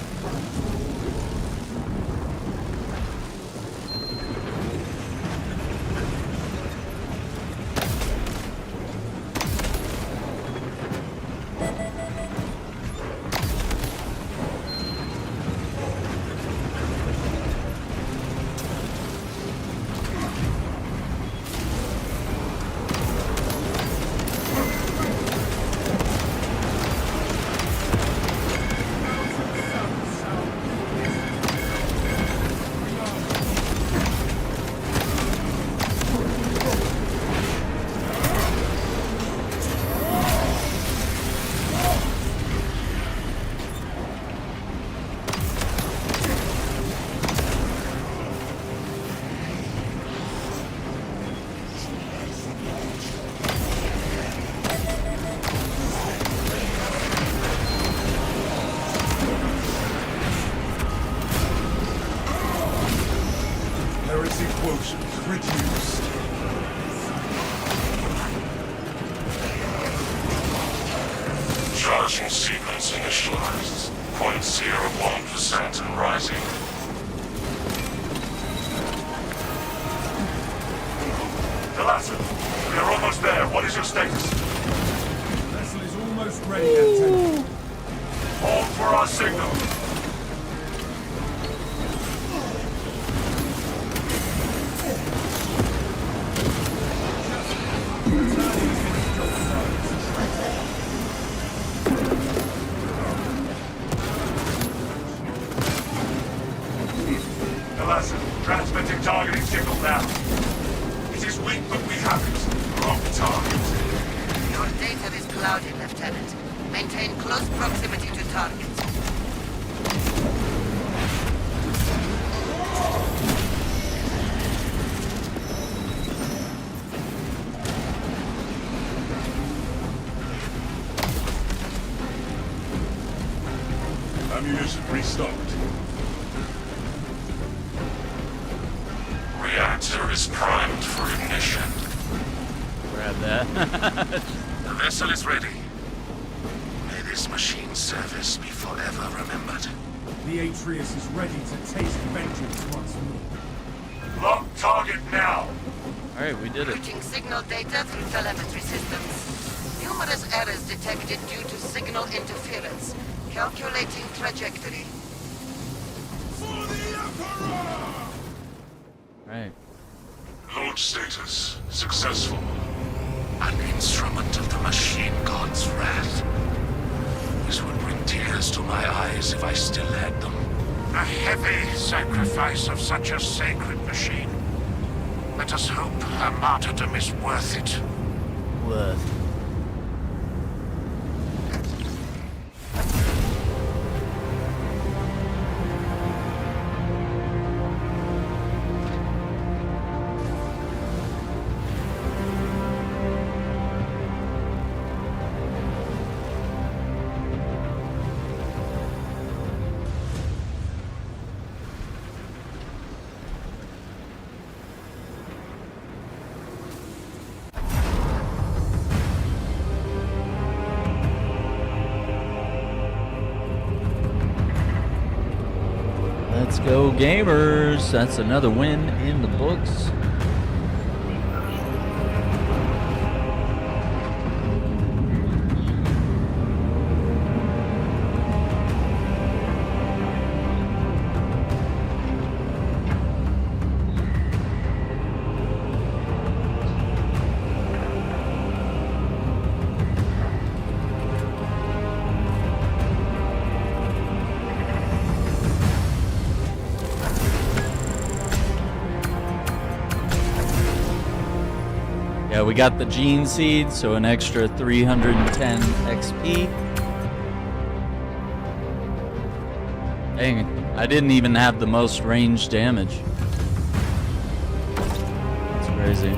Reduced. Charging sequence initialized. 0.01% and rising. Delasso, we are almost there. What is your status? Vessel is almost ready, Lieutenant. Hold for our signal. Transmitting targeting signal now. It is weak, but we have it. Wrong target. Your data is clouded, Lieutenant. Maintain close proximity to target. Ammunition restocked. Reactor is primed for ignition. Grab that. The vessel is ready. May this machine's service be forever remembered. The Atreus is ready to taste vengeance once more. Lock target now! Alright, we did it. Routing signal data through telemetry systems. Numerous errors detected due to signal interference. Calculating trajectory. For the Emperor! Alright. Launch status. Successful. An instrument of the machine god's wrath. This would bring tears to my eyes if I still had them. A heavy sacrifice of such a sacred machine. Let us hope her martyrdom is worth it. Worth. Let's go, gamers. That's another win in the books. Yeah, we got the gene seed, so an extra 310 XP. Dang, I didn't even have the most range damage. That's crazy.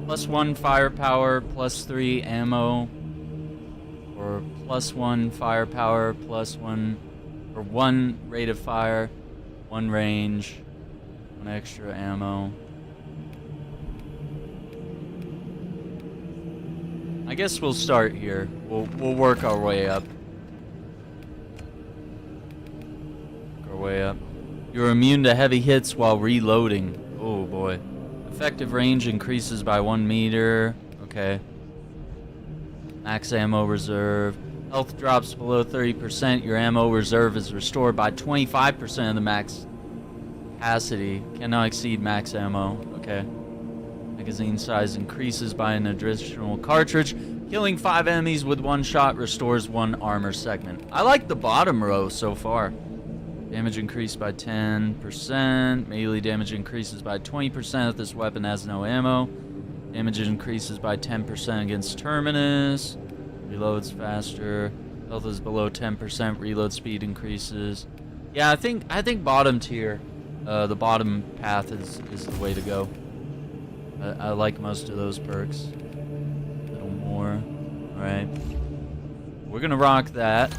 +1 firepower, +3 ammo, or +1 firepower, +1, or 1 rate of fire, 1 range, 1 extra ammo. I guess we'll start here. We'll work our way up. You're immune to heavy hits while reloading. Oh boy. Effective range increases by 1 meter. Okay. Max ammo reserve. Health drops below 30%. Your ammo reserve is restored by 25% of the max capacity. Cannot exceed max ammo. Okay. Magazine size increases by an additional cartridge. Killing 5 enemies with 1 shot restores 1 armor segment. I like the bottom row so far. Damage increased by 10%. Melee damage increases by 20% if this weapon has no ammo. Damage increases by 10% against Terminus. Reloads faster. Health is below 10%. Reload speed increases. Yeah, I think bottom tier, the bottom path is the way to go. I like most of those perks. A little more. All right. We're gonna rock that.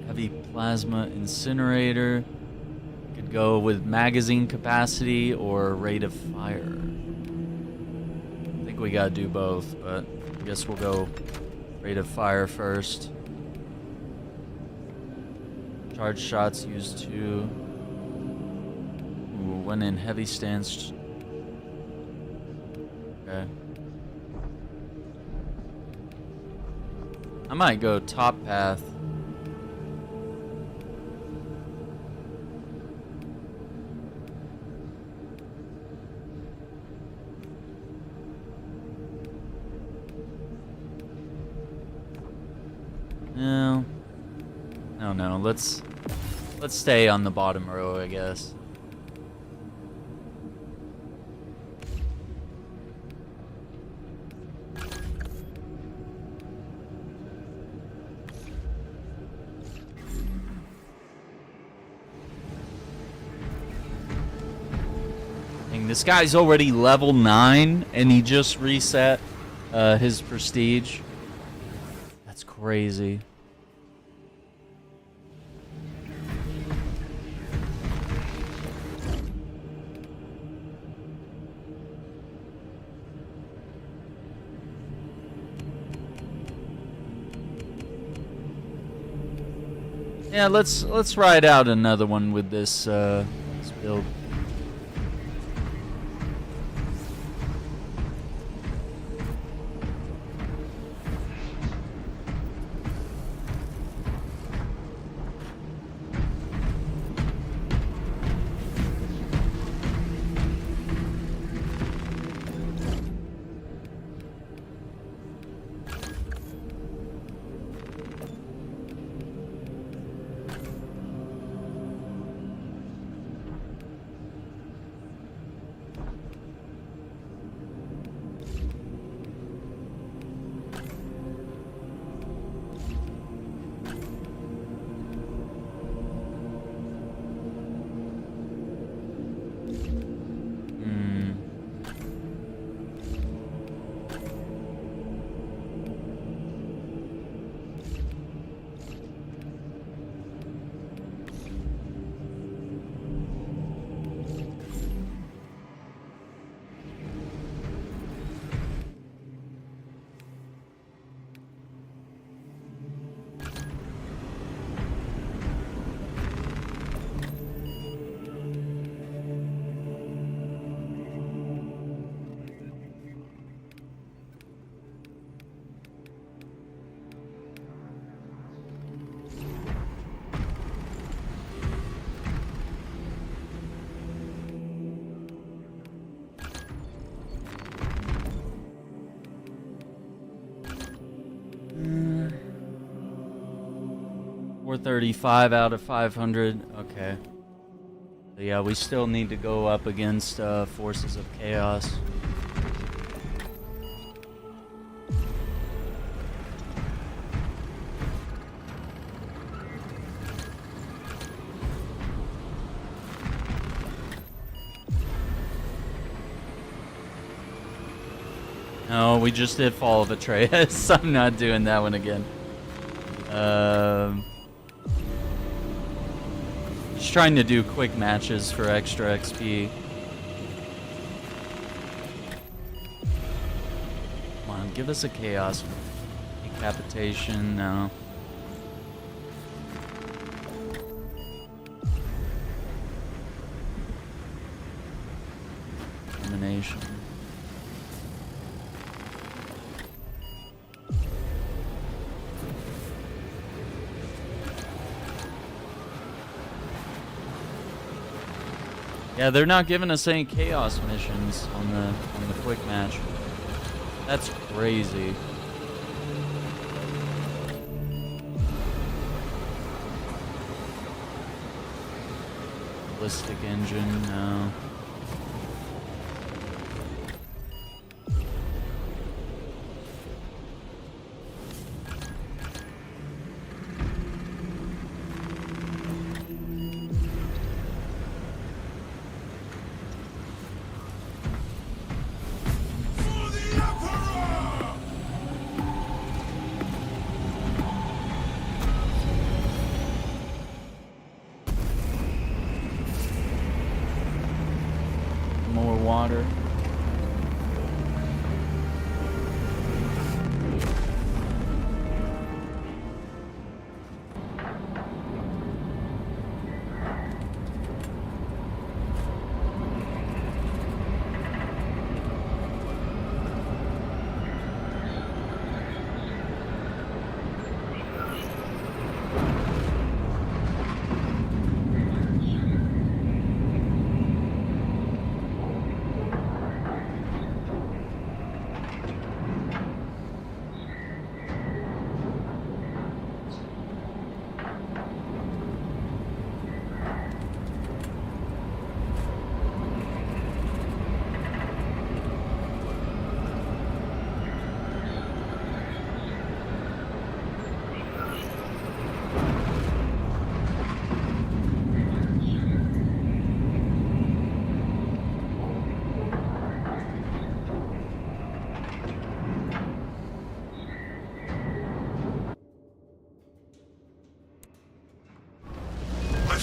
Heavy plasma incinerator. Could go with magazine capacity or rate of fire. I think we gotta do both, but I guess we'll go rate of fire first. Charge shots used to. Ooh, when in heavy stance. Okay. I might go top path. No. Let's stay on the bottom row, I guess. Dang, this guy's already level 9 and he just reset his prestige. That's crazy. Yeah, let's ride out another one with this this build. Mm. 435 out of 500. Okay. So yeah, we still need to go up against Forces of Chaos. No, we just did Fall of Atreus. I'm not doing that one again. Just trying to do quick matches for extra XP. Come on, give us a Chaos Decapitation. No. Elimination. Yeah, they're not giving us any chaos missions on the quick match. That's crazy. Ballistic engine, no. Water.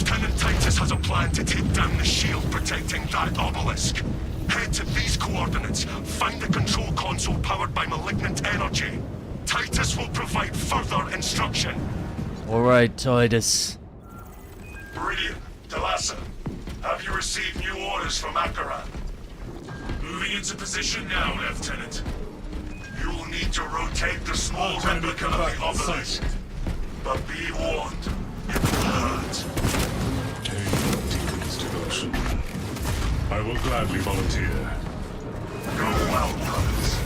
Lieutenant Titus has a plan to take down the shield protecting that obelisk. Head to these coordinates, find the control console powered by malignant energy. Titus will provide further instruction. Alright, Titus. Brilliant. Delassa, have you received new orders from Akaran? Moving into position now, Lieutenant. You will need to rotate the small replica of the obelisk. But be warned, it will hurt. Deacon's devotion. I will gladly volunteer. Go well, brothers.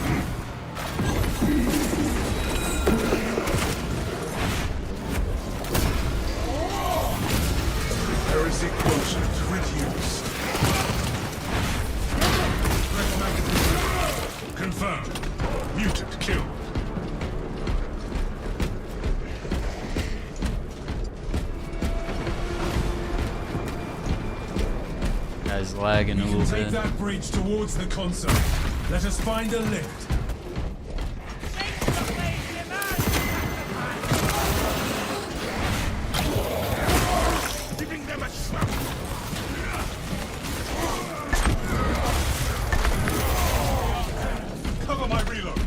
Heresy quotient reduced. Confirmed. Mutant killed. Guy's lagging a We can little take bit. that bridge towards the console. Let us find a lift. Giving them a slap. Cover my reload.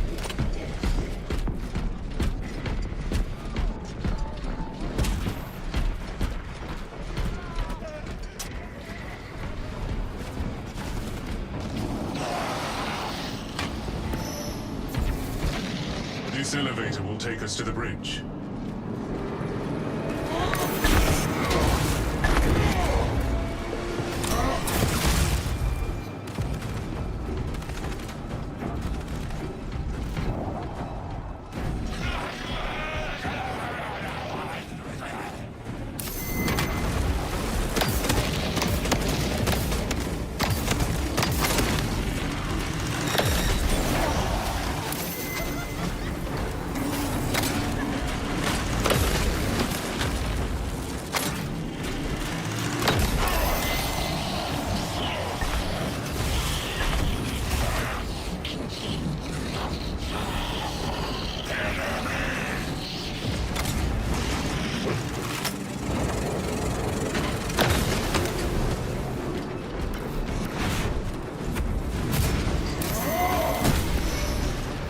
This elevator will take us to the bridge.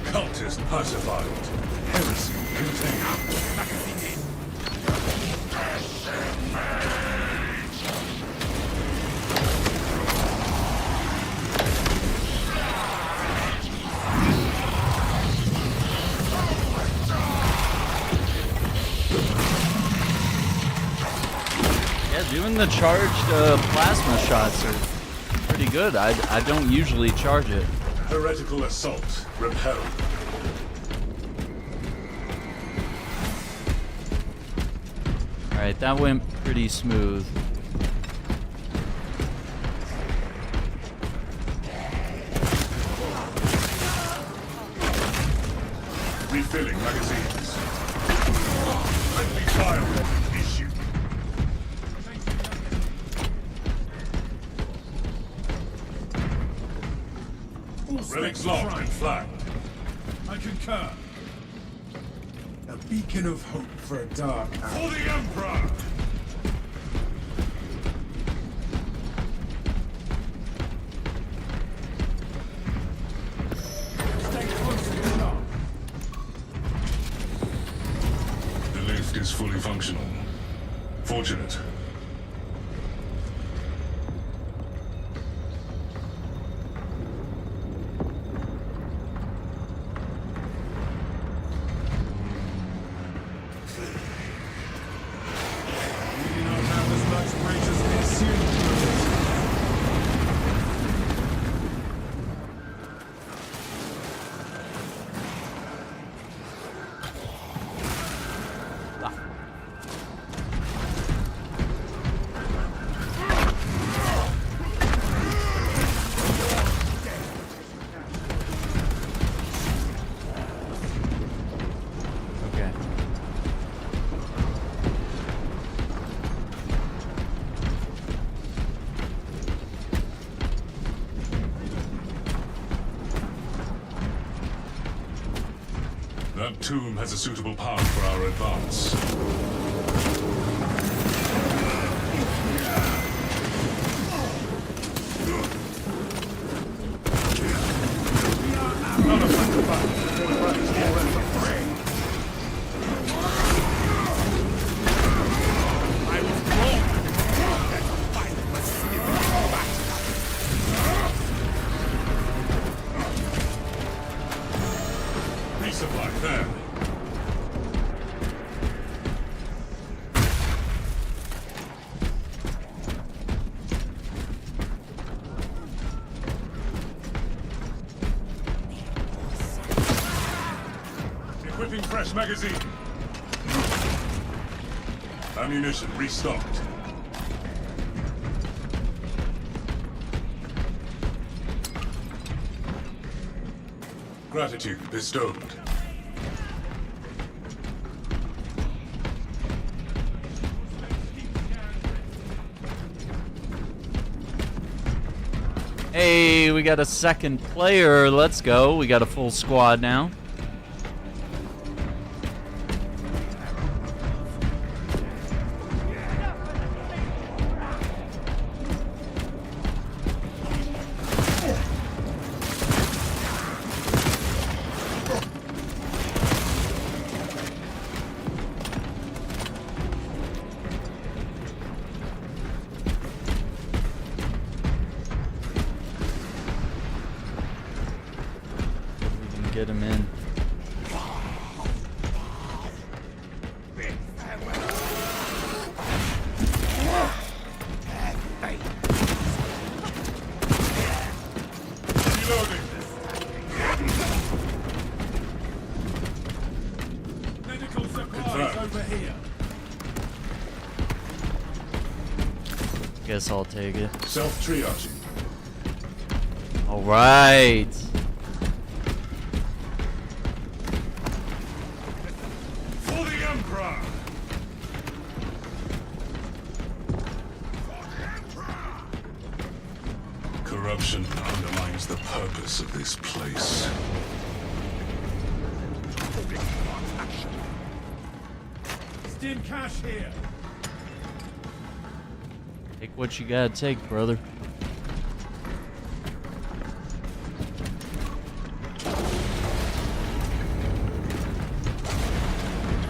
Cultist pacified. Heresy contained. Yeah, doing the charged plasma shots are pretty good. I don't usually charge it. Heretical assault repelled. Alright, that went pretty smooth. Refilling magazines. Friendly fire weapon issue. Relics locked and flagged. I concur. A beacon of hope for a dark hour. For the Emperor! Stay close to the top. The lift is fully functional. Fortunate. We do not have as much bridge as we assumed. Okay. That tomb has a suitable path for our advance. Prepare. Equipping fresh magazine. Ammunition restocked. Gratitude bestowed. Hey, we got a second player. Let's go. We got a full squad now. Get him in. Medical supplies over here. Guess I'll take it. Self-triaging. All right. For the Emperor! Corruption undermines the purpose of this place. Stim cash here. Take what you gotta take, brother.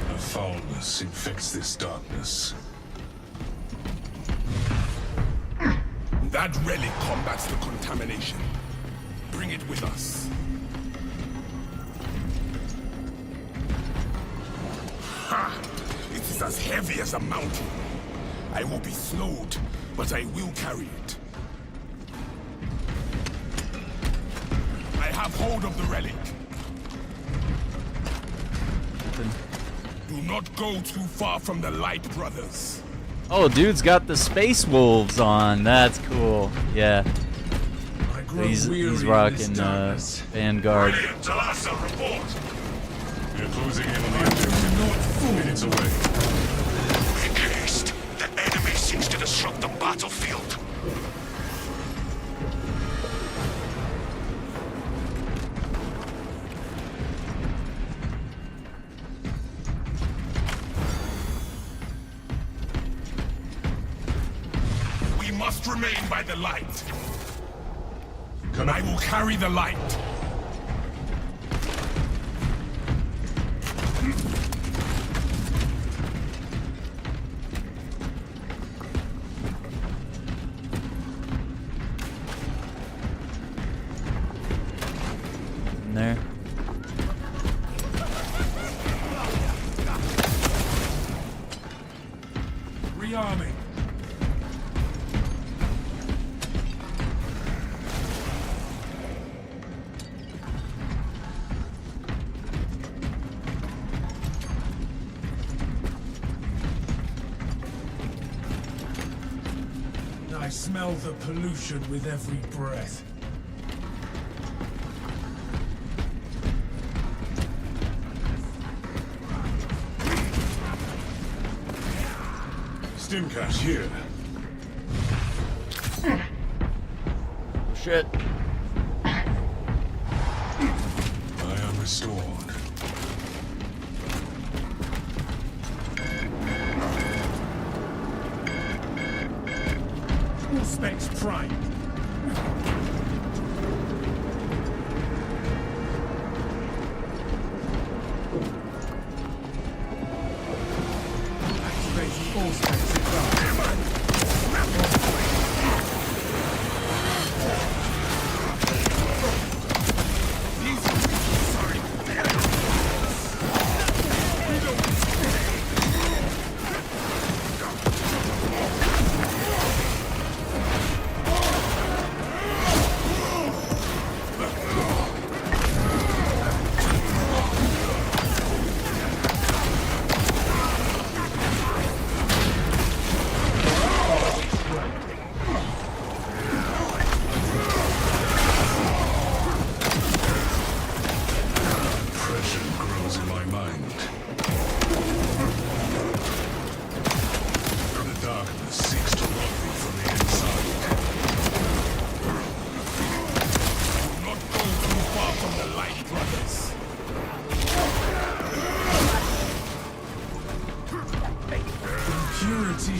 A foulness infects this darkness. That relic combats the contamination. Bring it with us. Ha! It is as heavy as a mountain. I will be slowed, but I will carry it. I have hold of the relic. Do not go too far from the light, brothers. Oh, dude's got the Space Wolves on. That's cool. Yeah. He's rocking Vanguard. Brilliant, Talassa, report! We're closing in on the Imperium. Minutes away. Make haste. The enemy seeks to disrupt the battlefield. We must remain by the light. I will carry the light. In there. Rearming. I smell the pollution with every breath. Stim cache here. Shit. I am restored. Specs prime. Activate all specs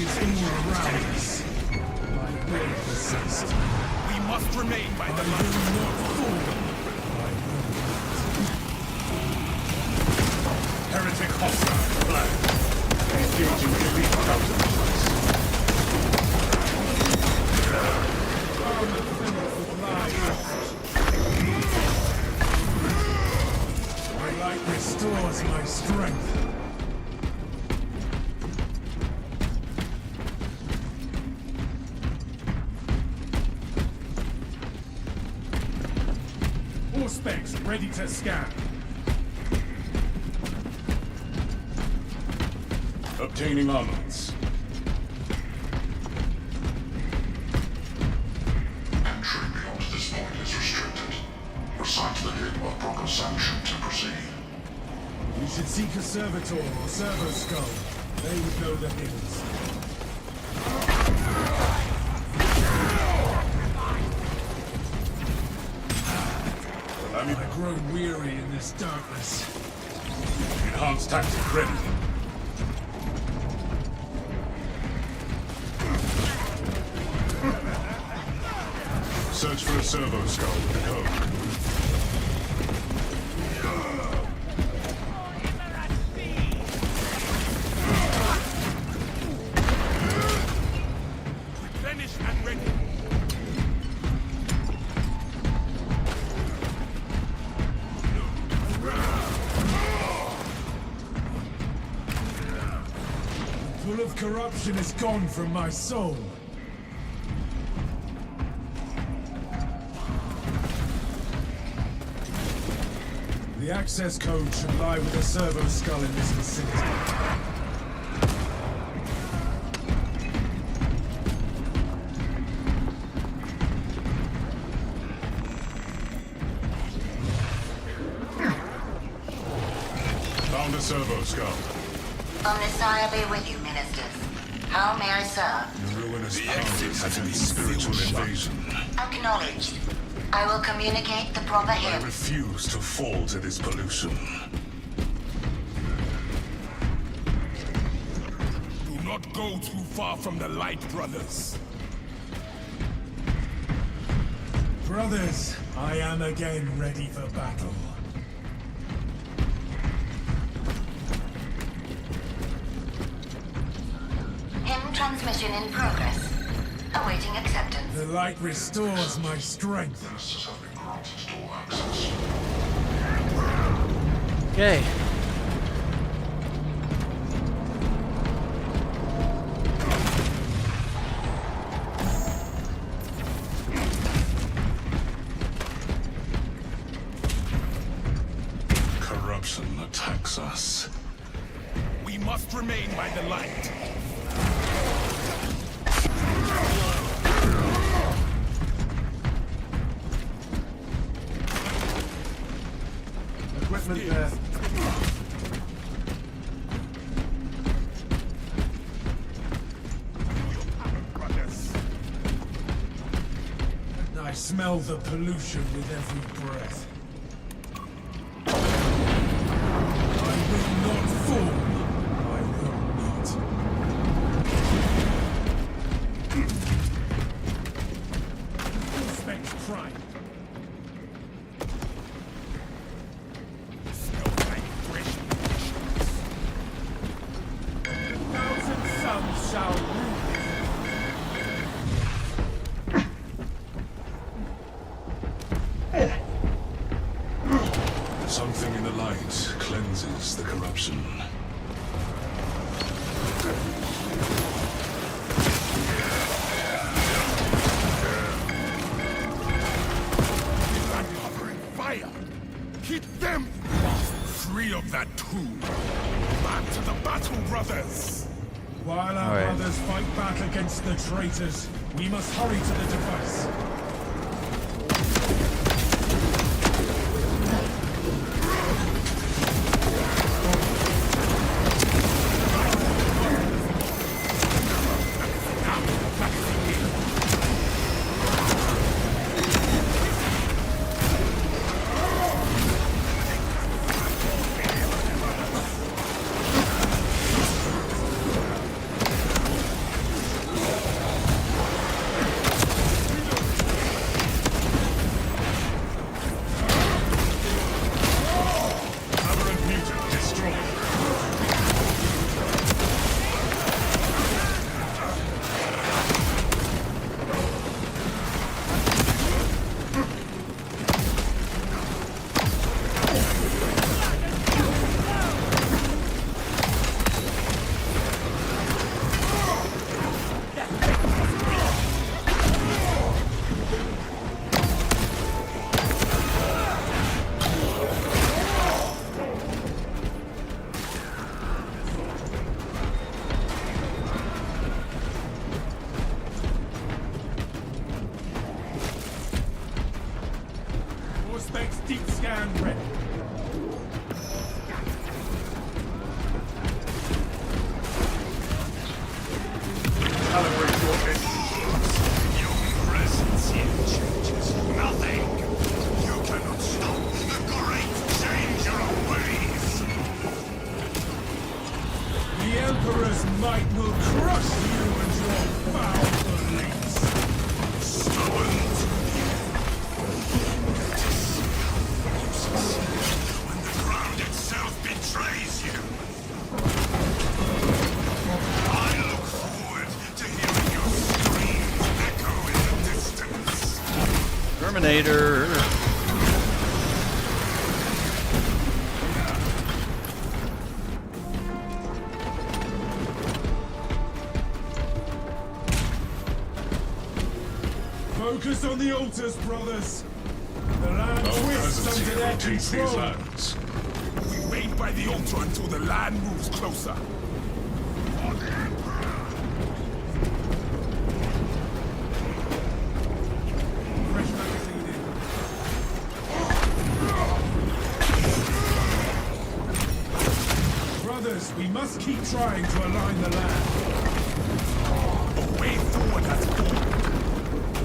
is all around us. I will persist. We must remain by the I light. will not fall. Heretic hostile. Flag. Engaging elite countermeasures. The light restores my strength. All specs ready to scan. Obtaining armaments. Entry beyond this point is restricted. Recite the hit with proper sanction to proceed. You should seek a servitor or servo skull. They would know the hints. I've grown weary in this darkness. Enhanced tactic ready. Search for a servo skull with the code. Replenished and ready. Full of corruption is gone from my soul. The access code should lie with a servo skull in this vicinity. Found a servo skull. Omnissiah be with you, ministers. How may I serve? Ruinous powers had to be spiritual invasion. Acknowledged. I will communicate the proper I hint. refuse to fall to this pollution. Do not go too far from the light, brothers. Brothers, I am again ready for battle. Him transmission in progress. Awaiting acceptance. The light restores my strength. Ministers have been granted door access. Okay. Corruption attacks us. We must remain by the light. Equipment there. I smell the pollution with every breath. I will not fall. I will not. Inspect crime. Thousand suns shall rule. Something in the light cleanses the corruption. Fire! Keep them free of that too. Back to the battle, brothers! While our brothers fight back against the traitors, we must hurry to the device. Suspects deep scan ready. Calibrate your engines. Your presence here changes nothing. You cannot stop the great changer of ways. The Emperor's might will crush you and your foul beliefs. Stubborn to you. You succeed when the ground itself betrays you. I look forward to hearing your screams echo in the distance. Terminator. Focus on the altars, brothers. The land twists under their control. We wait by the altar until the land moves closer. Fresh magazine in. Brothers, we must keep trying to align the land. A way forward has formed.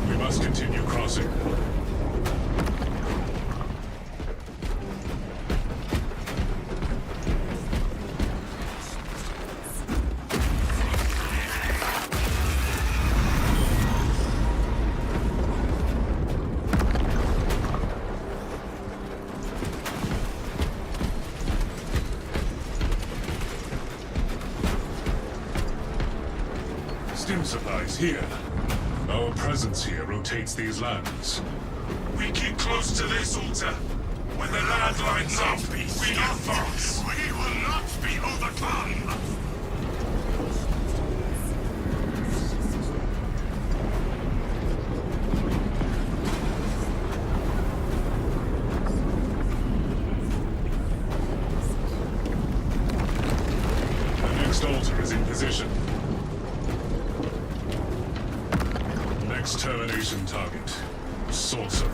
We must continue crossing. Stim supplies here. Our presence here rotates these lands. We keep close to this altar. When the land lines up, we advance. We will not be overcome. The next altar is in position. Next termination target. Sorcerer.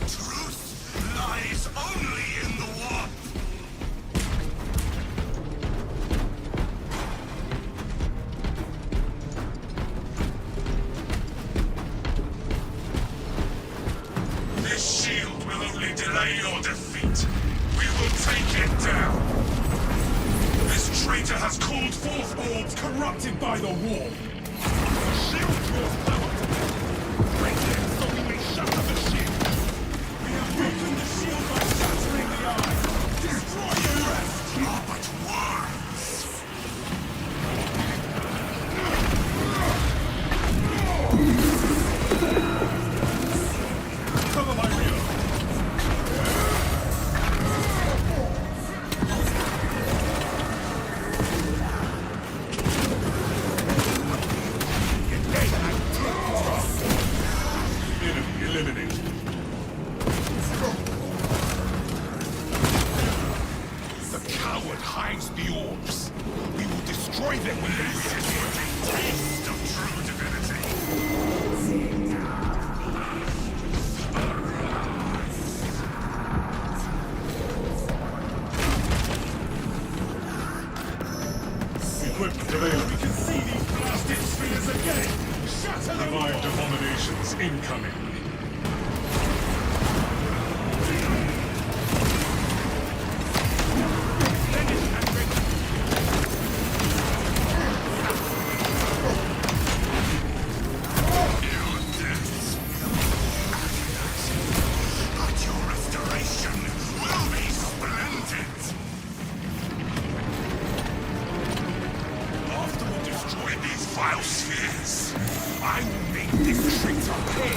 Truth lies only in the warp. This shield will only delay your defeat. We will take it down. This traitor has called forth orbs corrupted by the war. Shield draws power. Break it so we may shatter the shield. We have broken the shield by shattering the eye. Destroy the rest. Ah, but worms. Cover my rear. Eliminated. The coward hides the orbs. We will destroy them when they reach us. Taste of true divinity. Equipment available. We can see these blasted spheres again. Shatter them. Revived abominations incoming. I will make this traitor pay.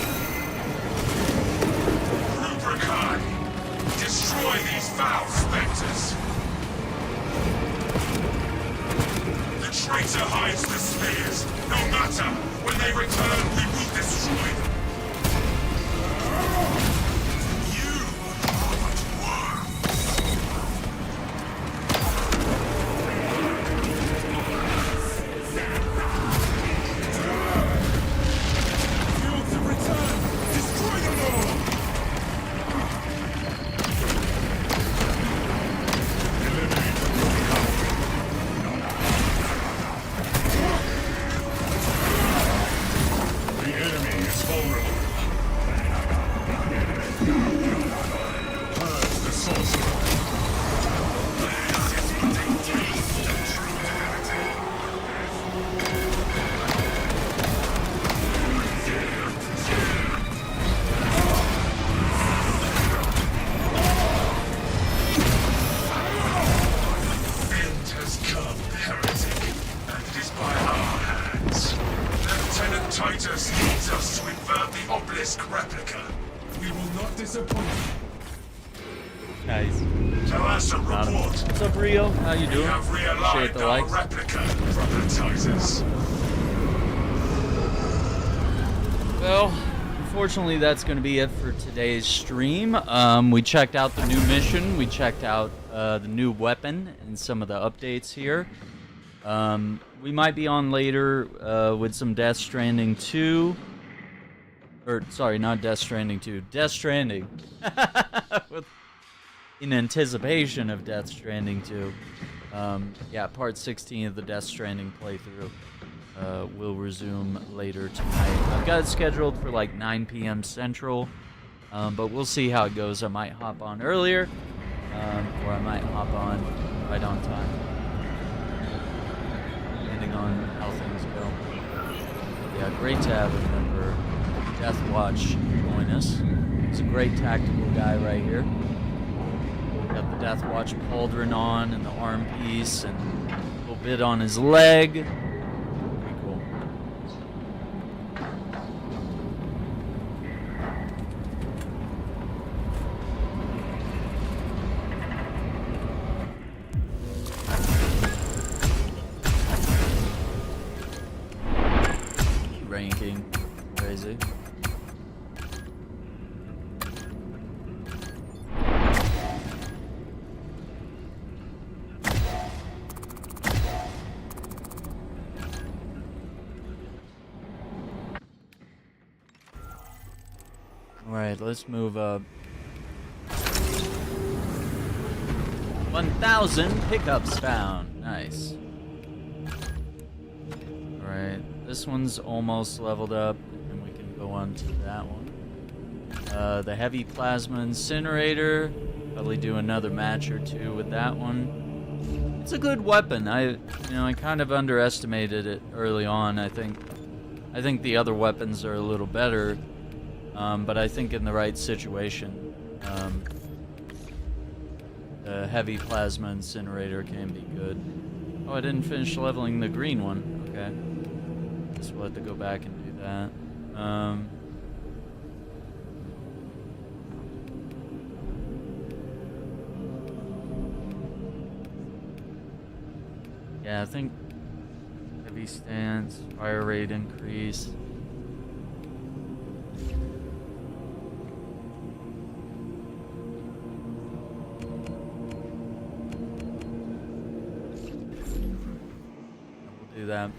Titus needs us to invert the obelisk replica. We will not disappoint. Nice. Tell Got him. report. What's up, Rio? How you We doing? have Appreciate realigned the our likes. replica, Brother Titus. Well, unfortunately, that's going to be it for today's stream. We checked out the new mission. We checked out the new weapon and some of the updates here. We might be on later with some Death Stranding 2. Or, sorry, not Death Stranding 2. Death Stranding. In anticipation of Death Stranding 2. Yeah, part 16 of the Death Stranding playthrough. Will resume later tonight. I've got it scheduled for like 9 p.m. Central, but we'll see how it goes. I might hop on earlier, or I might hop on right on time, depending on how things go. Yeah, great to have a member of Deathwatch join us. He's a great tactical guy right here. Got the Deathwatch pauldron on and the arm piece and a little bit on his leg. Ranking crazy. Alright, let's move up. 1,000 pickups found. Nice. Alright, this one's almost leveled up, and we can go on to that one. The heavy plasma incinerator. Probably do another match or two with that one. It's a good weapon. I kind of underestimated it early on. I think the other weapons are a little better, but I think in the right situation, the heavy plasma incinerator can be good. Oh, I didn't finish leveling the green one. Okay. Guess we'll have to go back and do that. Yeah, I think heavy stance, fire rate increase. We'll do that.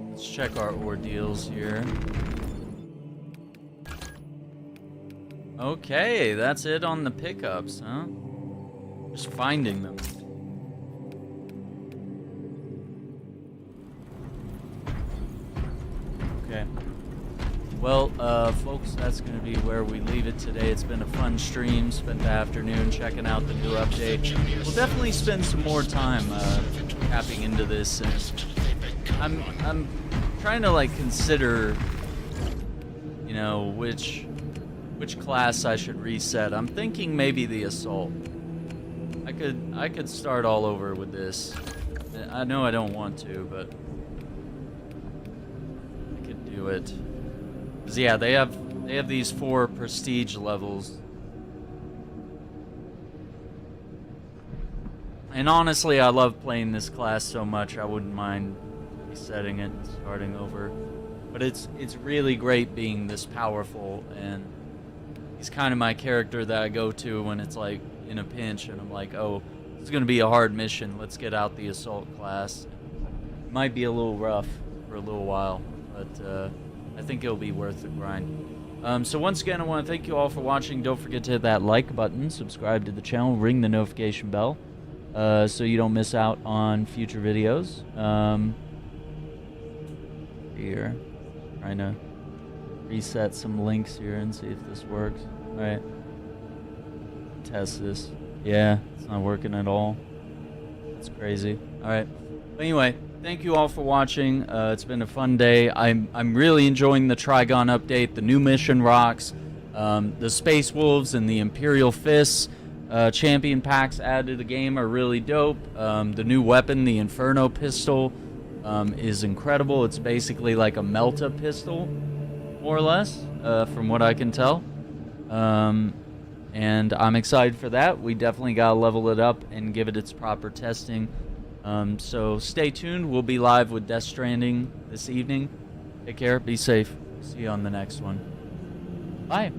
Let's check our ordeals here. Okay, that's it on the pickups, huh? Just finding them. Okay. Well, folks, that's going to be where we leave it today. It's been a fun stream. Spent the afternoon checking out the new update. We'll definitely spend some more time tapping into this. And I'm trying to like consider, you know, which class I should reset. I'm thinking maybe the assault. I could start all over with this. I know I don't want to, but I could do it. 'Cause yeah, they have these 4 prestige levels. And honestly, I love playing this class so much, I wouldn't mind resetting it and starting over. But it's really great being this powerful, and he's kind of my character that I go to when it's like in a pinch and I'm like, oh, this is gonna be a hard mission, let's get out the assault class. It might be a little rough for a little while, but I think it'll be worth the grind. So once again, I want to thank you all for watching. Don't forget to hit that like button, subscribe to the channel, ring the notification bell, so you don't miss out on future videos. Here, trying to reset some links here and see if this works. All right. Test this. Yeah, it's not working at all. That's crazy. All right. But anyway, thank you all for watching. It's been a fun day. I'm really enjoying the Trygon update. The new mission rocks. The Space Wolves and the Imperial Fists champion packs added to the game are really dope. The new weapon, the Inferno pistol, is incredible. It's basically like a Melta pistol, more or less, from what I can tell. And I'm excited for that. We definitely gotta level it up and give it its proper testing. So stay tuned. We'll be live with Death Stranding this evening. Take care. Be safe. See you on the next one. Bye.